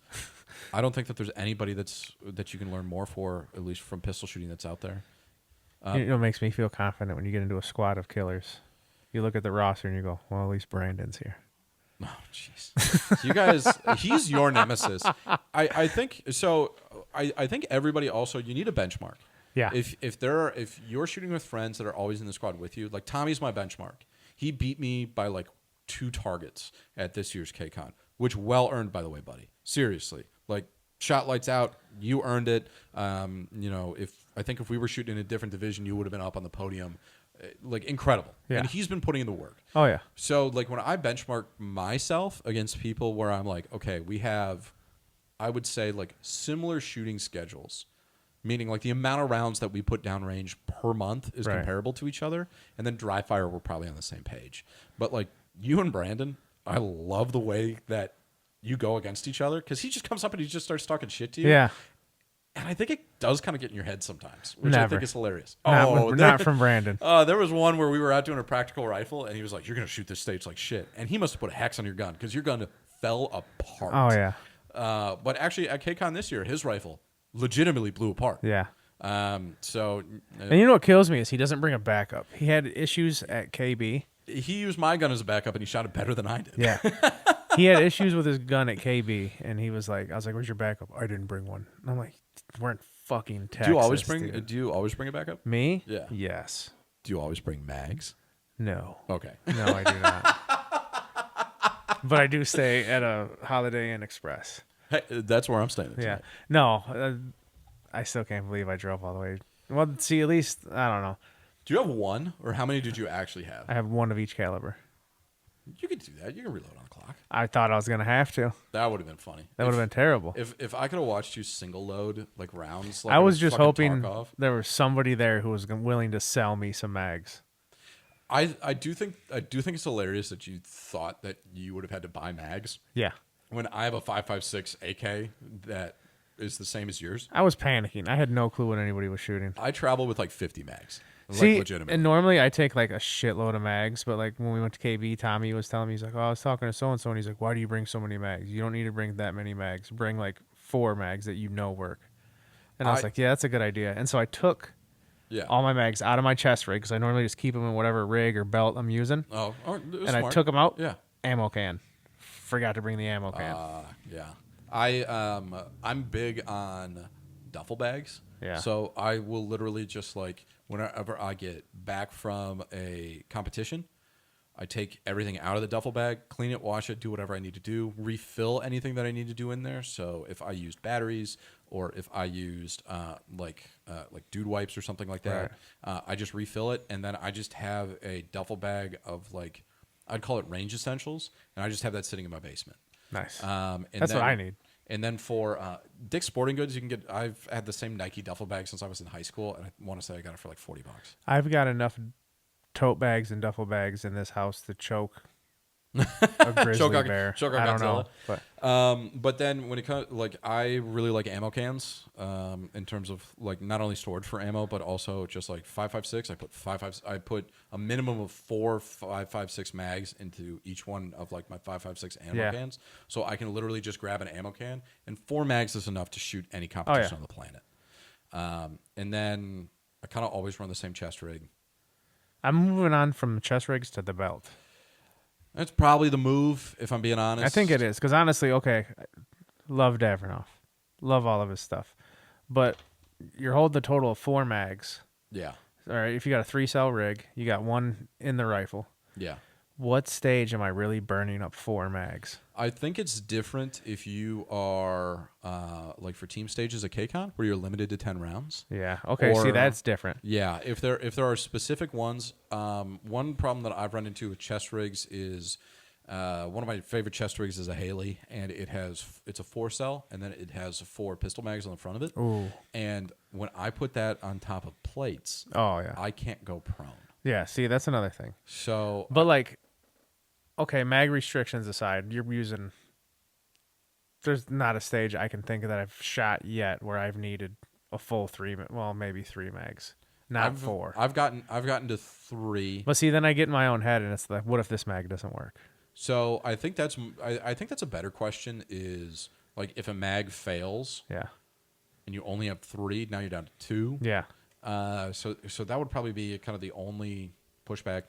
S3: I don't think that there's anybody that you can learn more for, at least from pistol shooting, that's out there.
S2: You know what makes me feel confident when you get into a squad of killers? You look at the roster and you go, well, at least Brandon's here.
S3: Oh, jeez. You guys, he's your nemesis. I think so. I think everybody also, you need a benchmark.
S2: Yeah.
S3: If you're shooting with friends that are always in the squad with you, like Tommy's my benchmark. He beat me by like 2 targets at this year's KCON, which well earned, by the way, buddy. Seriously, like, shot lights out. You earned it. If we were shooting in a different division, you would have been up on the podium. Like, incredible.
S2: Yeah.
S3: And he's been putting in the work.
S2: Oh, yeah.
S3: So, like, when I benchmark myself against people where I'm like, okay, we have, I would say, like, similar shooting schedules. meaning like the amount of rounds that we put downrange per month is comparable to each other. And then dry fire, we're probably on the same page. But like you and Brandon, I love the way that you go against each other because he just comes up and he just starts talking shit to you.
S2: Yeah.
S3: And I think it does kind of get in your head sometimes, which
S2: Never.
S3: I think is hilarious.
S2: Not from Brandon.
S3: There was one where we were out doing a practical rifle, and he was like, "You're going to shoot this stage like shit." And he must have put a hex on your gun because your gun fell apart.
S2: Oh, yeah.
S3: But actually, at KCON this year, his rifle legitimately blew apart.
S2: Yeah.
S3: And
S2: you know what kills me is he doesn't bring a backup. He had issues at KB.
S3: he used my gun as a backup, and he shot it better than I did.
S2: Yeah. He had issues with his gun at KB, and he was like, I was like, "Where's your backup?" "I didn't bring one." And I'm like, "We're in fucking Texas."
S3: Do you always bring?
S2: dude."
S3: Do you always bring a backup?
S2: Me?
S3: Yeah.
S2: Yes.
S3: Do you always bring mags?
S2: No.
S3: Okay.
S2: No, I do not. But I do stay at a Holiday Inn Express.
S3: Hey, that's where I'm staying.
S2: Yeah.
S3: Tonight.
S2: No, I still can't believe I drove all the way. Well, see, at least, I don't know.
S3: Do you have one, or how many did you actually have?
S2: I have one of each caliber.
S3: You could do that. You can reload on the clock.
S2: I thought I was going to have to.
S3: That would have been funny.
S2: That would have been terrible.
S3: If I could have watched you single load like rounds. Like
S2: I
S3: in
S2: was just
S3: fucking
S2: hoping
S3: Tarkov.
S2: there was somebody there who was willing to sell me some mags.
S3: I do think it's hilarious that you thought that you would have had to buy mags
S2: Yeah.
S3: when I have a 5.56 AK that is the same as yours.
S2: I was panicking. I had no clue what anybody was shooting.
S3: I travel with like 50 mags.
S2: See,
S3: Like legitimate.
S2: and normally I take like a shitload of mags, but like when we went to KB, Tommy was telling me, he's like, "Oh, I was talking to so and so," and he's like, "Why do you bring so many mags? You don't need to bring that many mags. Bring like 4 mags that you know work." And I was like, "Yeah, that's a good idea." And so I took all my mags out of my chest rig because I normally just keep them in whatever rig or belt I'm using.
S3: Oh,
S2: and smart. I took them out.
S3: Yeah.
S2: Ammo can. Forgot to bring the ammo can.
S3: Yeah. I'm big on duffel bags.
S2: Yeah.
S3: So I will literally just like whenever I get back from a competition, I take everything out of the duffel bag, clean it, wash it, do whatever I need to do, refill anything that I need to do in there. So if I used batteries or if I used like dude wipes or something like that, I just refill it, and then I just have a duffel bag of like I'd call it range essentials, and I just have that sitting in my basement.
S2: Nice.
S3: And
S2: that's what I need.
S3: And then for Dick's Sporting Goods, you can get. I've had the same Nike duffel bag since I was in high school, and I want to say I got it for like $40.
S2: I've got enough tote bags and duffel bags in this house to choke a grizzly bear.
S3: Choke
S2: I don't know,
S3: but then when it comes, like, I really like ammo cans. In terms of like not only storage for ammo, but also just like 5.56. I put a minimum of 4 5.56 mags into each one of like my 5.56 ammo cans, so I can literally just grab an ammo can, and 4 mags is enough to shoot any competition on the planet. And then I kind of always run the same chest rig.
S2: I'm moving on from the chest rigs to the belt.
S3: That's probably the move, if I'm being honest.
S2: I think it is, because honestly, okay, love Davrinoff. Love all of his stuff. But you're holding the total of 4 mags.
S3: Yeah.
S2: All right, if you got a 3-cell rig, you got 1 in the rifle.
S3: Yeah.
S2: What stage am I really burning up 4 mags?
S3: I think it's different if you are like for team stages at KCON where you're limited to 10 rounds.
S2: Yeah. Okay. See, that's different.
S3: Yeah. If there are specific ones, one problem that I've run into with chest rigs is one of my favorite chest rigs is a Haley, and it's a 4-cell, and then it has 4 pistol mags on the front of it.
S2: Ooh.
S3: And when I put that on top of plates, I can't go prone.
S2: Yeah. See, that's another thing.
S3: So,
S2: but like. Okay, mag restrictions aside, you're using. There's not a stage I can think of that I've shot yet where I've needed a full 3, well, maybe 3 mags, not 4.
S3: I've gotten to 3.
S2: But see, then I get in my own head, and it's like, what if this mag doesn't work?
S3: So I think that's a better question. Is like if a mag fails, and you only have 3, now you're down to 2.
S2: Yeah.
S3: So that would probably be kind of the only pushback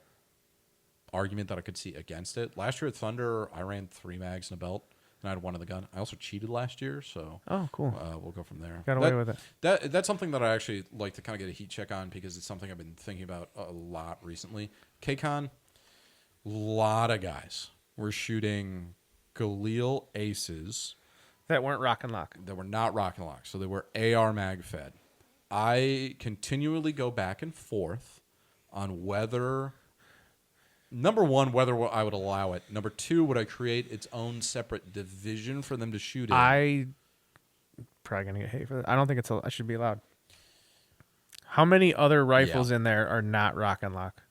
S3: argument that I could see against it. Last year at Thunder, I ran 3 mags in a belt, and I had 1 in the gun. I also cheated last year, so
S2: cool.
S3: We'll go from there.
S2: Got away with it.
S3: That's something that I actually like to kind of get a heat check on because it's something I've been thinking about a lot recently. KCON, a lot of guys were shooting Galil Aces
S2: that weren't rock and lock.
S3: That were not rock and lock, so they were AR mag fed. I continually go back and forth on whether. Number 1, whether I would allow it. Number 2, would I create its own separate division for them to shoot in?
S2: Probably gonna get hate for that. I don't think I should be allowed. How many other rifles in there are not Rock and Lock?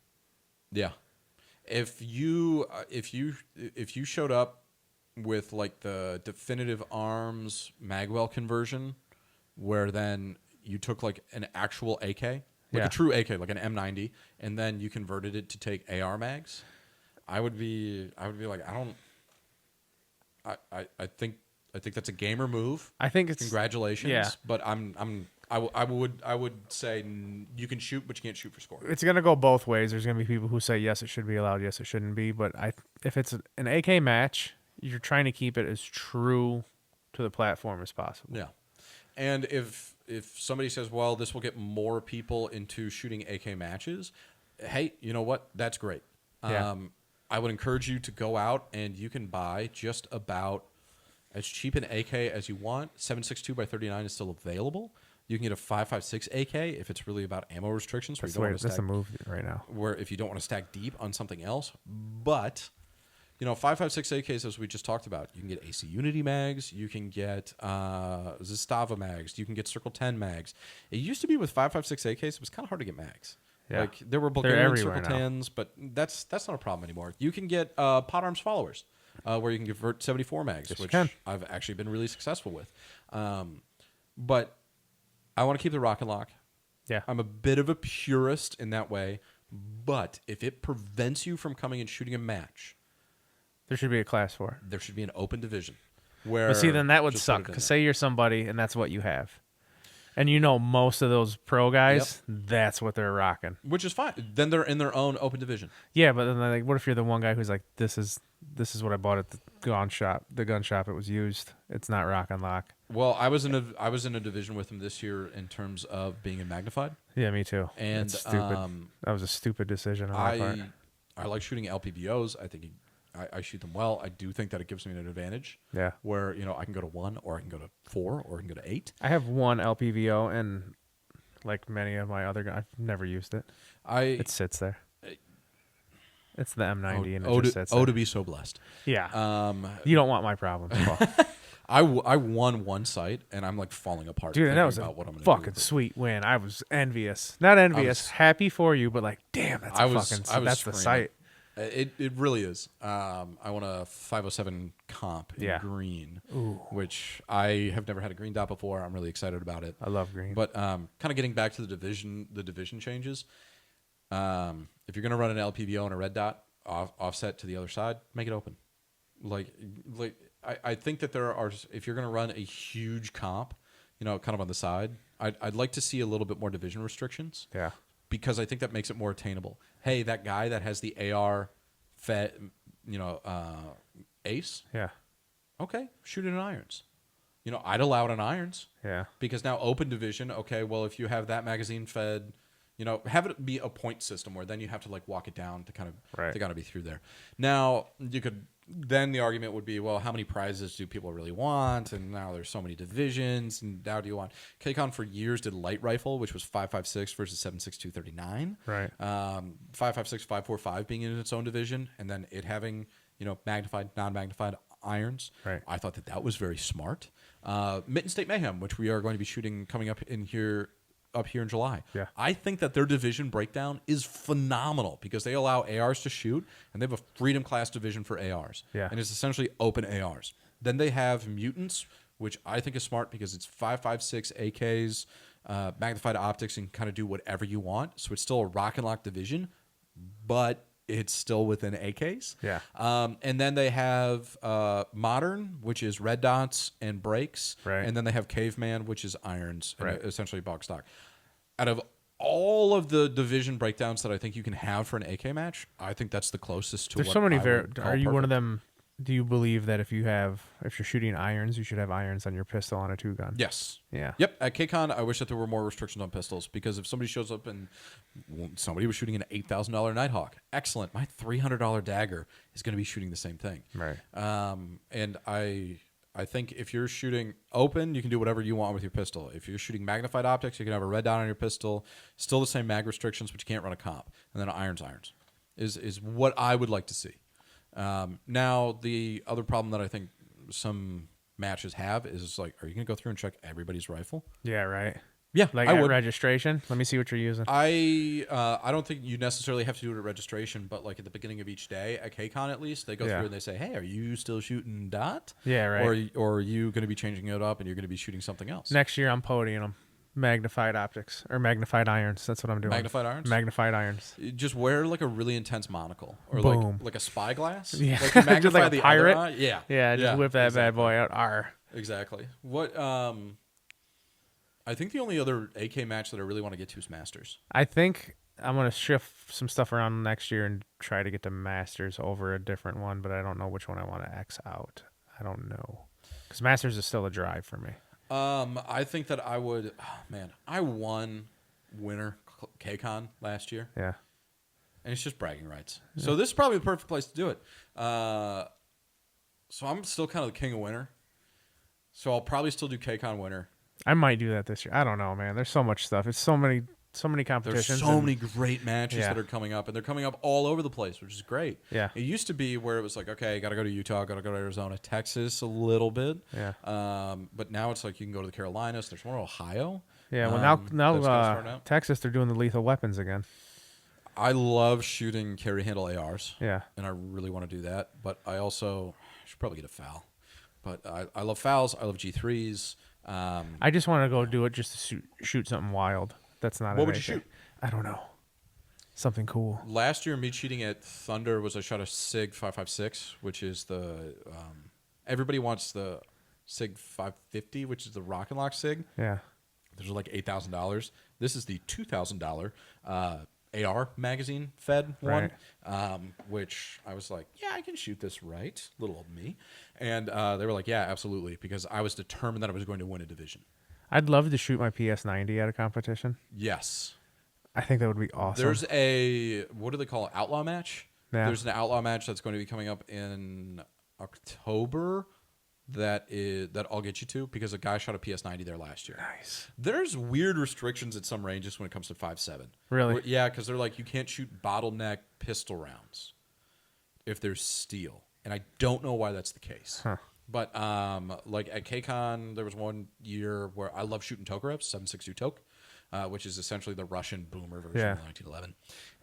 S3: Yeah. If you showed up with like the definitive arms magwell conversion, where then you took like an actual AK, like a true AK, like an M90, and then you converted it to take AR mags, I would be like, I think that's a gamer move.
S2: I think it's
S3: congratulations.
S2: Yeah.
S3: But I would say you can shoot, but you can't shoot for score.
S2: It's gonna go both ways. There's gonna be people who say yes, it should be allowed. Yes, it shouldn't be. But if it's an AK match, you're trying to keep it as true to the platform as possible.
S3: Yeah. And if somebody says, well, this will get more people into shooting AK matches, hey, you know what? That's great.
S2: Yeah.
S3: I would encourage you to go out and you can buy just about as cheap an AK as you want. 7.62 by 39 is still available. You can get a 5.56 AK if it's really about ammo restrictions.
S2: That's the move right now.
S3: Where if you don't want to stack deep on something else. But, 5.56 AKs, as we just talked about, you can get AC Unity mags. You can get Zastava mags. You can get Circle 10 mags. It used to be with 5.56 AKs, it was kind of hard to get mags.
S2: Yeah.
S3: Like there were Bulgarian Circle 10s, but that's not a problem anymore. You can get pot arms followers, where you can convert 74 mags, which I've actually been really successful with. But I want to keep the Rock and Lock.
S2: Yeah.
S3: I'm a bit of a purist in that way, but if it prevents you from coming and shooting a match,
S2: there should be a class for it.
S3: There should be an open division. Where
S2: but see, then that would suck. Because say you're somebody and that's what you have. And most of those pro guys, that's what they're rocking.
S3: Which is fine. Then they're in their own open division.
S2: Yeah, but then like, what if you're the one guy who's like, this is what I bought at the gun shop. The gun shop it was used. It's not Rock and Lock.
S3: Well, I was in a division with him this year in terms of being in Magnified.
S2: Yeah, me too.
S3: And
S2: that's stupid. That was a stupid decision on my part.
S3: I like shooting LPVOs. I think I shoot them well. I do think that it gives me an advantage.
S2: Yeah.
S3: Where, I can go to 1 or I can go to 4 or I can go to 8.
S2: I have one LPVO and like many of my other guys, I've never used it. It sits there. It's the M90 and it just sits there.
S3: To be so blessed.
S2: Yeah. You don't want my problem.
S3: I won one site and I'm like falling apart.
S2: Dude, that was a fucking sweet win. I was envious. Not envious, happy for you, but like, damn, that's the site.
S3: It really is. I want a 507 comp in green, which I have never had a green dot before. I'm really excited about it.
S2: I love green.
S3: But kind of getting back to the division changes. If you're gonna run an LPVO and a red dot offset to the other side, make it open. I think that there are, if you're gonna run a huge comp, kind of on the side, I'd like to see a little bit more division restrictions.
S2: Yeah.
S3: Because I think that makes it more attainable. Hey, that guy that has the AR fed, ace.
S2: Yeah.
S3: Okay, shoot it in irons. I'd allow it in irons.
S2: Yeah.
S3: Because now open division, okay, well, if you have that magazine fed, have it be a point system where then you have to like walk it down to kind of be through there. Now, then the argument would be, well, how many prizes do people really want? And now there's so many divisions. And now do you want? KCON for years did light rifle, which was 5.56 versus 7.62 39.
S2: Right.
S3: 5.56, 5.45 being in its own division, and then it having magnified, non-magnified irons.
S2: Right.
S3: I thought that was very smart. Mitten State Mayhem, which we are going to be shooting coming up here in July.
S2: Yeah.
S3: I think that their division breakdown is phenomenal because they allow ARs to shoot and they have a freedom class division for ARs.
S2: Yeah.
S3: And it's essentially open ARs. Then they have mutants, which I think is smart because it's 5.56 AKs, magnified optics, and kind of do whatever you want. So it's still a Rock and Lock division, but it's still within AKs.
S2: Yeah.
S3: And then they have Modern, which is red dots and breaks.
S2: Right.
S3: And then they have Caveman, which is irons, and essentially bog stock. Out of all of the division breakdowns that I think you can have for an AK match, I think that's the closest to
S2: There's
S3: what
S2: so many
S3: I would call
S2: Are you
S3: perfect.
S2: one of them? Do you believe that if you're shooting irons, you should have irons on your pistol on a 2-gun?
S3: Yes.
S2: Yeah.
S3: Yep. At KCON, I wish that there were more restrictions on pistols because if somebody shows up and somebody was shooting an $8,000 Nighthawk, excellent. My $300 dagger is going to be shooting the same thing.
S2: Right.
S3: And I think if you're shooting open, you can do whatever you want with your pistol. If you're shooting magnified optics, you can have a red dot on your pistol. Still the same mag restrictions, but you can't run a comp. And then irons is what I would like to see. Now, the other problem that I think some matches have is like, are you going to go through and check everybody's rifle?
S2: Yeah, right.
S3: Yeah,
S2: Like
S3: I
S2: at
S3: would.
S2: registration? Let me see what you're using.
S3: I don't think you necessarily have to do it at registration, but like at the beginning of each day at KCON at least, they go
S2: Yeah.
S3: through and they say, "Hey, are you still shooting dot?
S2: Yeah, right.
S3: Or are you going to be changing it up and you're going to be shooting something else?"
S2: Next year, I'm podium them. Magnified optics or magnified irons. That's what I'm doing.
S3: Magnified irons?
S2: Magnified irons.
S3: You just wear like a really intense monocle or
S2: Boom.
S3: like a spyglass.
S2: Yeah.
S3: Like you magnify
S2: Just like a
S3: the
S2: pirate.
S3: other eye. Yeah.
S2: Yeah, just whip that bad boy out. R.
S3: Exactly. What I think the only other AK match that I really want to get to is Masters.
S2: I think I'm gonna shift some stuff around next year and try to get to Masters over a different one, but I don't know which one I want to X out. I don't know, because Masters is still a drive for me.
S3: I think that I would. Oh, man, I won Winter KCON last year.
S2: Yeah.
S3: And it's just bragging rights. Yeah. So this is probably the perfect place to do it. So I'm still kind of the king of winter. So I'll probably still do KCON winter.
S2: I might do that this year. I don't know, man. There's so much stuff. It's so many competitions.
S3: There's so many great matches that are coming up, and they're coming up all over the place, which is great.
S2: Yeah.
S3: It used to be where it was like, okay, got to go to Utah, got to go to Arizona, Texas a little bit.
S2: Yeah.
S3: But now it's like you can go to the Carolinas. There's more Ohio.
S2: Yeah. Well, now Texas, they're doing the lethal weapons again.
S3: I love shooting carry handle ARs.
S2: Yeah.
S3: And I really want to do that, but I also should probably get a FAL. But I love FALs. I love G3s.
S2: I just want to go do it just to shoot something wild. That's not.
S3: What would you shoot?
S2: I don't know. Something cool.
S3: Last year, me cheating at Thunder was I shot a SIG 556, which is the everybody wants the SIG 550, which is the Rock and Lock SIG.
S2: Yeah.
S3: Those are like $8,000. This is the $2,000 AR magazine fed one, which I was like, yeah, I can shoot this right, little old me. And they were like, yeah, absolutely, because I was determined that I was going to win a division.
S2: I'd love to shoot my PS90 at a competition.
S3: Yes.
S2: I think that would be awesome.
S3: There's a, what do they call it, outlaw match?
S2: Yeah.
S3: There's an outlaw match that's going to be coming up in October that I'll get you to, because a guy shot a PS90 there last year.
S2: Nice.
S3: There's weird restrictions at some ranges when it comes to 5.7.
S2: Really?
S3: Yeah, because they're like, you can't shoot bottleneck pistol rounds if there's steel. And I don't know why that's the case.
S2: Huh.
S3: But like at KCON, there was one year where I love shooting Tokarevs, 7.62 Tok, which is essentially the Russian boomer version of 1911.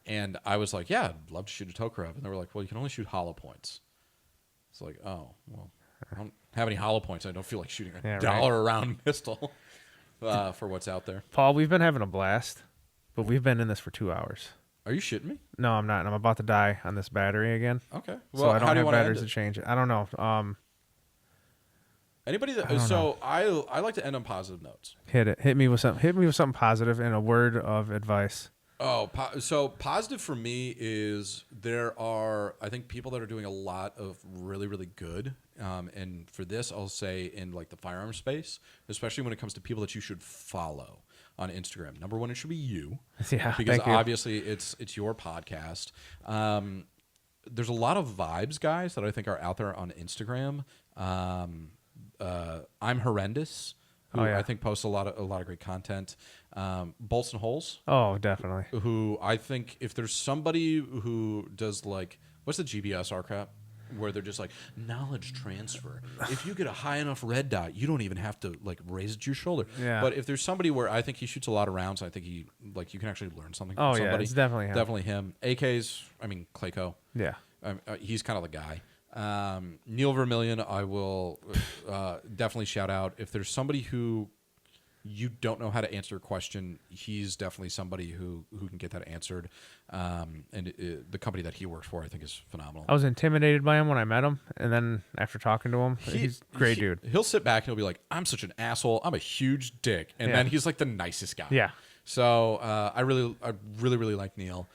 S3: And I was like, yeah, I'd love to shoot a Tokarev. And they were like, well, you can only shoot hollow points. It's like, oh, well, I don't have any hollow points. I don't feel like shooting a dollar round pistol for what's out there.
S2: Paul, we've been having a blast, but we've been in this for 2 hours.
S3: Are you shitting me?
S2: No, I'm not. I'm about to die on this battery again.
S3: Okay.
S2: Well, so I don't have batteries to change it. I don't know.
S3: Anybody that so I like to end on positive notes.
S2: Hit me with something positive and a word of advice.
S3: Oh, so positive for me is there are, I think, people that are doing a lot of really, really good. And for this, I'll say in like the firearm space, especially when it comes to people that you should follow on Instagram. Number one, it should be you.
S2: Yeah,
S3: because obviously it's your podcast. There's a lot of vibes guys that I think are out there on Instagram. I'm Horrendous, who I think posts a lot of great content. Bolts and Holes.
S2: Oh, definitely.
S3: Who I think if there's somebody who does like, what's the GBSR crap? Where they're just like, knowledge transfer. If you get a high enough red dot, you don't even have to like raise it to your shoulder.
S2: Yeah.
S3: But if there's somebody where I think he shoots a lot of rounds, I think he like you can actually learn something
S2: from
S3: somebody.
S2: Yeah, it's definitely him.
S3: Definitely him. AK's, I mean, Clayco.
S2: Yeah.
S3: He's kind of the guy. Neil Vermillion, I will definitely shout out. If there's somebody who you don't know how to answer a question, he's definitely somebody who can get that answered. And the company that he works for, I think, is phenomenal.
S2: I was intimidated by him when I met him, and then after talking to him, he's a great dude.
S3: He'll sit back and he'll be like, I'm such an asshole. I'm a huge dick. And then he's like the nicest guy.
S2: Yeah.
S3: So I really like Neil.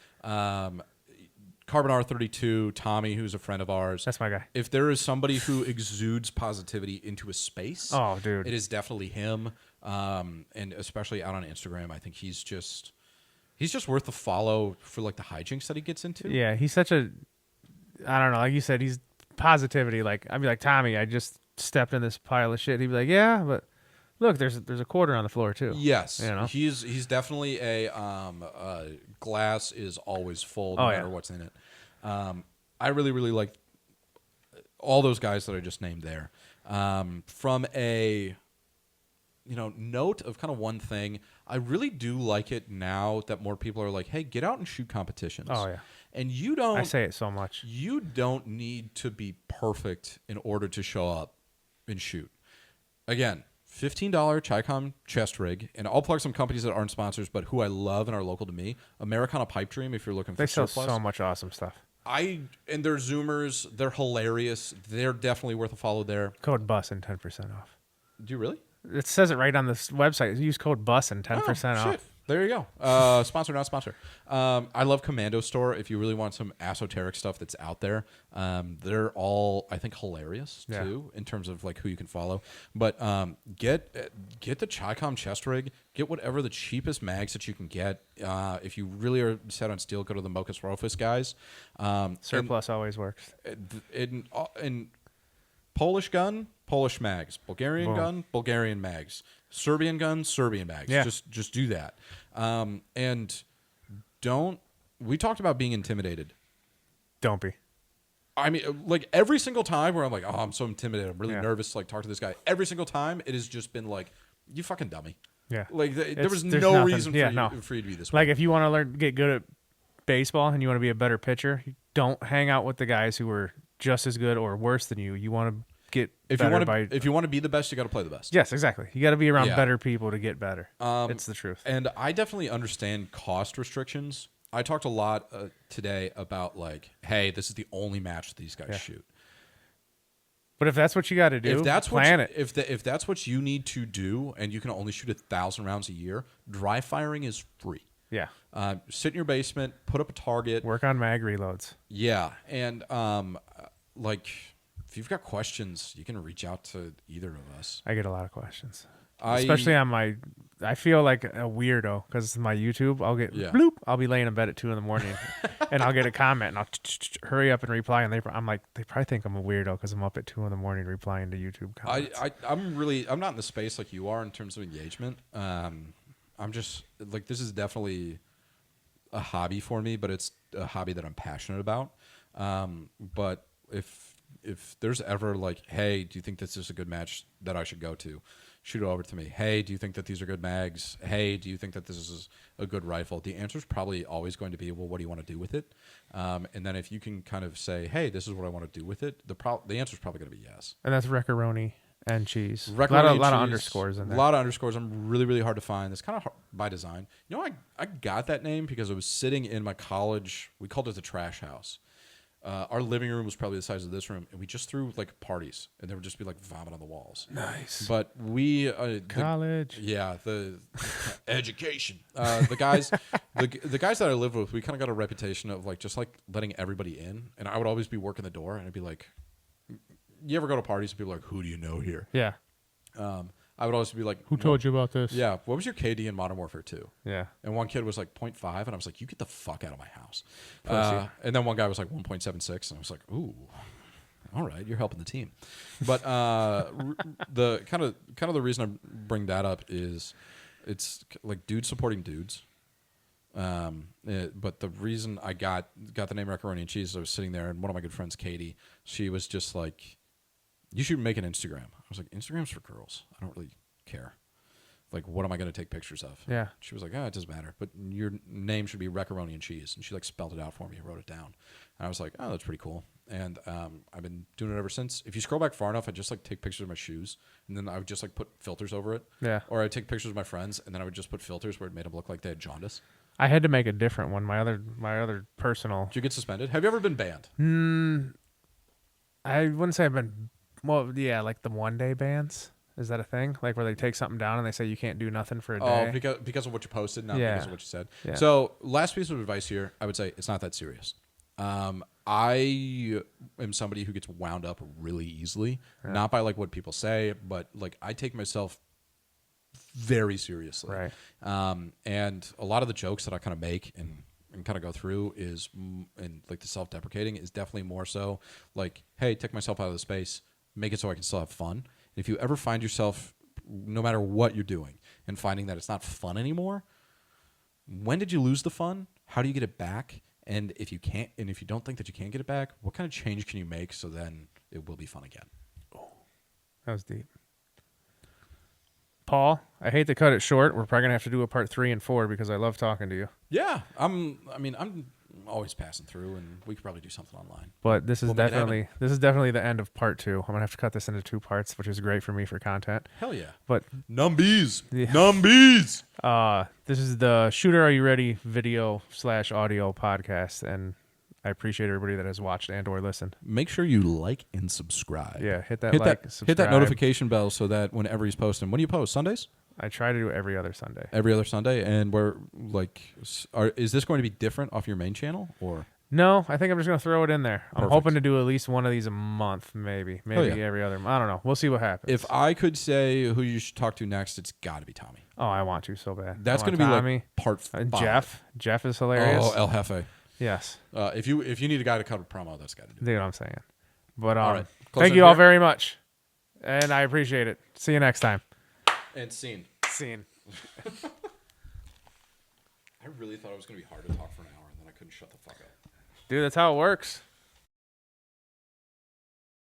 S3: Carbon R32, Tommy, who's a friend of ours.
S2: That's my guy.
S3: If there is somebody who exudes positivity into a space,
S2: oh, dude,
S3: it is definitely him. And especially out on Instagram, I think he's just worth the follow for like the hijinks that he gets into.
S2: Yeah, he's such a, I don't know, like you said, he's positivity. Like I'd be like, Tommy, I just stepped in this pile of shit. He'd be like, yeah, but look, there's a quarter on the floor too.
S3: Yes,
S2: you know?
S3: he's definitely a glass is always full no matter what's in it. I really like all those guys that I just named there. From a note of kind of one thing. I really do like it now that more people are like, hey, get out and shoot competitions.
S2: Oh, yeah.
S3: And you don't.
S2: I say it so much.
S3: You don't need to be perfect in order to show up and shoot. Again, $15 Chicom chest rig, and I'll plug some companies that aren't sponsors, but who I love and are local to me. Americana Pipe Dream, if you're looking for
S2: They sell
S3: surplus.
S2: so much awesome stuff.
S3: And their Zoomers, they're hilarious. They're definitely worth a follow there.
S2: Code BUS and 10% off.
S3: Do you really?
S2: It says it right on this website. Use code BUS and 10% off.
S3: Shit. There you go. Sponsor, not sponsor. I love Commando Store if you really want some esoteric stuff that's out there. They're all, I think, hilarious, too, in terms of like who you can follow. But get the Chicom chest rig. Get whatever the cheapest mags that you can get. If you really are set on steel, go to the Mocus Rofus guys.
S2: Surplus always works.
S3: In Polish gun, Polish mags. Bulgarian gun, Bulgarian mags. Serbian gun, Serbian mags.
S2: Yeah.
S3: Just do that. And we talked about being intimidated.
S2: Don't be.
S3: I mean, like every single time where I'm like, oh, I'm so intimidated. I'm really nervous to like talk to this guy. Every single time it has just been like, you fucking dummy.
S2: Yeah.
S3: Like there was
S2: there's
S3: no
S2: nothing.
S3: reason for you to be this way.
S2: Like if you want to get good at baseball and you want to be a better pitcher, don't hang out with the guys who are just as good or worse than you. You want to get
S3: if you want to be the best, you got to play the best.
S2: Yes, exactly. You got to be around better people to get better. It's the truth.
S3: And I definitely understand cost restrictions. I talked a lot today about like, hey, this is the only match that these guys shoot.
S2: But if that's what you got to do, plan it.
S3: If that's what you need to do, and you can only shoot 1,000 rounds a year, dry firing is free.
S2: Yeah.
S3: Sit in your basement, put up a target,
S2: work on mag reloads.
S3: Yeah, and like if you've got questions, you can reach out to either of us.
S2: I get a lot of questions, especially on I feel like a weirdo because my YouTube. I'll get bloop. I'll be laying in bed at 2 a.m. and I'll get a comment and I'll hurry up and reply. And I'm like, they probably think I'm a weirdo because I'm up at 2 a.m. replying to YouTube comments.
S3: I'm not in the space like you are in terms of engagement. I'm just like, this is definitely a hobby for me, but it's a hobby that I'm passionate about. But if there's ever like, hey, do you think this is a good match that I should go to? Shoot it over to me. Hey, do you think that these are good mags? Hey, do you think that this is a good rifle? The answer is probably always going to be, well, what do you want to do with it? And then if you can kind of say, hey, this is what I want to do with it, the answer is probably going to be yes.
S2: And that's Recaroni and cheese. A lot of underscores in there.
S3: A lot of underscores. I'm really, really hard to find. It's kind of hard by design. You know, I got that name because I was sitting in my college. We called it the trash house. Our living room was probably the size of this room, and we just threw like parties, and there would just be like vomit on the walls.
S2: Nice.
S3: But we
S2: college,
S3: the education. The guys, the guys that I lived with, we kind of got a reputation of like just like letting everybody in, and I would always be working the door, and I'd be like, "You ever go to parties and people are like, who do you know here?"
S2: Yeah.
S3: I would always be like,
S2: who told you about this?
S3: Yeah. What was your KD in Modern Warfare 2?
S2: Yeah.
S3: And one kid was like 0.5, and I was like, you get the fuck out of my house. And then one guy was like 1.76, and I was like, ooh, all right, you're helping the team. But the kind of the reason I bring that up is it's like dudes supporting dudes. But the reason I got the name Macaroni and Cheese is I was sitting there, and one of my good friends, Katie, she was just like, you should make an Instagram. I was like, Instagram's for girls. I don't really care. Like, what am I going to take pictures of?
S2: Yeah.
S3: She was like, it doesn't matter. But your name should be Macaroni and Cheese. And she like spelled it out for me and wrote it down. And I was like, oh, that's pretty cool. And I've been doing it ever since. If you scroll back far enough, I just like take pictures of my shoes, and then I would just like put filters over it.
S2: Yeah.
S3: Or I'd take pictures of my friends, and then I would just put filters where it made them look like they had jaundice.
S2: I had to make a different one. My other personal.
S3: Did you get suspended? Have you ever been banned?
S2: I wouldn't say I've been. Well, yeah, like the 1-day bans. Is that a thing? Like where they take something down and they say you can't do nothing for a day?
S3: Oh, because of what you posted, not because of what you said.
S2: Yeah.
S3: So last piece of advice here, I would say it's not that serious. I am somebody who gets wound up really easily, not by like what people say, but like I take myself very seriously.
S2: Right.
S3: And a lot of the jokes that I kind of make and kind of go through is, and like the self-deprecating is definitely more so like, hey, take myself out of the space, make it so I can still have fun. And if you ever find yourself, no matter what you're doing, and finding that it's not fun anymore, when did you lose the fun? How do you get it back? And if you can't, and if you don't think that you can get it back, what kind of change can you make so then it will be fun again?
S2: Oh, that was deep. Paul, I hate to cut it short. We're probably gonna have to do a part 3 and 4 because I love talking to you.
S3: Yeah, I'm always passing through, and we could probably do something online.
S2: But this is
S3: We'll make it happen.
S2: definitely the end of part 2. I'm gonna have to cut this into 2 parts, which is great for me for content.
S3: Hell yeah.
S2: But
S3: Numbies.
S2: Yeah.
S3: Numbies.
S2: this is the Shooter Are You Ready video/audio podcast, and I appreciate everybody that has watched and or listened.
S3: Make sure you like and subscribe.
S2: Yeah, hit that
S3: hit
S2: like,
S3: that,
S2: subscribe.
S3: hit that notification bell so that whenever he's posting. When do you post? Sundays?
S2: I try to do every other Sunday.
S3: Every other Sunday, and we're like, is this going to be different off your main channel or?
S2: No, I think I'm just gonna throw it in there. I'm
S3: Perfect.
S2: hoping to do at least one of these a month, maybe
S3: yeah.
S2: every other. I don't know. We'll see what happens.
S3: If I could say who you should talk to next, it's got to be Tommy.
S2: Oh, I want to so bad.
S3: That's
S2: going
S3: going
S2: to
S3: to be like part 5.
S2: Jeff is hilarious.
S3: Oh, El Jefe.
S2: Yes.
S3: If you need a guy to cover promo, that's got to do.
S2: You know what I'm saying. But
S3: All right.
S2: thank you all very much, and I appreciate it. See you next time.
S3: And scene.
S2: Scene.
S3: I really thought it was going to be hard to talk for an hour, and then I couldn't shut the fuck up.
S2: Dude, that's how it works.